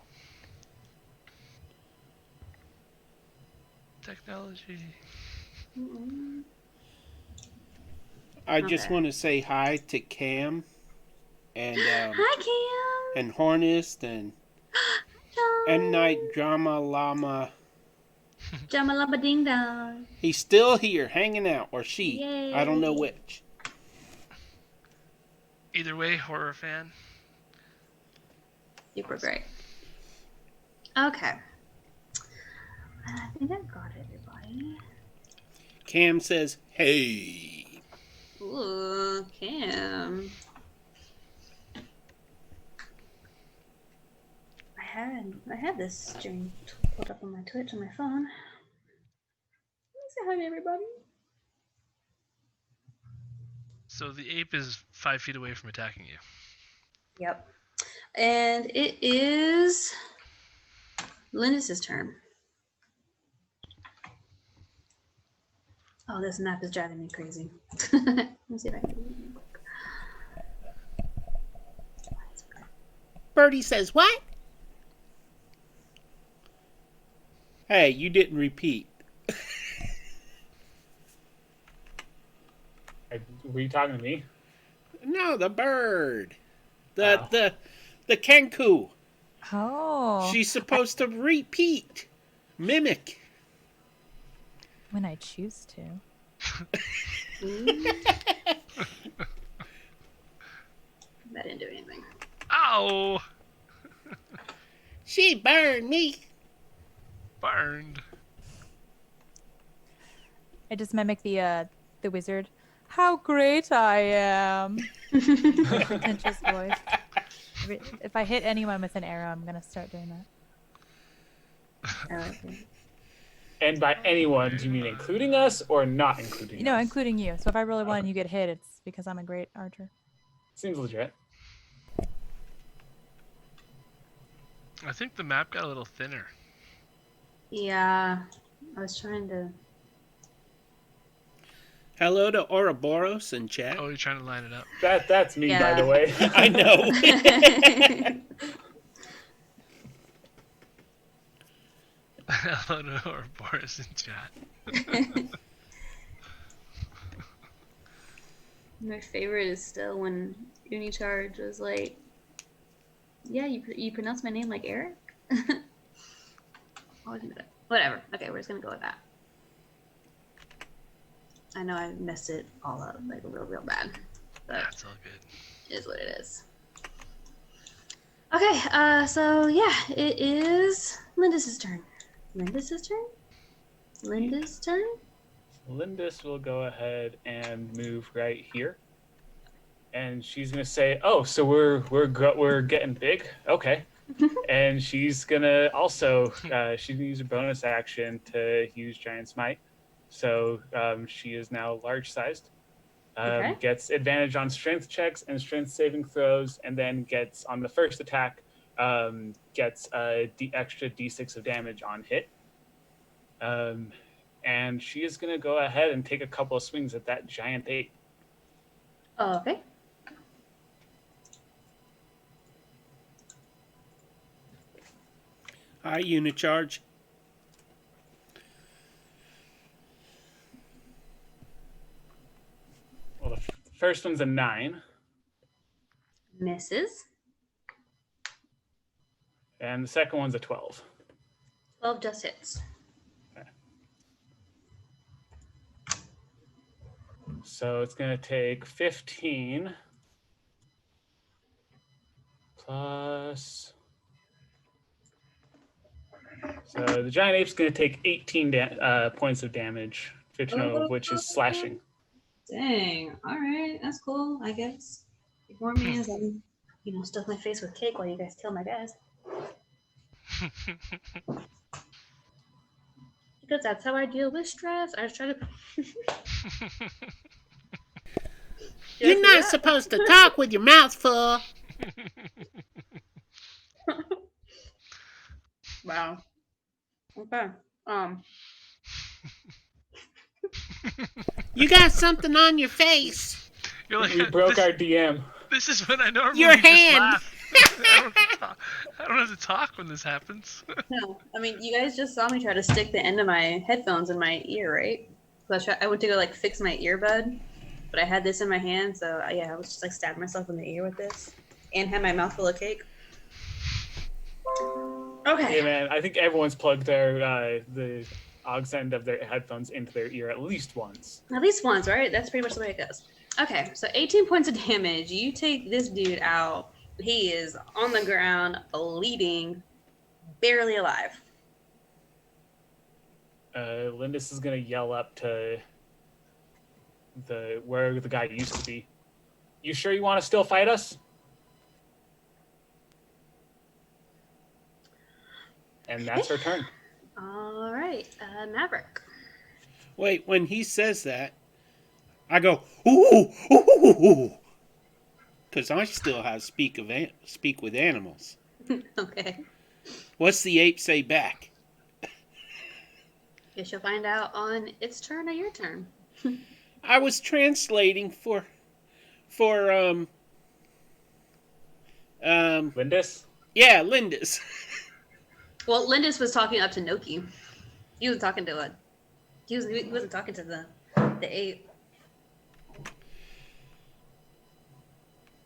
Technology. Mm-mm. I just Okay. want to say hi to Cam and Hi, Cam. and Hornist and M Night Drama Llama. Jamalaba ding dong. He's still here, hanging out, or she. I don't know Yay. which. Either way, horror fan. Super great. Okay. I think I've got everybody. Cam says, "Hey." Ooh, Cam. I had this stream pulled up on my Twitch on my phone. Let me say hi to everybody. So the ape is 5 feet away from attacking you. Yep. And it is Linus's turn. Oh, this map is driving me crazy. Let me see if I can do it real quick. Birdie says, "What?" Hey, you didn't repeat. Were you talking to me? No, the bird. Oh. The Kenku. Oh. She's supposed to repeat. Mimic. When I choose to. That didn't do anything. Ow! She burned me. Burned. I just mimic the wizard. How great I am. Pretentious voice. If I hit anyone with an arrow, I'm gonna start doing that. I like it. And by anyone, do you mean including us or not including You know, us? including you. So if I roll a 1 and you get hit, it's because I'm a great archer. Seems legit. I think the map got a little thinner. Yeah, I was trying to. Hello to Ouroboros in chat. Oh, you're trying to line it up. That's me, by the Yeah. way. I know. Hello to our Boris in chat. My favorite is still when Unicharge was like, "Yeah, you pronounce my name like Eric." Whatever. Okay, we're just gonna go with that. I know I messed it all up like real bad, but That's all good. it is what it is. Okay, so yeah, it is Lindis's turn. Lindis's turn. Lindis will go ahead and move right here, and she's gonna say, "Oh, so we're getting big, okay." And she's gonna also she's gonna use a bonus action to use Giant Smite, so she is now large sized. Okay. Gets advantage on strength checks and strength saving throws, and then gets on the first attack gets a extra d6 of damage on hit. And she is going to go ahead and take a couple of swings at that giant ape. Okay. Hi, Unicharge. Well, the first one's a 9, Misses. and the second one's a 12. 12 just hits. So it's going to take 15 plus. So the giant ape's going to take 18 points of damage, 15 of which is slashing. Dang. All right, that's cool. I guess. Ignore me as I'm, stuff my face with cake while you guys kill my guys. Because that's how I deal with stress. I just try to. You're not supposed to talk with your mouth full. Wow. Okay. You got something on your face. You're like, We broke our DM. This is when I normally Your just hand. laugh. I don't have to talk when this happens. No, I mean, you guys just saw me try to stick the end of my headphones in my ear, right? So I went to go fix my earbud, but I had this in my hand, so I was just stabbing myself in the ear with this, and had my mouth full of cake. Okay. Hey man, I think everyone's plugged their the aux end of their headphones into their ear at least once. At least once, right? That's pretty much the way it goes. Okay, so 18 points of damage. You take this dude out. He is on the ground, bleeding, barely alive. Lindis is gonna yell up to where the guy used to be. You sure you want to still fight us? And that's her turn. All right, Maverick. Wait, when he says that, I go, ooh, ooh, ooh, ooh. Because I still have speak with animals. Okay. What's the ape say back? Guess you'll find out on its turn or your turn. I was translating for Lindis? yeah, Lindis. Well, Lindis was talking up to Noki. He was talking to he wasn't talking to the ape.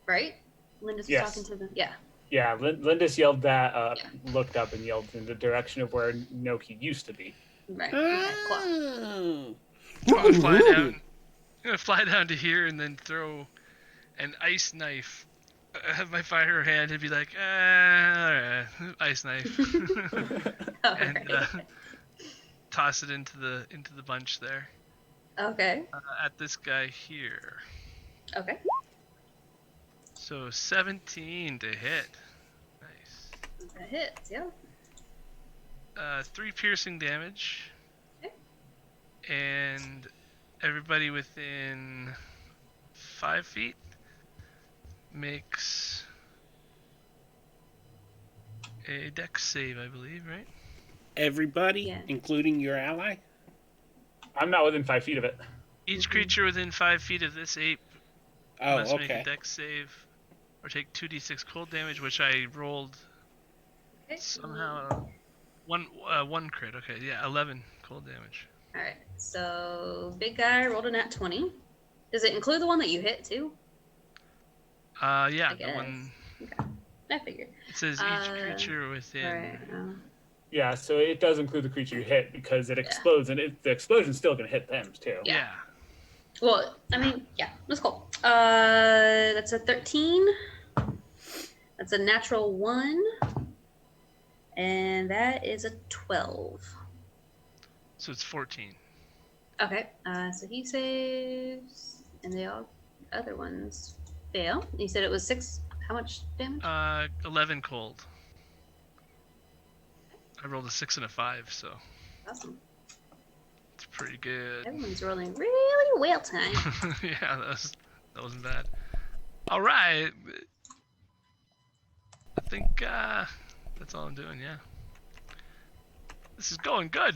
Right? Lindis was Yes. talking to the yeah. Yeah, Lindis yelled that up, looked up, and yelled in the direction of where Noki used to be. Right. Okay, cool. Oh. I'm gonna fly down to here and then throw an ice knife. Have my fire hand and be like, ice knife, and toss it into the bunch there. Okay. At this guy here. Okay. So 17 to hit. Nice. That hits, yeah. 3 piercing damage. and everybody within 5 feet makes a dex save, I believe, right? Everybody, Yeah. including your ally? I'm not within 5 feet of it. Each creature within 5 feet of this ape Oh, must make okay. a dex save or take 2d6 cold damage, which I rolled Okay. somehow. One crit. Okay, yeah, 11 cold damage. All right. So big guy rolled a nat 20. Does it include the one that you hit too? Yeah, I the guess. one. Okay. I figured. It says each creature within. All right. Yeah, so it does include the creature you hit because it explodes, and the explosion's still going to hit them too. Yeah. Well, I mean, yeah, that's cool. That's a 13. That's a natural 1. And that is a 12. So it's 14. Okay, so he saves, and the other ones fail. You said it was 6. How much damage? 11 cold. I rolled a 6 and a 5, so Awesome. it's pretty good. Everyone's rolling really well tonight. Yeah, that wasn't bad. All right. I think that's all I'm doing. Yeah. This is going good.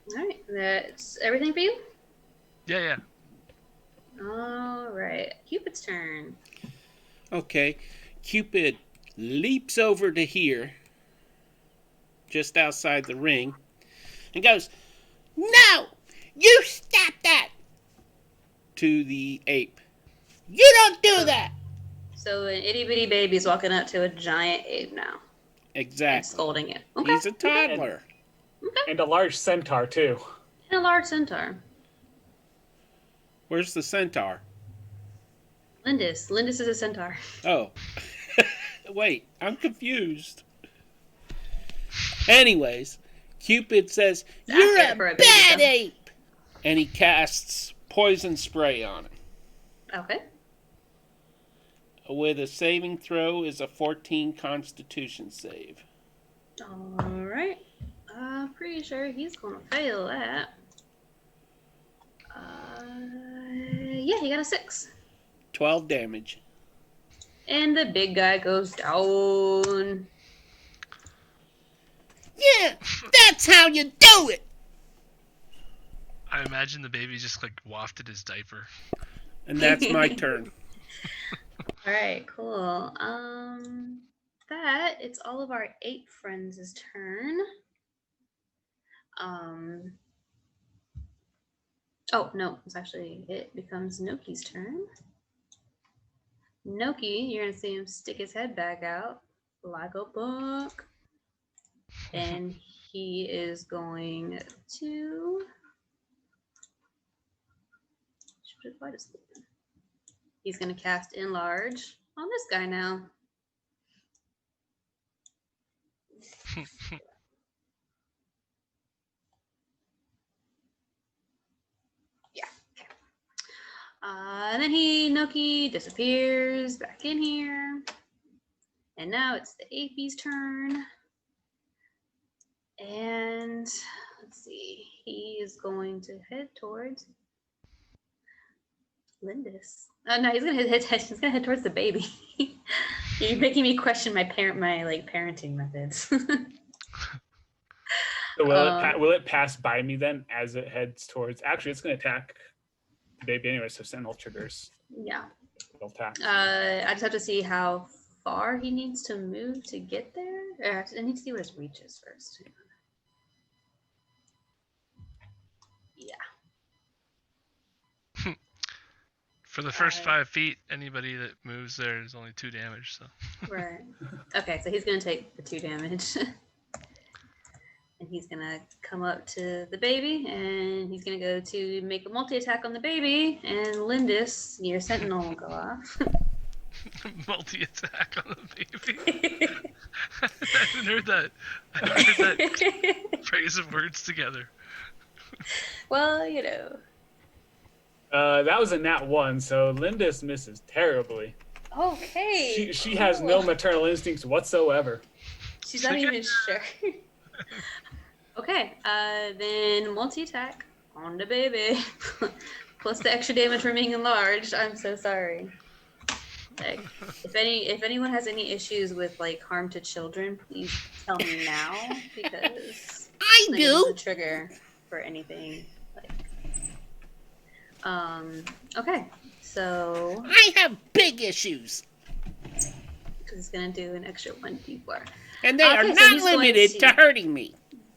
All right, that's everything for you? Yeah. All right, Cupid's turn. Okay. Cupid leaps over to here, just outside the ring, and goes, "No! You stop that!" to the ape. "You don't do that!" So an itty bitty baby's walking up to a giant ape now and Exactly. scolding it. Okay. He's a toddler. And a large centaur too. And a large centaur. Where's the centaur? Lindis. Lindis is a centaur. Oh. Wait, I'm confused. Anyways, Cupid says, "You're accurate a for a baby, bad though. ape!" And he casts poison spray on him. Okay. With a saving throw is a 14 Constitution save. All right. I'm pretty sure he's going to fail that. Yeah, he got a 6. 12 damage. And the big guy goes down. Yeah, that's how you do it! I imagine the baby just like wafted his diaper. And that's my turn. All right, cool. It's all of our ape friends' turn. Oh no, it becomes Noki's turn. Noki, you're gonna see him stick his head back out like a buck, and he is going to. He's gonna cast Enlarge on this guy now. Yeah. Okay. And then Noki disappears back in here. And now it's the AP's turn. And let's see, he is going to head towards Lindis. Oh no, he's gonna head towards the baby. You're making me question my parenting methods. So will it pass by me then as it heads towards? Actually, it's going to attack the baby anyway. So Sentinel triggers. Yeah. It'll attack. I just have to see how far he needs to move to get there. I need to see what his reach is first. Yeah. For the first 5 feet, anybody that moves there is only 2 damage. So. Right. Okay, so he's gonna take the 2 damage. And he's gonna come up to the baby, and he's gonna go to make a multi-attack on the baby, and Lindis, your sentinel will go off. Multi-attack on the baby. I haven't heard that. I haven't heard that phrase of words together. Well, you know. That was a nat 1, so Lindis misses terribly. Okay. She has no maternal instincts whatsoever. She's not Okay. even sure. Okay, then multi-attack on the baby. Plus the extra damage from being enlarged. I'm so sorry. Like, if anyone has any issues with like harm to children, please tell me now because I I'm gonna use a do. trigger for anything. Like, okay, so I have big issues. it's gonna do an extra 1d4. And they are Okay, so not he's going limited to hurting me.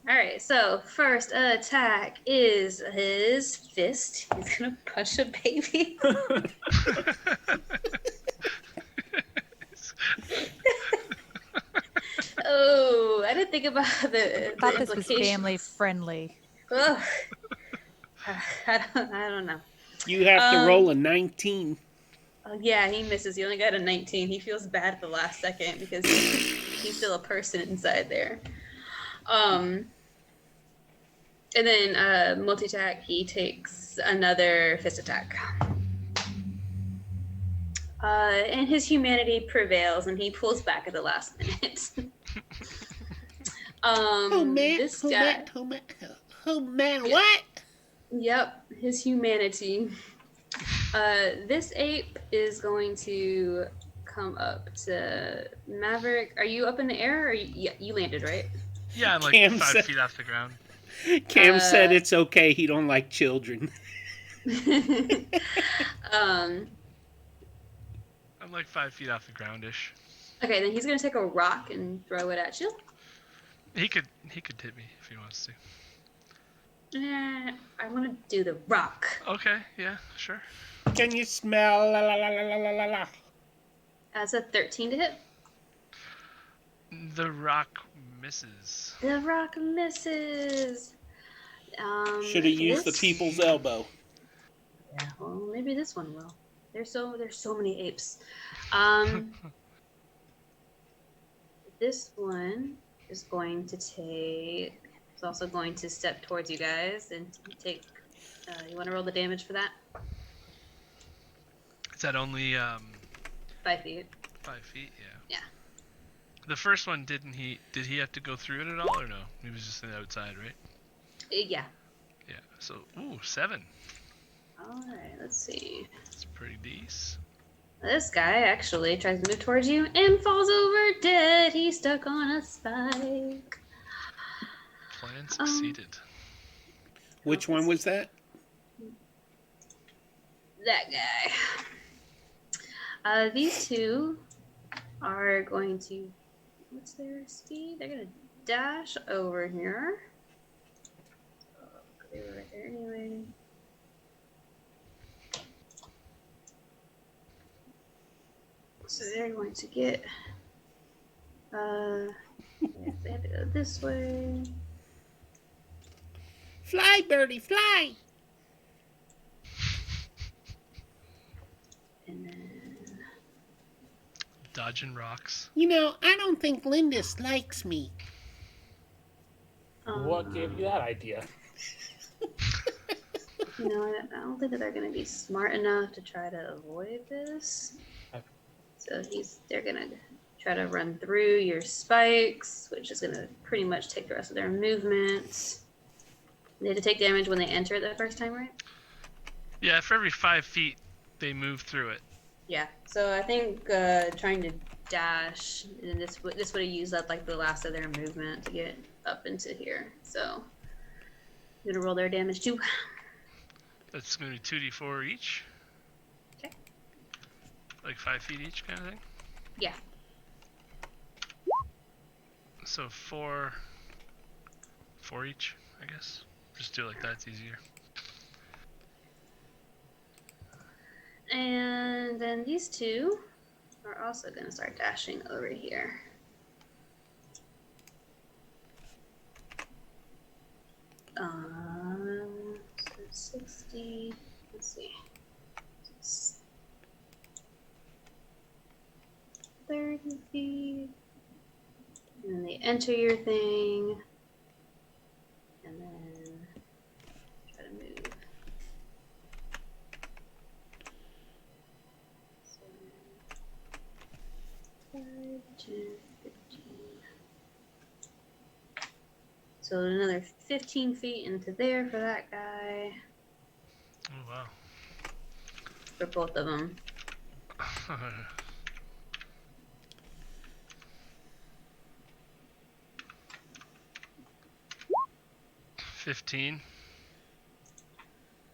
All right, so first attack is his fist. He's gonna punch a baby. Oh, I didn't think about the I thought this was implications. family friendly. Ugh. I don't know. You have to roll a 19. Yeah, he misses. He only got a 19. He feels bad at the last second because he's still a person inside there. And then multi-attack, he takes another fist attack. And his humanity prevails, and he pulls back at the last minute. Oh man, This oh guy. man, Yeah. what? Yep, his humanity. This ape is going to come up to Maverick. Are you up in the air? Or yeah, you landed, right? Yeah, I'm like Cam 5 said- feet off the ground. Cam said it's okay, he don't like children. I'm like 5 feet off the groundish. Okay, then he's gonna take a rock and throw it at you. He could hit me if he wants to. I'm gonna do the rock. Okay, yeah, sure. Can you smell la la la la la la la? That's a 13 to hit. The rock misses. The rock misses. Should have used the this- people's elbow. Yeah, well, maybe this one will. There's so many apes. This one is going to take. It's also going to step towards you guys and take. You want to roll the damage for that? Is that only 5 feet. 5 feet? Yeah. Yeah. The first one did he have to go through it at all or no? He was just on the outside, right? Yeah. Yeah. So 7. All right. Let's see. It's pretty decent. This guy actually tries to move towards you and falls over dead. He's stuck on a spike. Plan succeeded. Which one was that? That guy. These two are going to. What's their speed? They're gonna dash over here. They were right there anyway. So they're going to get. They have to go this way. Fly, birdie, fly! And then. Dodging rocks. You know, I don't think Lindis likes me. What gave you that idea? You know what? I don't think that they're going to be smart enough to try to avoid this. So they're going to try to run through your spikes, which is going to pretty much take the rest of their movement. They had to take damage when they enter the first time, right? Yeah, for every 5 feet, they move through it. Yeah. So I think trying to dash, and this would have used up like the last of their movement to get up into here. So I'm gonna roll their damage too. That's going to be 2d4 each. Okay. Like 5 feet each kind of thing. Yeah. So 4 each, I guess. Just do it like that, it's easier. And then these two are also going to start dashing over here. So 60, let's see. 30 feet. And then they enter your thing. And then try to move. So, 5, 10, 15. So another 15 feet into there for that guy. Oh wow. For both of them. 15.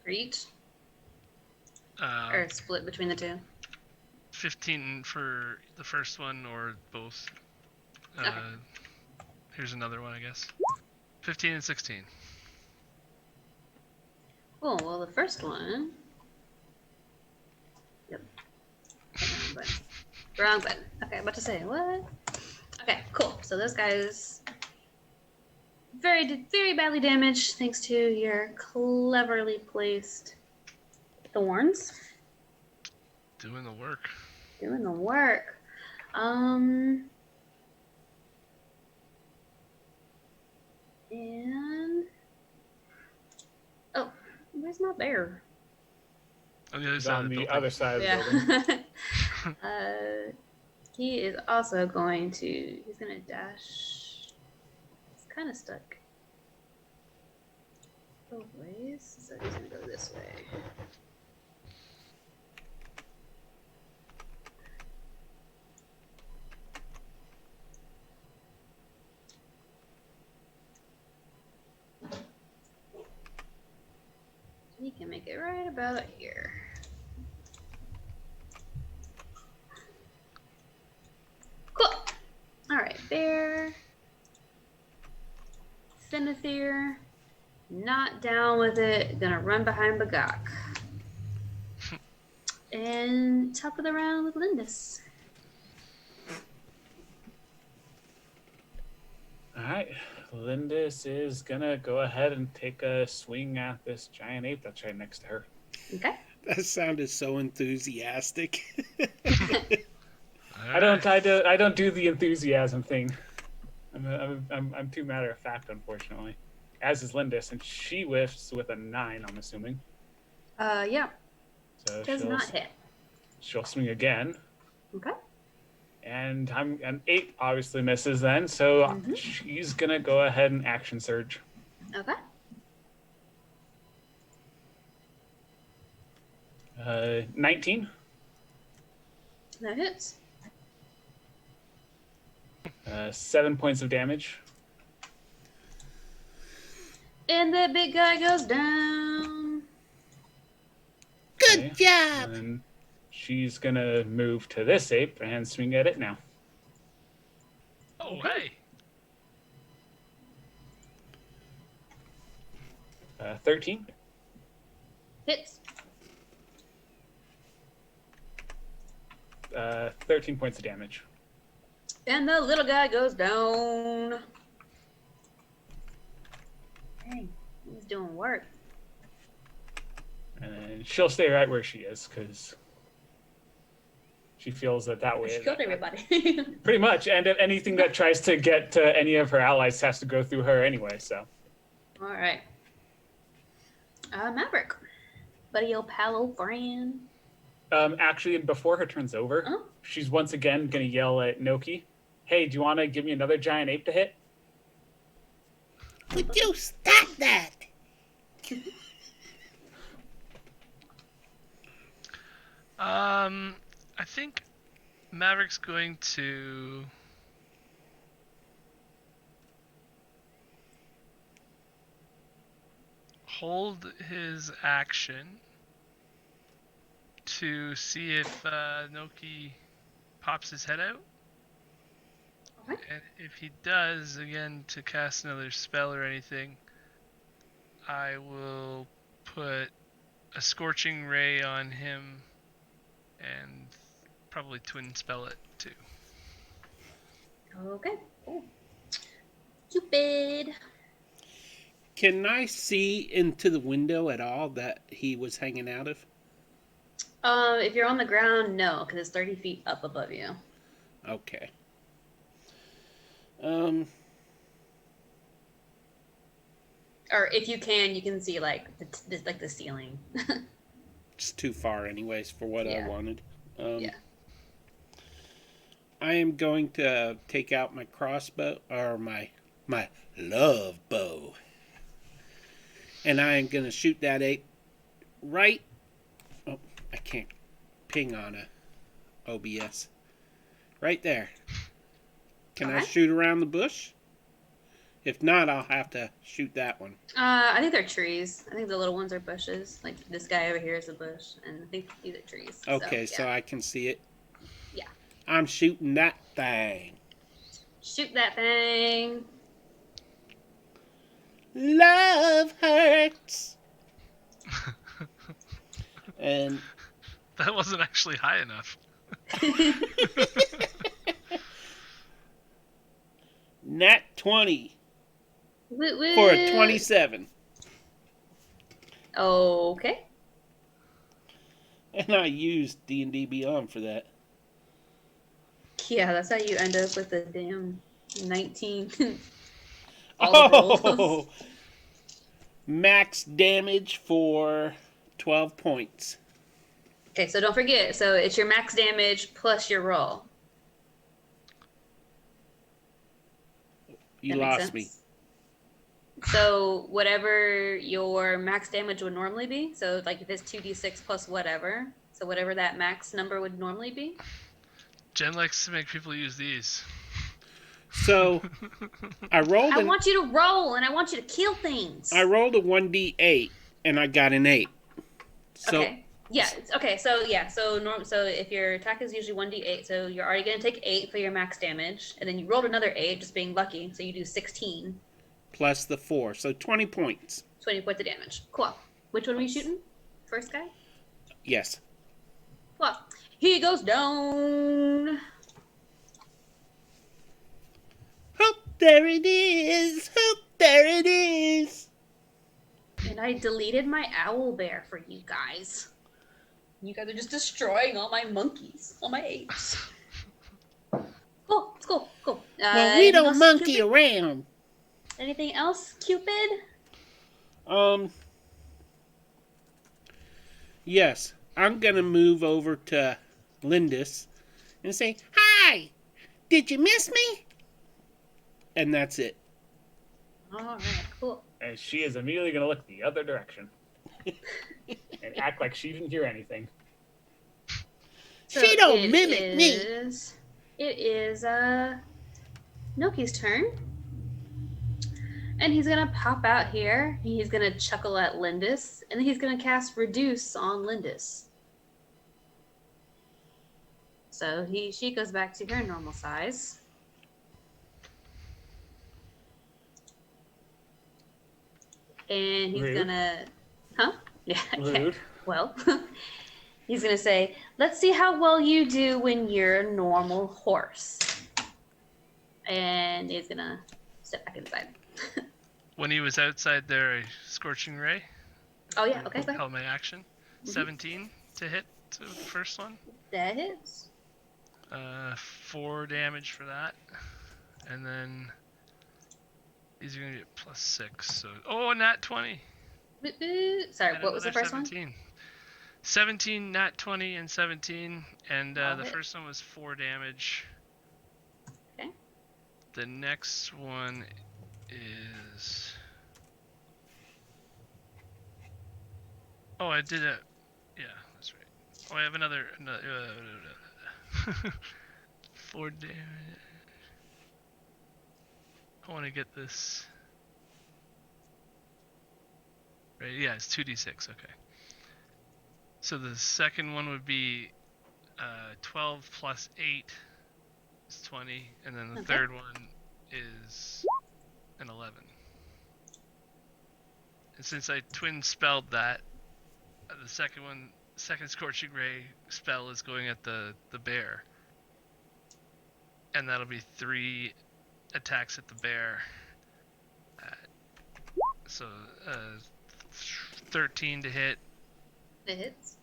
For each? Uh, Or split between the two? 15 for the first one or both. Okay. Here's another one, I guess. 15 and 16. Cool. Well, the first one. Yep. Wrong button. Wrong button. Okay, I'm about to say what? Okay, cool. So those guys very badly damaged thanks to your cleverly placed thorns. Doing the work. Doing the work. And oh, where's my bear? On the other He's side on of the the building. other side of the building. Yeah. He is also going to. He's gonna dash. He's kind of stuck both ways, so he's gonna go this way. He can make it right about here. Cool. All right, bear. Finithir. Not down with it. Gonna run behind Bagak. And top of the round with Lindis. All right, Lindis is gonna go ahead and take a swing at this giant ape that's right next to her. Okay. That sounded so enthusiastic. I don't do the enthusiasm thing. I'm too matter of fact, unfortunately. As is Lindis, and she whiffs with a 9. I'm assuming. Yeah. So Does not hit. she'll swing again. Okay. And an 8 obviously misses then, so she's gonna go ahead and action surge. Okay. 19. That hits. 7 points of damage. And that big guy goes down. Good Okay. job! And then she's gonna move to this ape and swing at it now. Oh, hey. 13. Hits. 13 points of damage. And the little guy goes down. Dang, he's doing work. And then she'll stay right where she is because she feels that way. She killed everybody. Pretty much. And if anything that tries to get to any of her allies has to go through her anyway, so. All right. Maverick. Buddy old pal old friend. Actually, before her turns over, Oh. she's once again going to yell at Noki, hey, do you want to give me another giant ape to hit? Would you stop that? I think Maverick's going to hold his action to see if Noki pops his head out. Okay. And if he does, again, to cast another spell or anything, I will put a Scorching Ray on him and probably twin spell it too. Okay. Cool. Cupid. Can I see into the window at all that he was hanging out of? If you're on the ground, no, because it's 30 feet up above you. Okay. Or if you can see like the ceiling. It's too far anyways for what I Yeah. wanted. Yeah. I am going to take out my crossbow or my my love bow. And I am going to shoot that 8 right. Oh, I can't ping on a OBS. Right there. Can I Okay. shoot around the bush? If not, I'll have to shoot that one. I think they're trees. I think the little ones are bushes. Like this guy over here is a bush, and I think these are trees. Okay, so so I can see it. yeah. I'm shooting that thing. Shoot that thing. Love hurts. And That wasn't actually high enough. nat 20 Woot woot. for a 27. Okay. And I used D&D Beyond for that. Yeah, that's how you end up with a damn 19. All the rolls. Oh! Max damage for 12 points. Okay, so don't forget. So it's your max damage plus your roll. You That makes lost me. sense? So whatever your max damage would normally be, so like if it's 2d6 plus whatever, so whatever that max number would normally be. Jen likes to make people use these. So I rolled I want you to roll and I want you to kill things. I rolled a 1d8 and I got an 8. So Okay. Yeah. Okay. So yeah. So So if your attack is usually 1d8, so you're already gonna take 8 for your max damage, and then you rolled another 8, just being lucky. So you do 16. plus the 4, so 20 points. 20 points of damage. Cool. Which one were you shooting? First guy? Yes. Cool. He goes down. Hope there it is. Hope there it is. And I deleted my owl bear for you guys. You guys are just destroying all my monkeys, all my apes. Cool. It's cool. Cool. Well, we anything don't else, monkey Cupid? around. Anything else, Cupid? Yes. I'm going to move over to Lindis and say, "Hi! Did you miss me?" And that's it. All right. Cool. And she is immediately going to look the other direction and act like she didn't hear anything. She don't it mimic me. It is Noki's turn. And he's gonna pop out here. He's gonna chuckle at Lindis, and then he's gonna cast Reduce on Lindis. So she goes back to her normal size. And he's Rude. gonna Yeah, Rude. well, he's going to say, let's see how well you do when you're a normal horse. And he's going to step back inside. When he was outside there, a Scorching Ray. Oh, yeah. Okay, go ahead. Held my action. 17 to hit to the first one. That hits. 4 damage for that. And then he's going to get plus 6. So, nat 20. Boop, boop. Sorry, And what was the another first one? 17, nat 20, and 17. And All the hit. first one was 4 damage. Okay. The next one is... Oh, I did it. Yeah, that's right. Oh, I have another 4 damage. I want to get this. Right, yeah, it's 2d6, okay. So the second one would be 12 plus 8 is 20, and then the Okay. third one is an 11. And since I twin spelled that, the second Scorching Ray spell is going at the bear. And that'll be 3 attacks at the bear. So 13 to hit, It hits.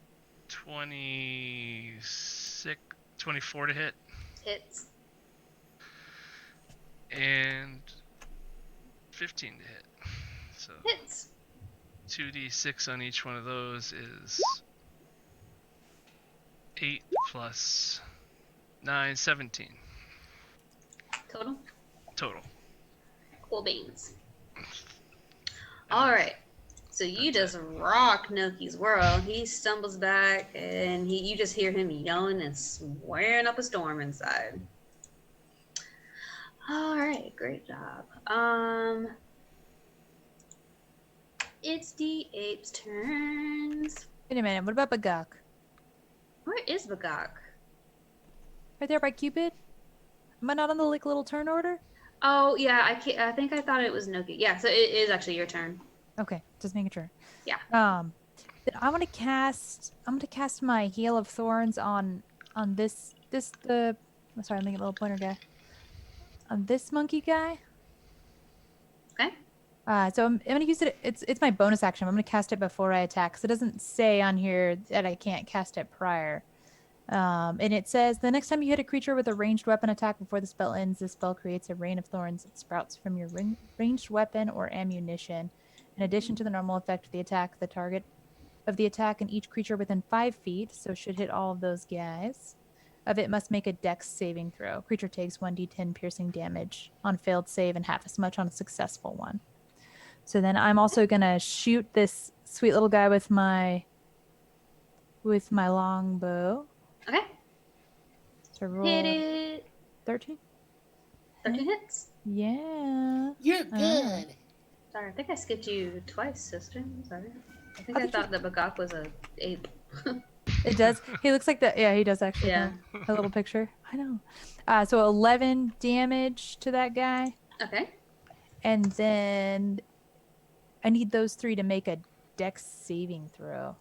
24 to hit, Hits. and 15 to hit. So Hits. 2d6 on each one of those is 8 plus 9, 17 Total. total. Cool beans. All right. So you just rock Noki's world. He stumbles back, and you just hear him yelling and swearing up a storm inside. All right, great job. It's the ape's turns. Wait a minute. What about Bagok? Where is Bagok? Right there by Cupid? Am I not on the like little turn order? Oh yeah, I think I thought it was Noki. Yeah, so it is actually your turn. Okay, just making sure. Yeah. Then I'm gonna cast my Hail of Thorns on this the I'm sorry, I'm making a little pointer guy. On this monkey guy. Okay. So I'm gonna use it. It's my bonus action. I'm gonna cast it before I attack. So it doesn't say on here that I can't cast it prior. And it says the next time you hit a creature with a ranged weapon attack before the spell ends, this spell creates a rain of thorns that sprouts from your ranged weapon or ammunition. In addition to the normal effect of the attack, the target of the attack and each creature within 5 feet, so should hit all of those guys, of it must make a dex saving throw. Creature takes 1d10 piercing damage on failed save and half as much on a successful one. So then I'm also gonna shoot this sweet little guy with my longbow. Okay. So roll Hit it. 13. 13 hits. Yeah. You're good. Sorry, I think I skipped you twice, sister. I'm sorry. I think I thought that Bagok was a ape. It does. He looks like that. Yeah, he does actually. Yeah. A little picture. I know. So 11 damage to that guy, Okay. and then I need those 3 to make a dex saving throw.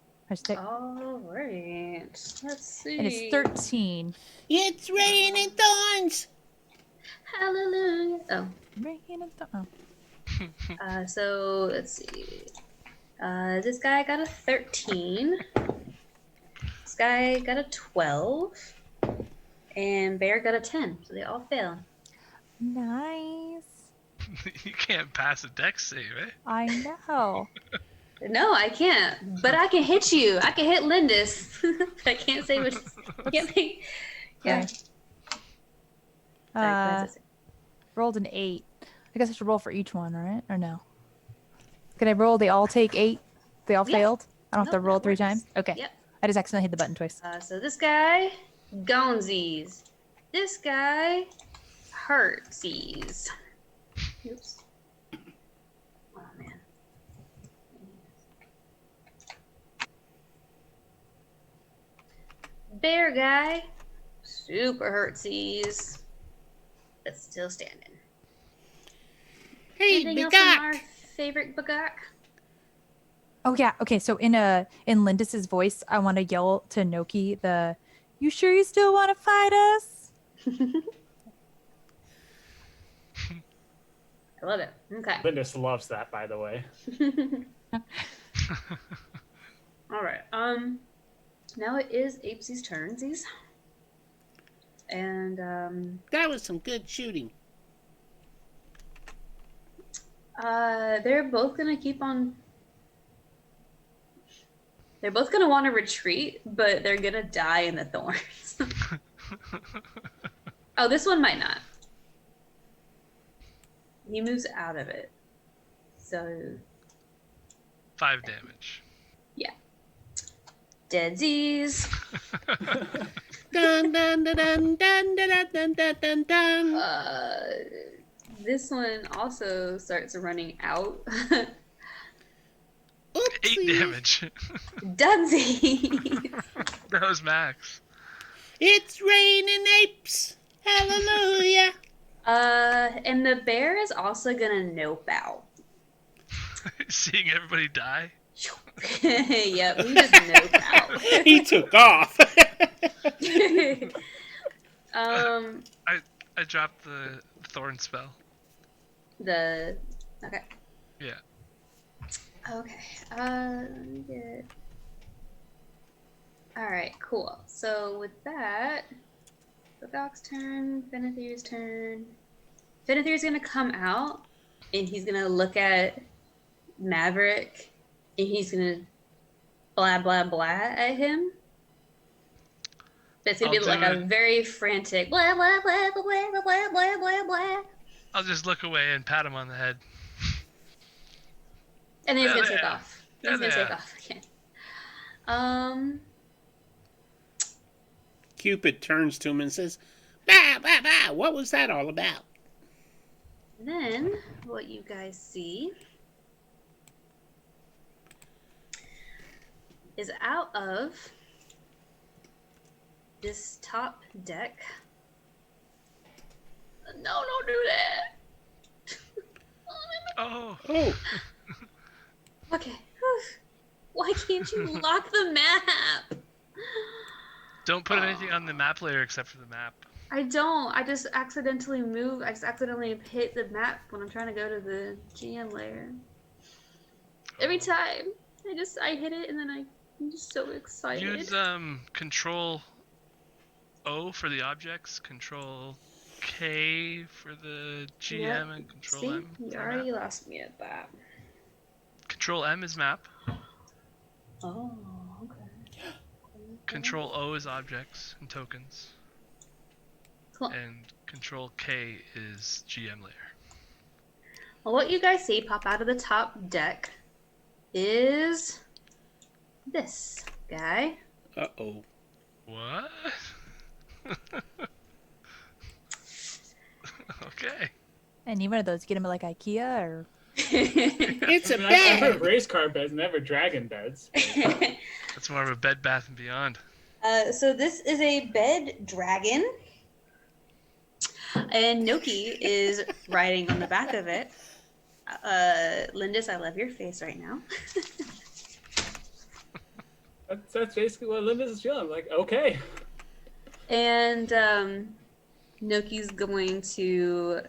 All right. Let's see. And it's 13. It's raining thorns. Hallelujah. Oh. So let's see. This guy got a 13. This guy got a 12. And Bear got a 10. So they all fail. Nice. You can't pass a dex save, eh? I know. No, I can't. But I can hit you. I can hit Lindis. I can't say what. Can't make. Yeah. Sorry, Rolled an 8. I guess I should roll for each one, right? Or no? Can I roll? They all take 8. They all Yeah. failed. I don't have to Nope, roll that 3 works. times. Okay. Yep. I just accidentally hit the button twice. So this guy, gonesies. This guy, hurtsies. Oops. Oh man. Bear guy, super hurtsies, but still standing. Hey, Anything else from our Bagok. favorite Bagok? Oh yeah. Okay. So in Lindis's voice, I want to yell to Noki "You sure you still want to fight us?" I love it. Okay. Lindis loves that, by the way. All right. Now it is Apesy's turnsies. And That was some good shooting. they're both gonna keep on. They're both gonna want to retreat, but they're gonna die in the thorns. Oh, this one might not. He moves out of it. So 5 damage. deadsies. Dun dun dun dun dun dun dun dun dun dun. This one also starts running out. 8 Oopsie. damage. Dunsies. That was max. It's raining apes. Hallelujah. And the bear is also gonna nope out. Seeing everybody die. Yep, he just nope out. He took off. I dropped the thorn spell. Okay. Yeah. Okay. Let me get. All right. Cool. So with that, Bagok's turn. Fenethir's turn. Fenethir's gonna come out, and he's gonna look at Maverick, and he's gonna blah blah blah at him. That's gonna be I'll like do a it. very frantic blah blah blah blah blah blah blah blah blah. I'll just look away and pat him on the head. And then he's There gonna they take are. off. There He's gonna they take are. off again. Cupid turns to him and says, "Bah, bah, bah, what was that all about?" Then what you guys see is out of this top deck. No, don't do that. Oh, Oh, Okay. Why can't you lock the map? don't put anything on the map layer except for the map. I don't. I just accidentally move. I just accidentally hit the map when I'm trying to go to the GM layer. Every time. I hit it and then I'm just so excited. Use Control O for the objects, Control K for the GM, Yep. and Control See? M You for already map. lost me at that. Control M is map. Oh, okay. Control O is objects and tokens. Cool. And Control K is GM layer. Well, what you guys see pop out of the top deck is this guy. uh-oh. What? Okay. Any one of those, get them at like IKEA or It's a I mean, I've heard bed. race car beds, never dragon beds. That's more of a Bed Bath and Beyond. So this is a bed dragon. And Noki is riding on the back of it. Lindis, I love your face right now. That's basically what Linda's is feeling. I'm like, okay. And Noki's going to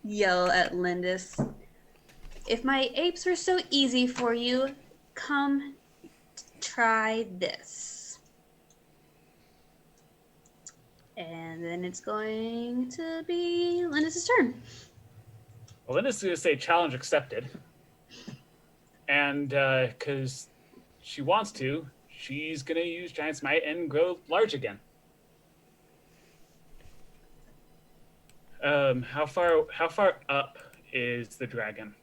yell at Lindis, "If my apes are so easy for you, come try this." And then it's going to be Lindis' turn. Well, Linda's going to say challenge accepted. And because she wants to, she's going to use Giant Smite and grow large again. How far up is the dragon?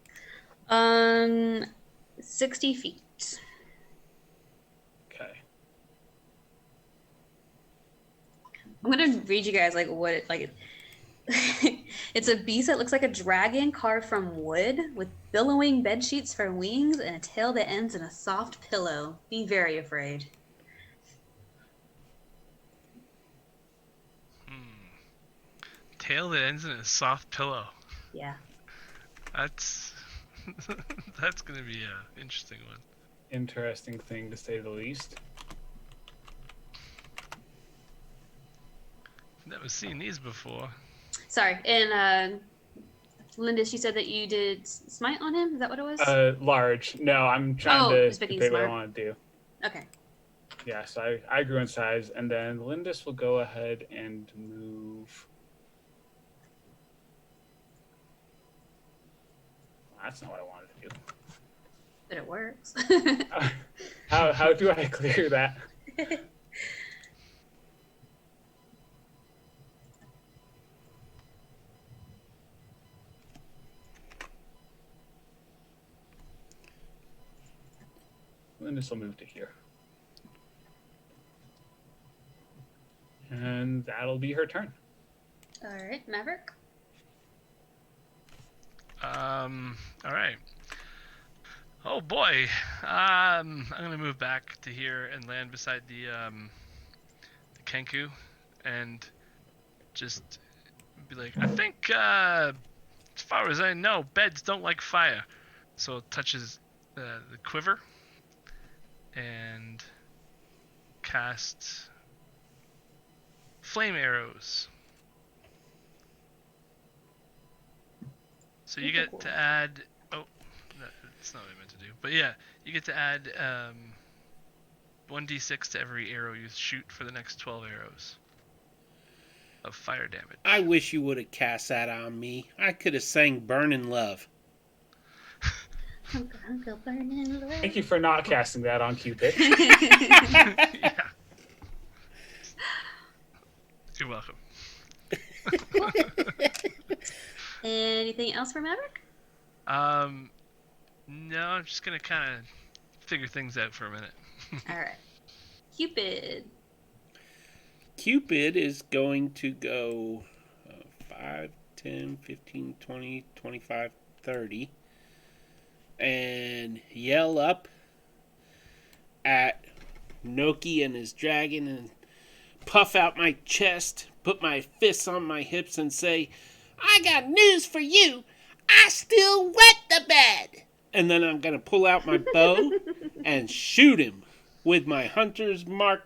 60 feet. Okay. I'm gonna read you guys what it like. It's a beast that looks like a dragon carved from wood with billowing bed sheets for wings and a tail that ends in a soft pillow. Be very afraid. Tail that ends in a soft pillow. Yeah. That's that's gonna be a interesting one. Interesting thing to say the least. Never seen these before. Sorry. And Linda, she said that you did smite on him. Is that what it was? Large. No, I'm trying Oh, to just making pick what I smart. want to do. Okay. Yeah, so I grew in size, and then Lindis will go ahead and move. That's not what I wanted to do. But it works. How do I clear that? Lindis will move to here. And that'll be her turn. All right, Maverick. All right. Oh boy. I'm gonna move back to here and land beside the Kenku, and just be like, I think, as far as I know, beds don't like fire. So it touches the quiver and cast flame arrows. So you get to add. Oh, that's not what I meant to do. But yeah, you get to add 1d6 to every arrow you shoot for the next 12 arrows of fire damage. I wish you would have cast that on me. I could have sang Burnin' Love. Thank you for not casting that on Cupid. Yeah. You're welcome. Anything else for Maverick? No, I'm just gonna kind of figure things out for a minute. All right. Cupid. Cupid is going to go 5, 10, 15, 20, 25, 30 and yell up at Noki and his dragon and puff out my chest, put my fists on my hips and say, I got news for you. I still wet the bed. And then I'm going to pull out my bow and shoot him with my hunter's mark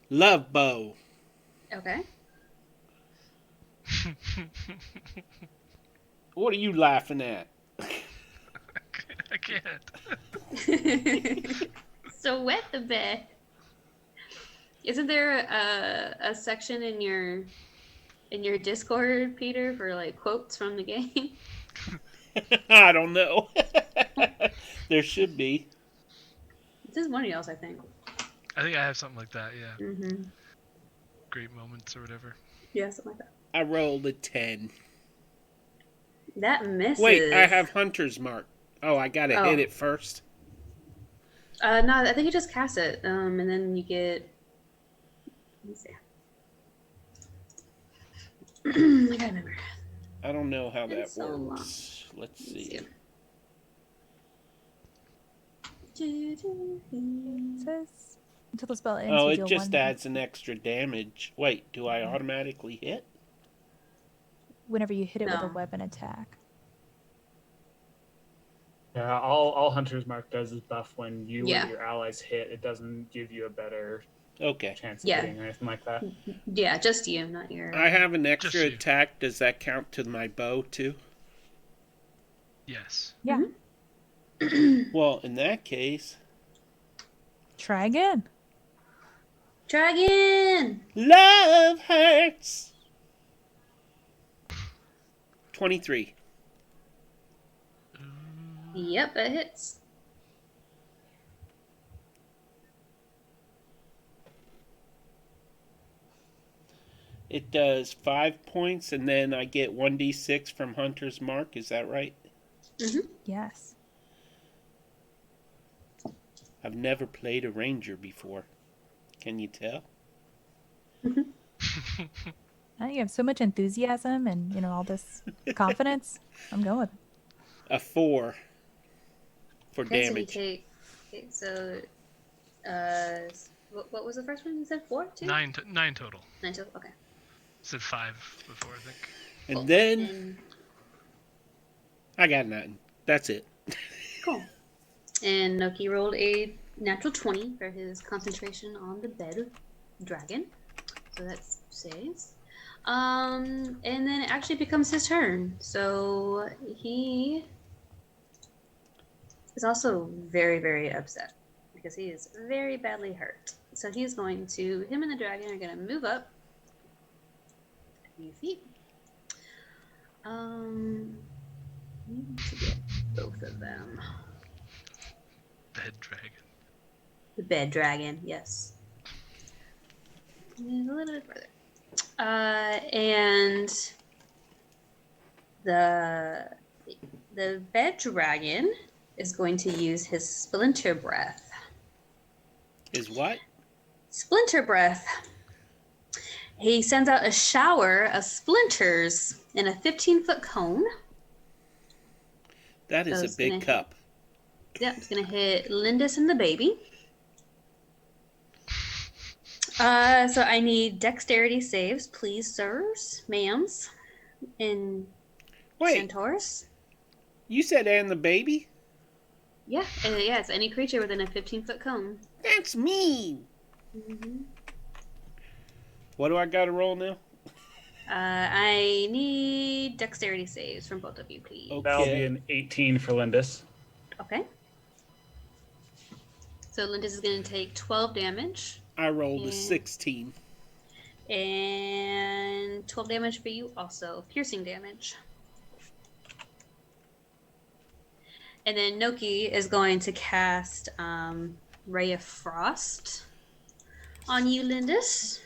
love bow. Okay. What are you laughing at? I can't. So wet the bed. Isn't there a section in your Discord, Peter, for like quotes from the game? I don't know. There should be. This is one of y'all's, I think. I think I have something like that. Yeah. Mm-hmm. Great moments or whatever. Yeah, something like that. I rolled a 10. That misses. Wait, I have hunter's mark. Oh, I gotta hit it first. No, I think you just cast it, and then you get. Let me see. I gotta remember. I don't know how that It's so long. works. Let's see. It says until the spell ends. Oh, you it deal just 1 adds an extra damage. Wait, do I automatically hit? whenever you hit it with No. a weapon attack. Yeah, all Hunter's Mark does is buff when you Yeah. or your allies hit. It doesn't give you a better Okay. chance of Yeah. hitting or anything like that. Yeah, just you, not your. I have an extra Just you. attack. Does that count to my bow too? Yes. Yeah. Well, in that case, Try again. Dragon. love hurts. 23. Yep, that hits. It does 5 points, and then I get 1d6 from Hunter's Mark. Is that right? Yes. I've never played a ranger before. Can you tell? You have so much enthusiasm and all this confidence. I'm going with it. A 4 for Okay, damage. so you take. Okay, so, what was the first one? You said 4, 2? 9 total. 9 total. Okay. Said 5 before, I think. And then And, I got nothing. That's it. cool. And Noki rolled a natural 20 for his concentration on the bed dragon. So that saves. And then it actually becomes his turn. So he is also very, very upset because he is very badly hurt. So he's going to, him and the dragon are going to move up a few feet. We need to get both of them. Bed dragon. The bed dragon, yes. And a little bit further. And the bed dragon is going to use his splinter breath. Is what? Splinter breath. He sends out a shower of splinters in a 15-foot cone. That is Those a big gonna- cup. Yep, it's gonna hit Lindis and the baby. So I need dexterity saves, please, sirs, ma'ams, and Wait, centaurs. you said and the baby? Yeah, yeah, it's any creature within a 15-foot cone. That's mean. Mm-hmm. What do I got to roll now? I need dexterity saves from both of you, please. That'll be Okay. an 18 for Lindis. Okay. So Lindis is going to take 12 damage. I rolled a Yeah. 16. And 12 damage for you also. Piercing damage. And then Noki is going to cast Ray of Frost on you, Lindis.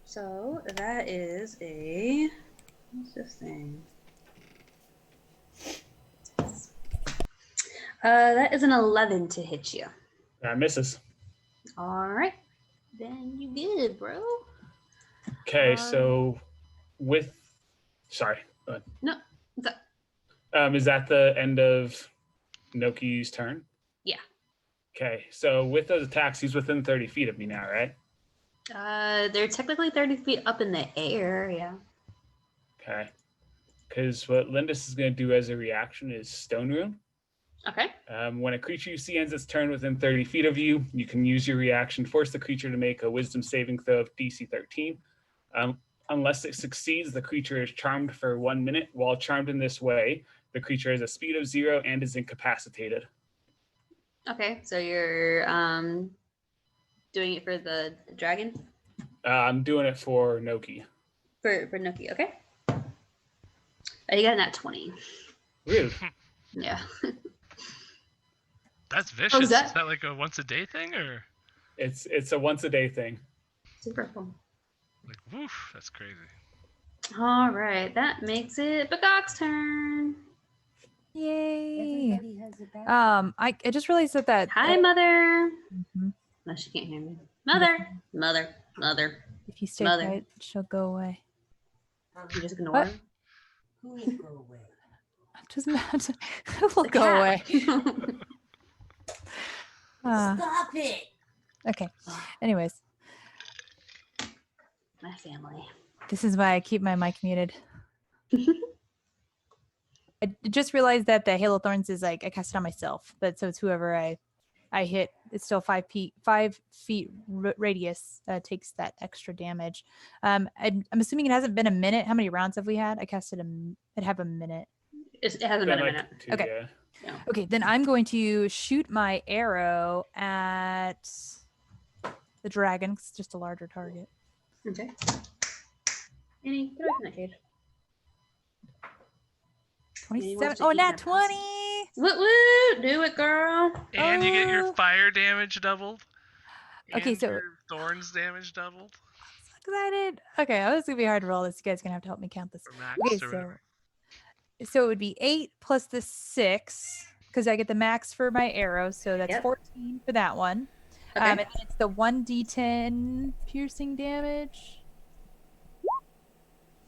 So that is a, what's this thing? That is an 11 to hit you. That misses. All right. Then you good, bro. Okay, so sorry. Go ahead. No. That, Is that the end of Noki's turn? yeah. Okay, so with those attacks, he's within 30 feet of me now, right? They're technically 30 feet up in the air, yeah. Okay. Because what Lindis is going to do as a reaction is Stone Rune. Okay. When a creature you see ends its turn within 30 feet of you, you can use your reaction, force the creature to make a wisdom saving throw of DC 13. Unless it succeeds, the creature is charmed for 1 minute. While charmed in this way, the creature has a speed of 0 and is incapacitated. Okay, so you're doing it for the dragon? I'm doing it for Noki. For Noki, okay. Oh, you got a nat 20. Really? Yeah. That's vicious. Is that- Is that like a once a day thing or It's a once a day thing. Super cool. like woof? That's crazy. All right, that makes it Bagok's turn. Yay. I just realized that Hi, mother. Mhm. No, she can't hear me. Mother. If you stay Mother. quiet, she'll go away. You just ignore What? her. Who will go away? Just imagine. We'll The go cat. away. Stop it! Okay. Anyways, My family. this is why I keep my mic muted. I just realized that the Hail of Thorns is like I cast it on myself, but so it's whoever I hit. It's still 5 feet radius takes that extra damage. I'm assuming it hasn't been a minute. How many rounds have we had? I casted it have a minute. It hasn't been a minute. Okay. Yeah. Okay, then I'm going to shoot my arrow at the dragon 'cause it's just a larger target. Okay. Annie, get away from that cage. 27. wants to Oh, eat nat my 20. Woo woo! Do it, girl. And you get your Oh. fire damage doubled. Okay, and so- your thorns damage doubled So excited. Okay, oh, this is gonna be hard to roll this. You guys are gonna have to help me count this. or max Okay, or whatever. so it would be 8 plus the 6 because I get the max for my arrow, so that's Yep. 14 for that one. Okay. And then it's the 1d10 piercing damage.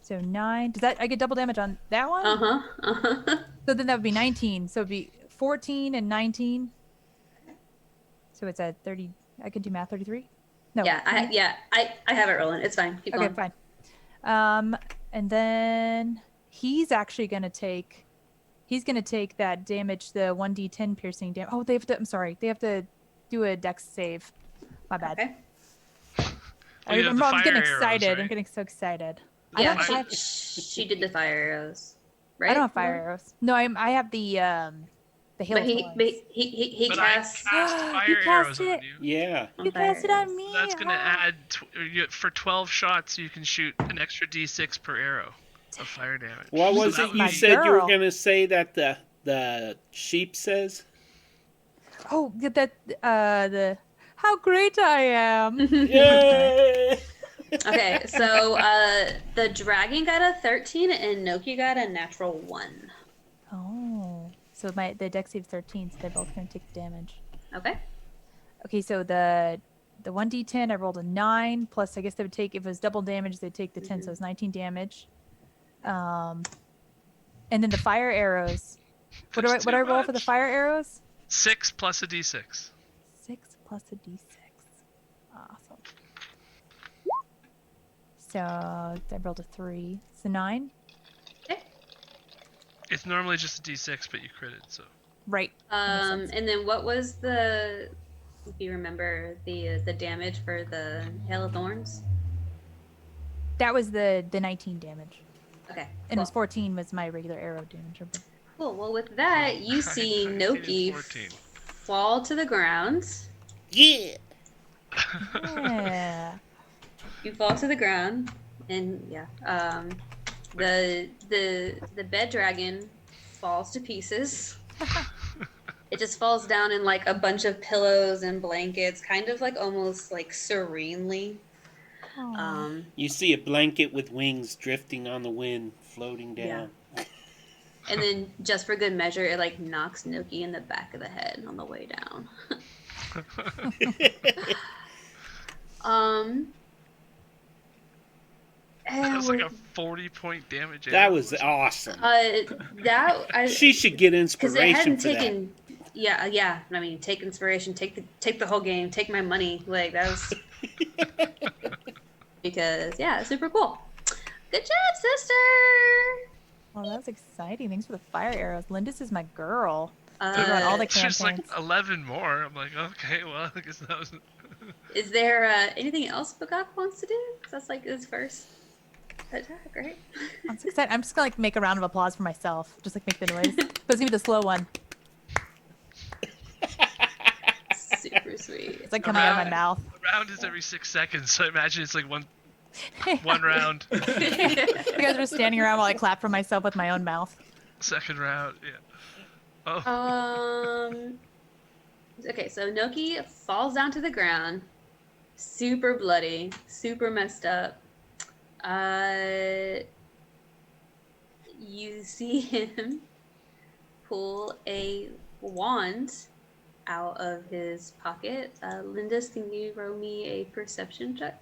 So 9. Does that I get double damage on that one? So then that would be 19. So it'd be 14 and 19. So it's at 30. I could do math. 33. No. Yeah, I have it rolling. It's fine. Keep Okay, going. fine. And then he's actually gonna take. He's gonna take that damage, the 1d10 piercing damage. Oh, they have to. I'm sorry. They have to do a dex save. My bad. Okay. Well, you have the I'm fire getting arrows, excited. I'm right? getting so excited. Yeah, I don't have. she did the fire arrows, right? I don't have fire arrows. No, I have the hail. But of he Thorns. he But casts I cast fire You arrows cast on it. you. Yeah. You fire cast it on arrows. me. That's gonna huh? add for 12 shots. You can shoot an extra d6 per arrow of fire damage. What So was that it would you my be- said you were girl. gonna say that the sheep says? Oh, get that the how great I am. Yay! Okay, so the dragon got a 13 and Noki got a natural 1. Oh, so the dex save 13, so they're both gonna take damage. Okay. Okay, so the 1d10 I rolled a 9 plus I guess they would take if it was double damage they'd take the 10, so it's 19 damage. And then the fire arrows. What do That's I too roll for the much. fire arrows? 6 plus a d6. 6 plus a d6. Awesome. So I rolled a 3. So 9. It's normally just a d6, but you critted, so Right. That makes sense. And then what was the, if you remember, the damage for the Hail of Thorns? That was the 19 damage. Okay. And it was 14 was my regular arrow damage. Cool. Well, with that, you see 19 and Noki 14. fall to the ground. Yeah. Yeah. You fall to the ground, and yeah, the bed dragon falls to pieces. It just falls down in like a bunch of pillows and blankets, kind of like almost like serenely. Aw. You see a blanket with wings drifting on the wind, floating down. And then just for good measure, it like knocks Noki in the back of the head on the way down. That was like And a 40-point damage. That arrow. was awesome. that She should get because it inspiration hadn't for that. taken. Yeah. I mean, take inspiration, take the whole game, take my money. Like that was because yeah, it's super cool. Good job, sister. Oh, that was exciting. Thanks for the fire arrows. Lindis is my girl. She run all the It's just like campaigns. 11 more. I'm like, okay, well, I guess that was. Is there anything else Bagak wants to do? 'Cause that's like his first attack, right? I'm so excited. I'm just gonna like make a round of applause for myself. Just like make the noise. But it's gonna be the slow one. Super sweet. It's like coming out of my Around. mouth. A round is every 6 seconds, so I imagine it's like one round. You guys are just standing around while I clap for myself with my own mouth. Second round, yeah. Oh, Okay, so Noki falls down to the ground, super bloody, super messed up. You see him pull a wand out of his pocket. Lindis, can you roll me a perception check?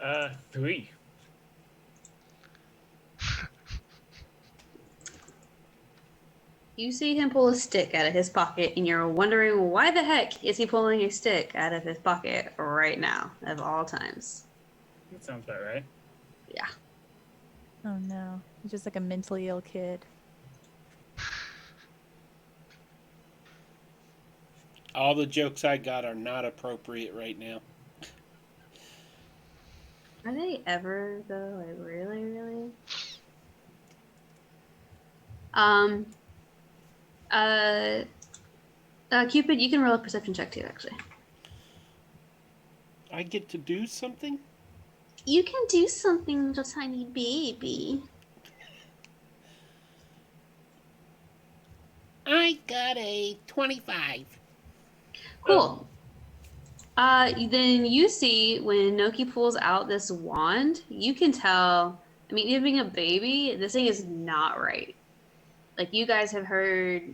Uh, 3. You see him pull a stick out of his pocket, and you're wondering why the heck is he pulling a stick out of his pocket right now, of all times. That sounds about right. Yeah. Oh no. He's just like a mentally ill kid. All the jokes I got are not appropriate right now. Are they ever though? Like really? Cupid, you can roll a perception check too, actually. I get to do something? You can do something, little tiny baby. I got a 25. Cool. Then you see when Noki pulls out this wand, you can tell. I mean, even being a baby, this thing is not right. Like you guys have heard.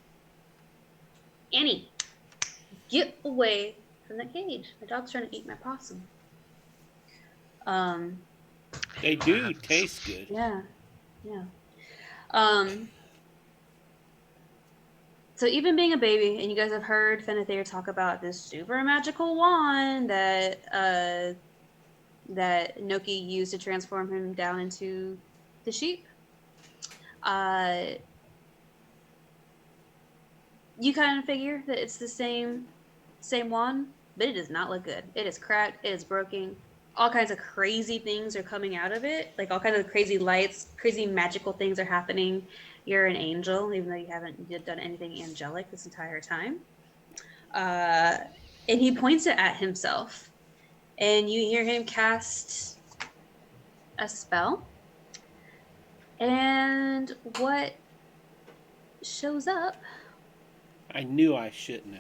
Annie, get away from the cage. My dog's trying to eat my possum. They do taste good. Yeah. So even being a baby, and you guys have heard Fenethir talk about this super magical wand that that Noki used to transform him down into the sheep. You kind of figure that it's the same wand, but it does not look good. It is cracked. It is broken. All kinds of crazy things are coming out of it. Like all kinds of crazy lights, crazy magical things are happening. You're an angel, even though you haven't done anything angelic this entire time. And he points it at himself. And you hear him cast a spell. And what shows up? I knew I shouldn't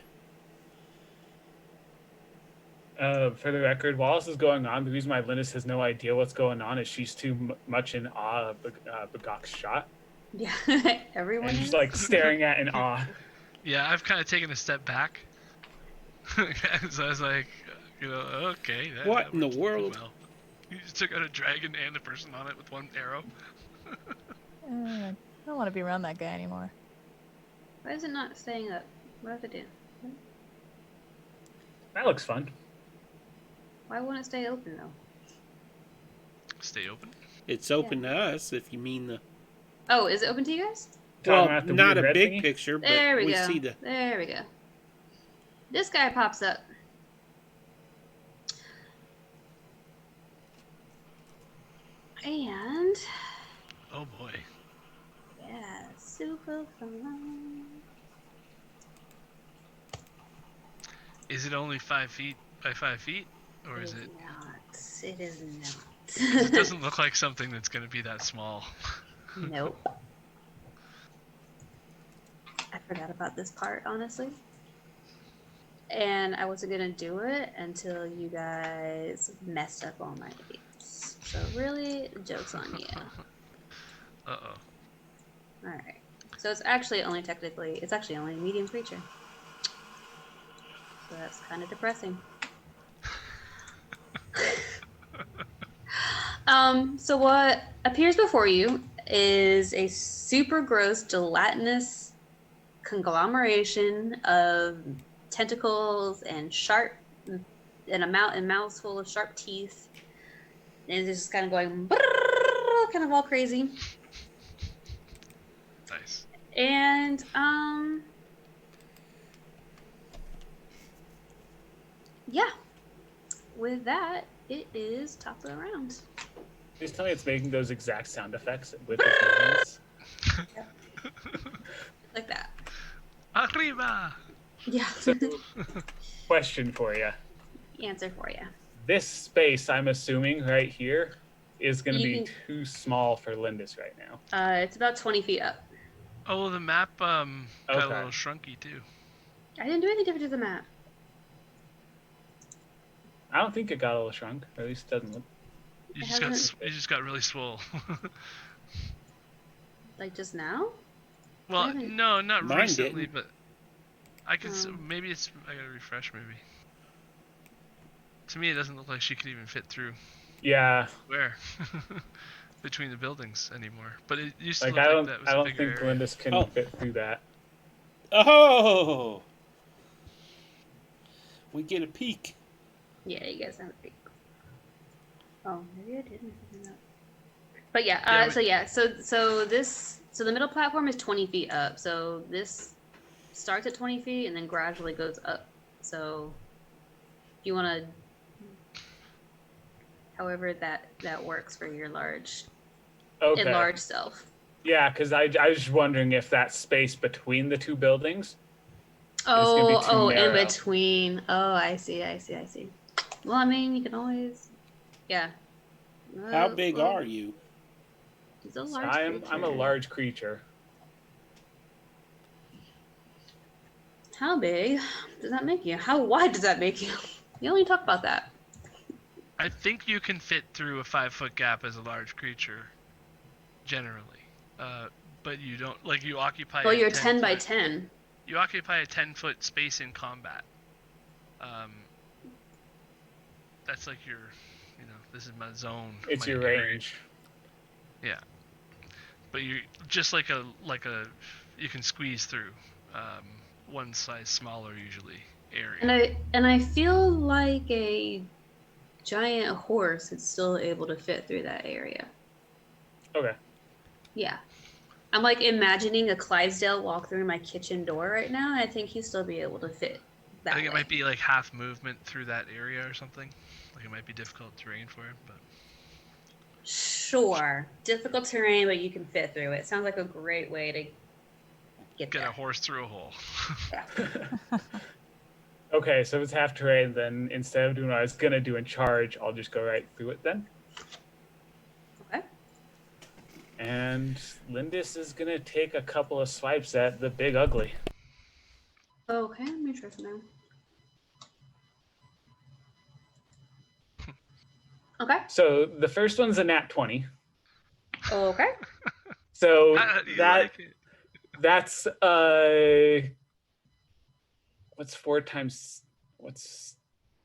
have. For the record, while this is going on, the reason why Linus has no idea what's going on is she's too much in awe of Bagok's shot. Yeah, everyone And is. she's like staring at in awe. yeah, I've kind of taken a step back. So I was like, okay. What that in the worked world? Well, you just took out a dragon and a person on it with one arrow. I don't want to be around that guy anymore. Why is it not staying up? What did it do? That looks fun. Why won't it stay open though? Stay open. It's open to us if you mean the... Oh, is it open to you guys? Talking Well, about the not a weird red big thingy? picture, but There we we go. see the... There we go. This guy pops up. And Oh boy. yeah, super fun. Is it only 5 feet by 5 feet, or is it? Not. It is not. It doesn't look like something that's going to be that small. Nope. I forgot about this part, honestly. And I wasn't gonna do it until you guys messed up all my dates. So really, joke's on you. Uh-oh. Alright. So it's actually only a medium creature. So that's kind of depressing. So what appears before you is a super gross gelatinous conglomeration of tentacles and sharp and a mouthful of sharp teeth. And it's just kind of going kind of all crazy. Nice. And yeah. With that, it is top of the round. Please tell me it's making those exact sound effects with its movements. Like that. Arriba! Yeah. So, question for you. Answer for you. This space, I'm assuming, right here, is going to You be too small for Lindis right now. It's about 20 feet up. Oh, the map got a Okay. little shrunky too. I didn't do anything different to the map. I don't think it got a little shrunk, or at least it doesn't look. You It just got hasn't- you just got really swole. Like just now? Well, haven't- no, not Mine recently, didn't. but I could Oh. maybe it's I gotta refresh maybe. To me, it doesn't look like she could even fit through Yeah, where between the buildings anymore. But it used to like look I like that don't, was I a don't bigger think area. Lindis can Oh. fit through that. Oh! We get a peek. Yeah, you guys have a peek. Oh, maybe I didn't. But yeah, Yeah, so the middle platform is 20 feet up. So this starts at 20 feet and then gradually goes up. So if you want to, however that works for your Okay. enlarged self. Yeah, because I was just wondering if that space between the two buildings. gonna be too In narrow. between. Oh, I see. Well, I mean, you can always, yeah. How big Well, are you? He's a So large I'm a creature. large creature. How big does that make you? How wide does that make you? You only talk about that. I think you can fit through a 5-foot gap as a large creature, generally. But you don't like you occupy. Well, a you're 10 by 10-foot 10. You occupy a 10-foot space in combat. That's like your, this is my zone. It's my your area. range. Yeah. But you just like a you can squeeze through one size smaller usually area. And I feel like a giant horse is still able to fit through that area. Okay. Yeah. I'm like imagining a Clydesdale walk through my kitchen door right now, and I think he'd still be able to fit that I think way. it might be like half movement through that area or something. Like it might be difficult terrain for him, but Sure. Difficult terrain, but you can fit through it. Sounds like a great way to get get there. a horse through a hole. Okay, so if it's half terrain, then instead of doing what I was gonna do in charge, I'll just go right through it then. Okay. And Lindis is gonna take a couple of swipes at the big ugly. Okay, let me try for now. Okay. So the first one's a nat 20. Okay. So How do you that like it? that's what's 4 times what's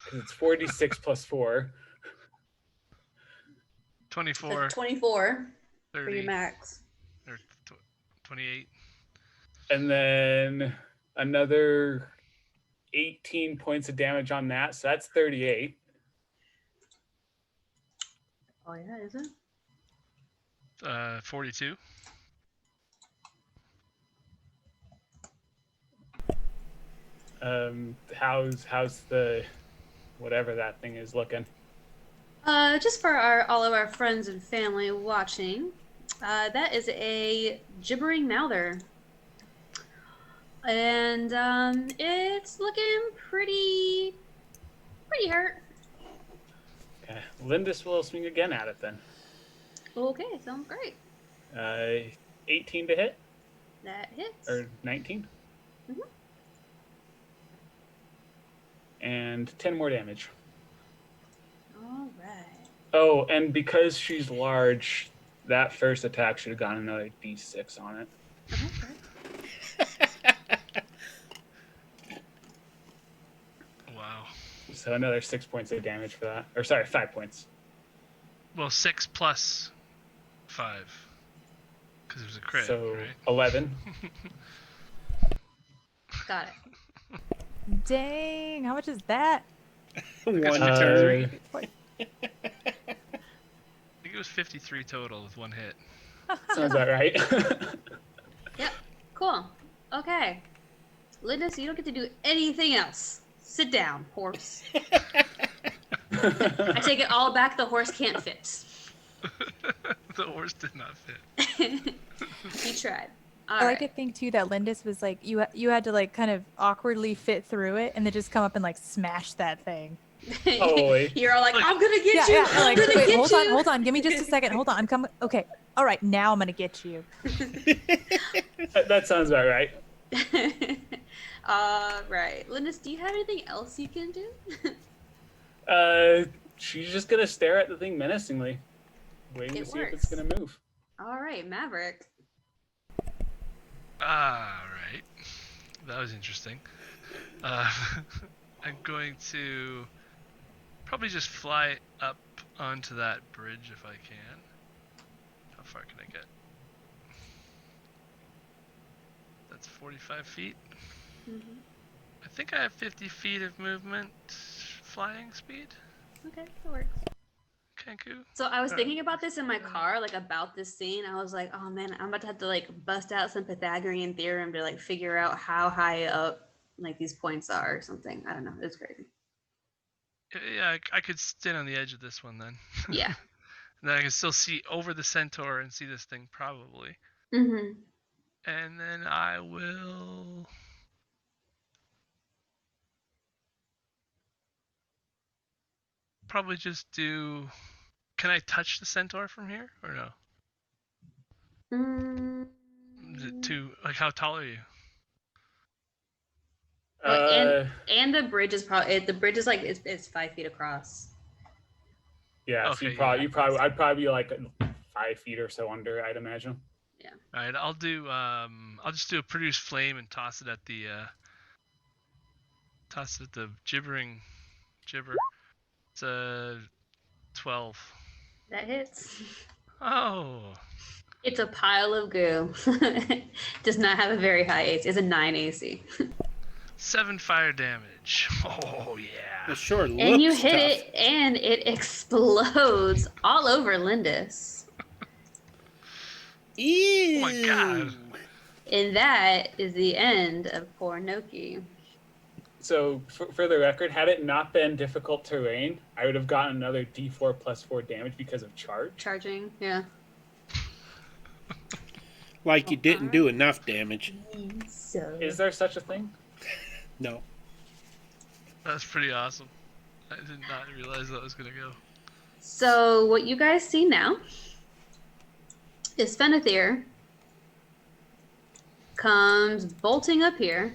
because it's 46 plus 4. 24, 24 for 30, your max. or 28. And then another 18 points of damage on that, so that's 38. Oh yeah, is it? 42. How's the whatever that thing is looking? Just for all of our friends and family watching, that is a gibbering mouther, and it's looking pretty hurt. Okay. Lindis will swing again at it then. Okay, sounds great. 18 to hit That hits. or 19. Mhm. And 10 more damage. All right. Oh, and because she's large, that first attack should have gotten another d6 on it. Okay. Wow. So another 6 points of damage for that. Or sorry, 5 points. Well, 6 plus 5. Because it was a crit, So right? 11. Got it. Dang, how much is that? It's One 53. turn. I think it was 53 total with one hit. Sounds about right. Yep. Cool. Okay. Lindis, you don't get to do anything else. Sit down, horse. I take it all back. The horse can't fit. The horse did not fit. He tried. All I like right. to think too that Lindis was like you had to like kind of awkwardly fit through it and then just come up and like smash that thing. Totally. You're all like, I'm gonna get you. Yeah, I'm like gonna wait, get you. hold on, give me just a second. Hold on, I'm coming. Okay, all right, now I'm gonna get you. That sounds about right. All right. Lindis, do you have anything else you can do? She's just gonna stare at the thing menacingly, waiting It to see if it's works. gonna move. All right, Maverick. Alright. That was interesting. I'm going to probably just fly up onto that bridge if I can. How far can I get? That's 45 feet. Mm-hmm. I think I have 50 feet of movement flying speed. Okay, that works. Kanku. So I was thinking about this in my car, like about this scene. I was like, oh man, I'm about to have to like bust out some Pythagorean theorem to like figure out how high up like these points are or something. I don't know. It's crazy. Yeah, I could stand on the edge of this one then. Yeah. And then I can still see over the centaur and see this thing probably. Mm-hmm. And then I will probably just do. Can I touch the centaur from here or no? Is it too like how tall are you? And the bridge is probably the bridge is like it's 5 feet across. Yeah, so Okay, I'd probably be like 5 feet or so under, I'd imagine. Yeah. All right, I'll just do a produce flame and toss it at the gibbering gibber. It's a 12. That hits. Oh, It's a pile of goo. Does not have a very high AC. It's a 9 AC. 7 fire damage. Oh yeah. It sure looks And you hit tough. it, and it explodes all over Lindis. Ew. Oh my god. And that is the end of poor Noki. So for the record, had it not been difficult terrain, I would have gotten another d4 plus 4 damage because of charge. Charging, yeah. Like you didn't do enough damage. So Is there such a thing? No. That's pretty awesome. I did not realize that was gonna go. So what you guys see now is Fenethir comes bolting up here,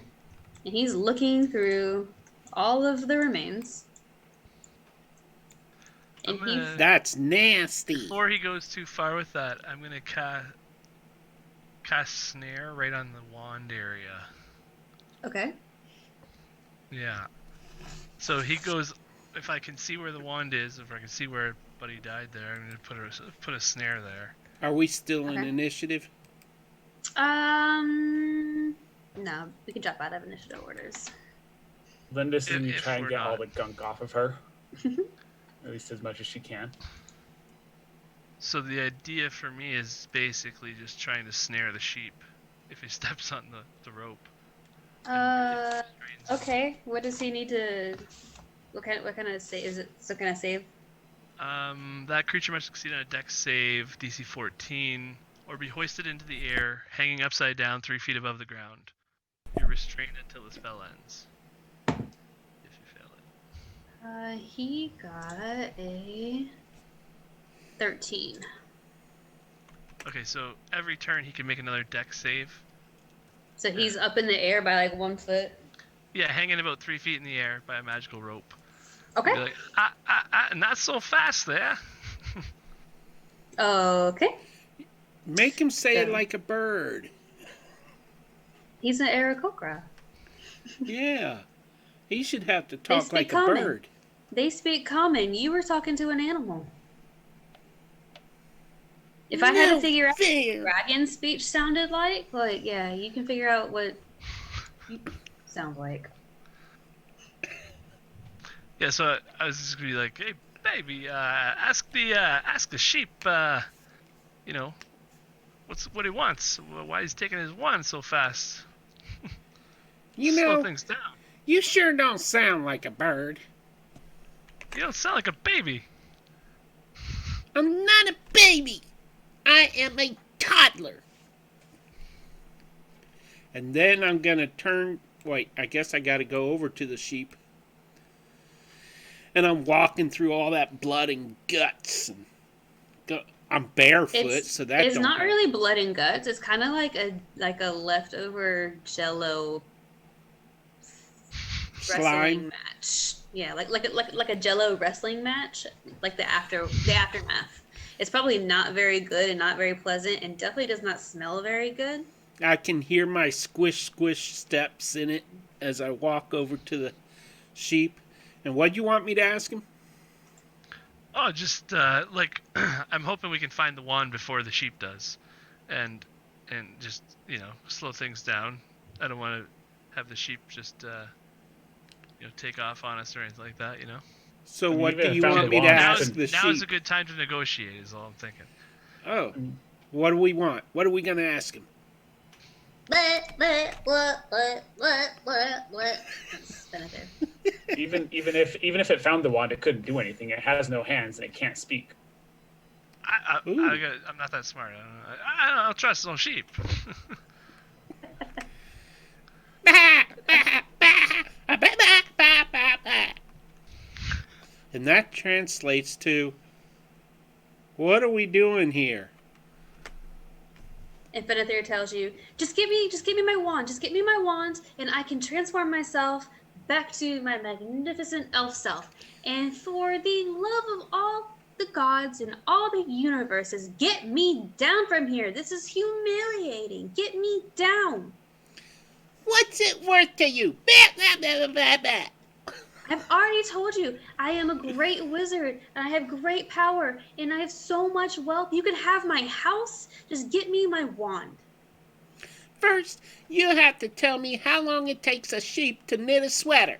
and he's looking through all of the remains. And I'm he gonna- That's nasty. Before he goes too far with that, I'm gonna cast snare right on the wand area. okay. Yeah. So he goes. If I can see where the wand is, if I can see where Buddy died there, I'm gonna put a snare there. Are we still in Okay. initiative? No, we can drop out of initiative orders. Lindis is going to If try and we're get all not. the gunk off of her. At least as much as she can. So the idea for me is basically just trying to snare the sheep if he steps on the rope. and strains him. Okay. What does he need to? What kind of save is it? Some kind of save? That creature must succeed on a dex save, DC 14, or be hoisted into the air, hanging upside down 3 feet above the ground. Be restrained until the spell ends. If you fail it. He got a 13. Okay, so every turn he can make another dex save. So he's up in the air by like 1 foot. Yeah, hanging about 3 feet in the air by a magical rope. Okay. Be like, not so fast there. Okay. Make him say it So- like a bird. He's an Aarakocra. Yeah. He should have to talk speak like common. a bird. They speak common. You were talking to an animal. If I had to figure out what fair. dragon speech sounded like, yeah, you can figure out what he sounds like. Yeah, so I was just gonna be like, hey, baby, ask the sheep, you know, what he wants, why he's taking his wand so fast. You Slow know, things down. you sure don't sound like a bird. You don't sound like a baby. I'm not a baby. I am a toddler. And then I'm gonna turn. Wait, I guess I gotta go over to the sheep. And I'm walking through all that blood and guts. And I'm barefoot, so that it's don't not help. really blood and guts. It's kind of like a leftover Jello Slime. wrestling match. Yeah, like a Jello wrestling match, like the aftermath. It's probably not very good and not very pleasant, and definitely does not smell very good. I can hear my squish squish steps in it as I walk over to the sheep. And what do you want me to ask him? Oh, just like I'm hoping we can find the wand before the sheep does, and just slow things down. I don't want to have the sheep just take off on us or anything like that. So I mean, what even do if you found want the me to wand, ask the now is a sheep? good time to negotiate. Is all I'm thinking. Oh, what do we want? What are we gonna ask him? Even if it found the wand, it couldn't do anything. It has no hands and it can't speak. Ooh. I'm not that smart. I don't trust no sheep. And that translates to, what are we doing here? Infinithere tells you, just give me my wand, and I can transform myself back to my magnificent elf self. And for the love of all the gods and all the universes, get me down from here. This is humiliating. Get me down. What's it worth to you? I've already told you, I am a great wizard, and I have great power, and I have so much wealth. You can have my house. Just get me my wand. First, you have to tell me how long it takes a sheep to knit a sweater.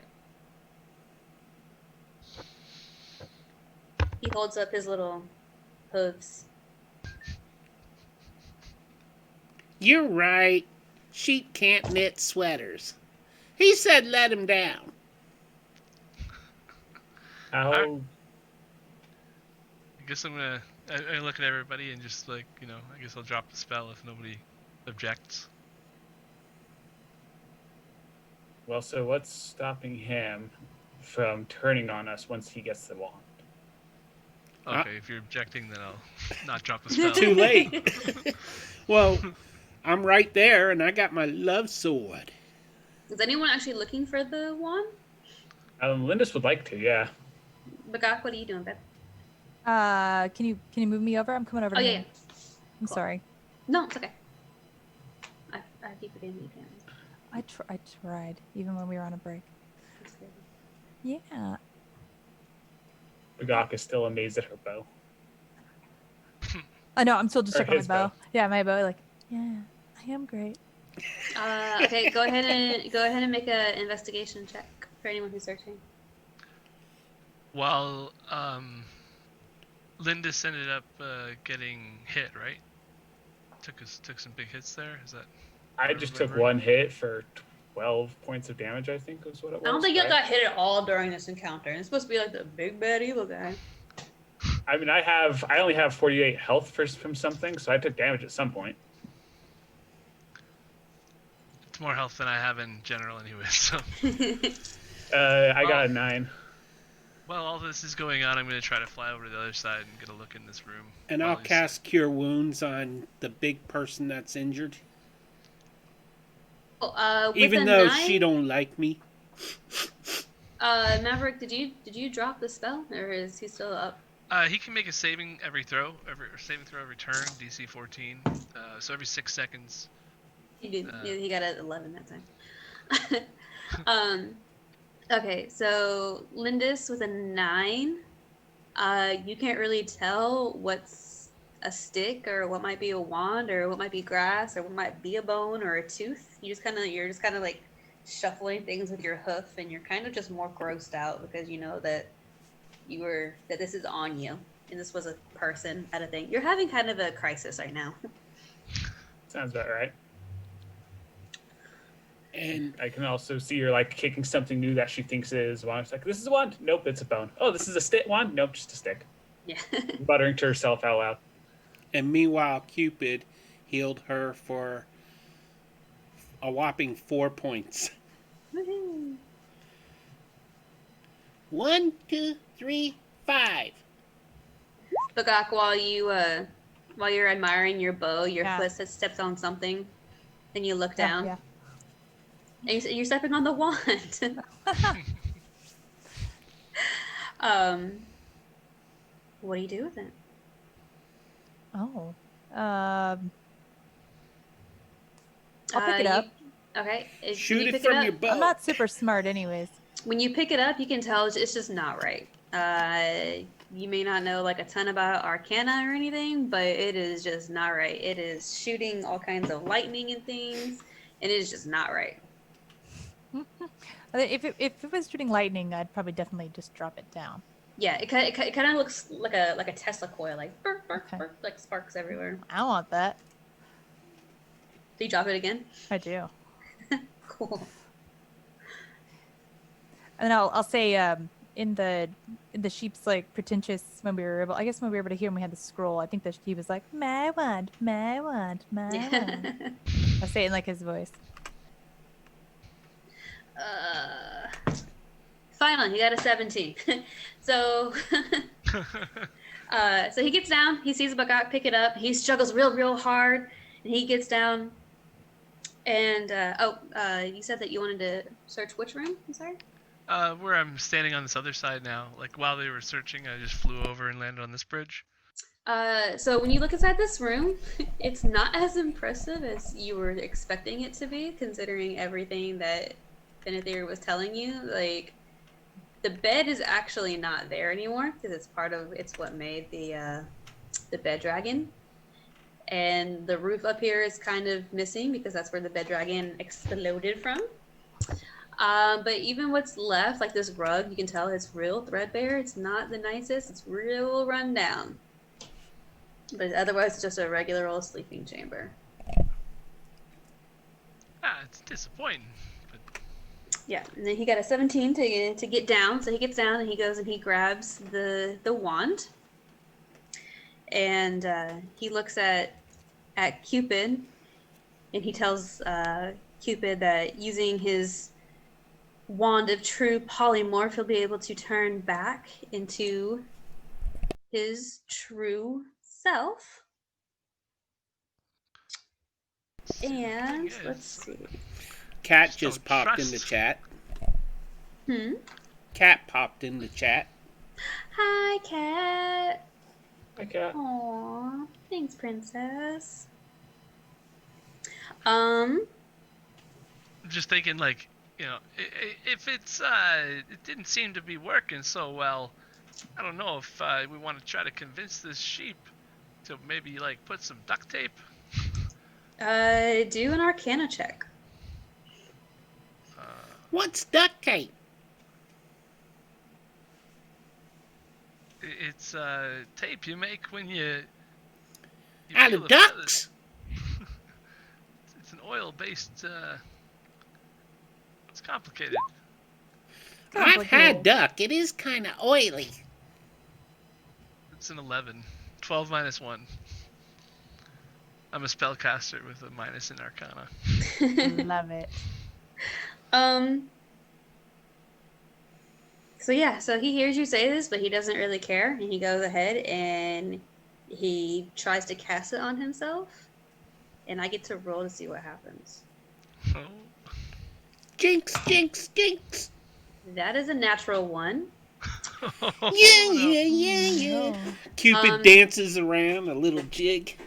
He holds up his little hooves. You're right. Sheep can't knit sweaters. He said let him down. How? I guess I'm gonna I look at everybody and just I guess I'll drop the spell if nobody objects. Well, so what's stopping him from turning on us once he gets the wand? Okay, if you're objecting, then I'll not drop the spell. Too late. Well, I'm right there, and I got my love sword. Is anyone actually looking for the wand? Lindis would like to, yeah. Bagak, what are you doing, babe? Can you move me over? I'm coming over. Oh, to yeah, him. yeah. I'm sorry. No, it's okay. I keep forgetting you can. I tried, even when we were on a break. That's good. Yeah. Bagak is still amazed at her bow. I know. I'm still just Or checking my his bow. bow. Yeah, my bow. Like, yeah, I am great. Okay, go ahead and make an investigation check for anyone who's searching. While Lindis ended up getting hit, right? Took some big hits there. Is that? I just took one hit for 12 points of damage, I think was what it was. I don't think you right? got hit at all during this encounter. It's supposed to be like the big bad evil guy. I mean, I only have 48 health from something, so I took damage at some point. It's more health than I have in general, anyway. So. I got a 9. While all this is going on, I'm going to try to fly over to the other side and get a look in this room. And while I'll he's- cast Cure Wounds on the big person that's injured. With Even a though 9, she don't like me. Maverick, did you drop the spell, or is he still up? He can make a saving every throw, saving throw every turn, DC 14. So every 6 seconds. He did. Yeah, he got an 11 that time. Okay, so Lindis with a 9. You can't really tell what's a stick or what might be a wand or what might be grass or what might be a bone or a tooth. You're just kind of like shuffling things with your hoof, and you're kind of just more grossed out because you know that that this is on you and this was a person at a thing. You're having kind of a crisis right now. Sounds about right. And I can also see her like kicking something new that she thinks is a wand. It's like, this is a wand? Nope, it's a bone. Oh, this is a stick wand? Nope, just a stick. Yeah. Muttering to herself out loud. and meanwhile, Cupid healed her for a whopping 4 points. Woohoo. 1, 2, 3, 5. Bagak, while you're admiring your bow, your Yeah. foot steps on something, then you look Yeah, down, yeah. and you're stepping on the wand. What do you do with it? Oh. I'll pick it up. Okay. Shoot when you it pick from up, your bow. I'm not super smart anyways. when you pick it up, you can tell it's just not right. You may not know like a ton about Arcana or anything, but it is just not right. It is shooting all kinds of lightning and things, and it is just not right. If it was shooting lightning, I'd probably definitely just drop it down. Yeah, it kind of looks like a Tesla coil, like burp, burp, Okay. burp, like sparks everywhere. I want that. Do you drop it again? I do. Cool. And then I'll say in the sheep's like pretentious when we were able to hear when we had the scroll. I think that he was like my wand, my wand, my wand. I'll say it in like his voice. Finally, he got a 17. So, so he gets down. He sees Bagak pick it up. He struggles real hard, and he gets down. And you said that you wanted to search which room? I'm sorry. Where I'm standing on this other side now. Like while they were searching, I just flew over and landed on this bridge. So when you look inside this room, it's not as impressive as you were expecting it to be, considering everything that Benethir was telling you. Like, the bed is actually not there anymore because it's what made the bed dragon. And the roof up here is kind of missing because that's where the bed dragon exploded from. But even what's left, like this rug, you can tell it's real threadbare. It's not the nicest. It's real run down. But otherwise, it's just a regular old sleeping chamber. It's disappointing. But Yeah, and then he got a 17 to get down. So he gets down and he goes and he grabs the wand. And he looks at Cupid, and he tells Cupid that using his wand of true polymorph, he'll be able to turn back into his true self. And Yes. let's see. Cat Just just don't popped in the trust. chat. Hmm. Cat popped in the chat. Hi, Cat. Hi, Cat. Aw, thanks, princess. just thinking, like, you know, if it didn't seem to be working so well, I don't know if we want to try to convince this sheep to maybe like put some duct tape. Do an Arcana check. What's duct tape? It's tape you make when you Out peel of the feathers. ducks? It's an oil-based. It's complicated. I've had duck. It is kind of oily. It's an 11. 12 minus 1. I'm a spellcaster with a minus in Arcana. Love it. So yeah, so he hears you say this, but he doesn't really care, and he goes ahead and he tries to cast it on himself, and I get to roll to see what happens. Oh. Jinx, jinx, jinx. That is a natural 1. Yeah. No. Cupid dances around a little jig.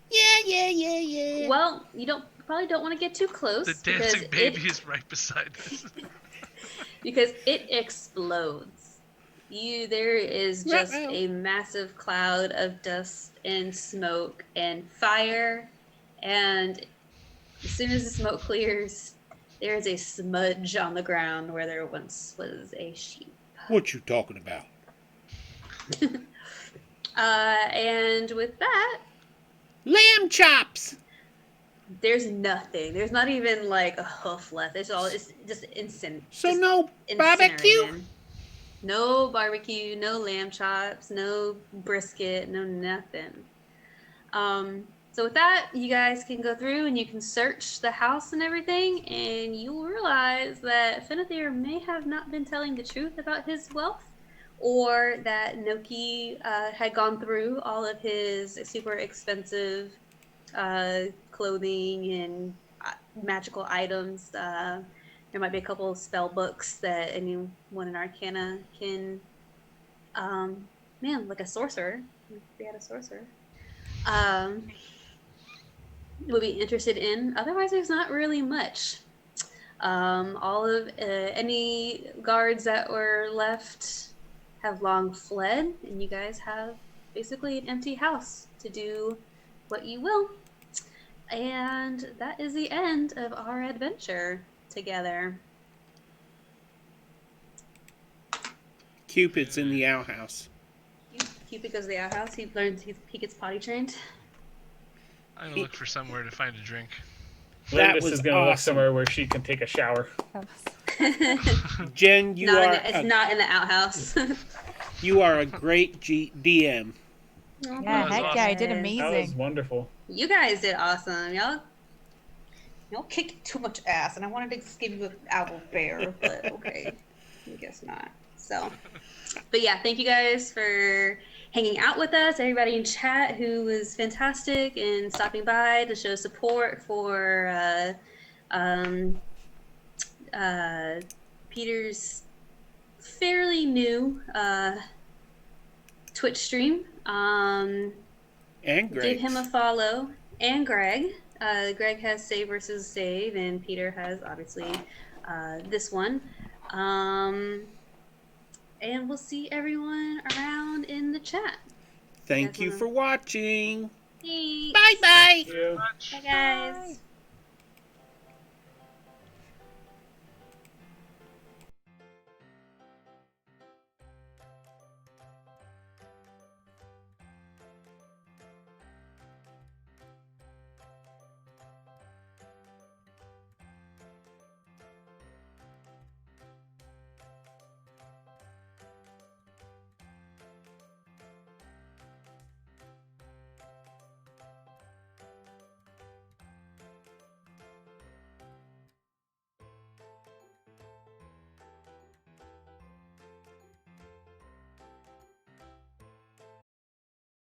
Yeah. Well, you probably don't want to get too close The because dancing baby is right beside us. it explodes. There is just Uh-oh. a massive cloud of dust and smoke and fire, and as soon as the smoke clears, there is a smudge on the ground where there once was a sheep. What you talking about? And with that, Lamb chops. there's nothing. There's not even like a hoof left. It's just instant. So just no barbecue? incinerated. No barbecue, no lamb chops, no brisket, no nothing. So with that, you guys can go through and you can search the house and everything, and you will realize that Finithir may have not been telling the truth about his wealth, or that Noki had gone through all of his super expensive clothing and magical items. There might be a couple of spell books that anyone in Arcana can, like a sorcerer, if we had a sorcerer, would be interested in. Otherwise, there's not really much. All of any guards that were left have long fled, and you guys have basically an empty house to do what you will. And that is the end of our adventure together. Cupid's in the outhouse. Cupid goes to the outhouse. He learns he gets potty trained. I'm gonna look for somewhere to find a drink. That Lindis was is going to look awesome. somewhere where she can take a shower. Jen, you It's not in the outhouse. you are a great DM. Yeah, was heck yeah, I did awesome. amazing. That was wonderful. You guys did awesome. Y'all kicked too much ass, and I wanted to just give you an owl bear, but okay, I guess not. So, but yeah, thank you guys for hanging out with us. Everybody in chat who was fantastic and stopping by to show support for Peter's fairly new Twitch stream. And Greg. Give him a follow. And Greg. Greg has Save versus Save, and Peter has obviously this one. And we'll see everyone around in the chat. Thank you for watching. Thanks. Bye-bye. Thank you. Bye, guys. Bye.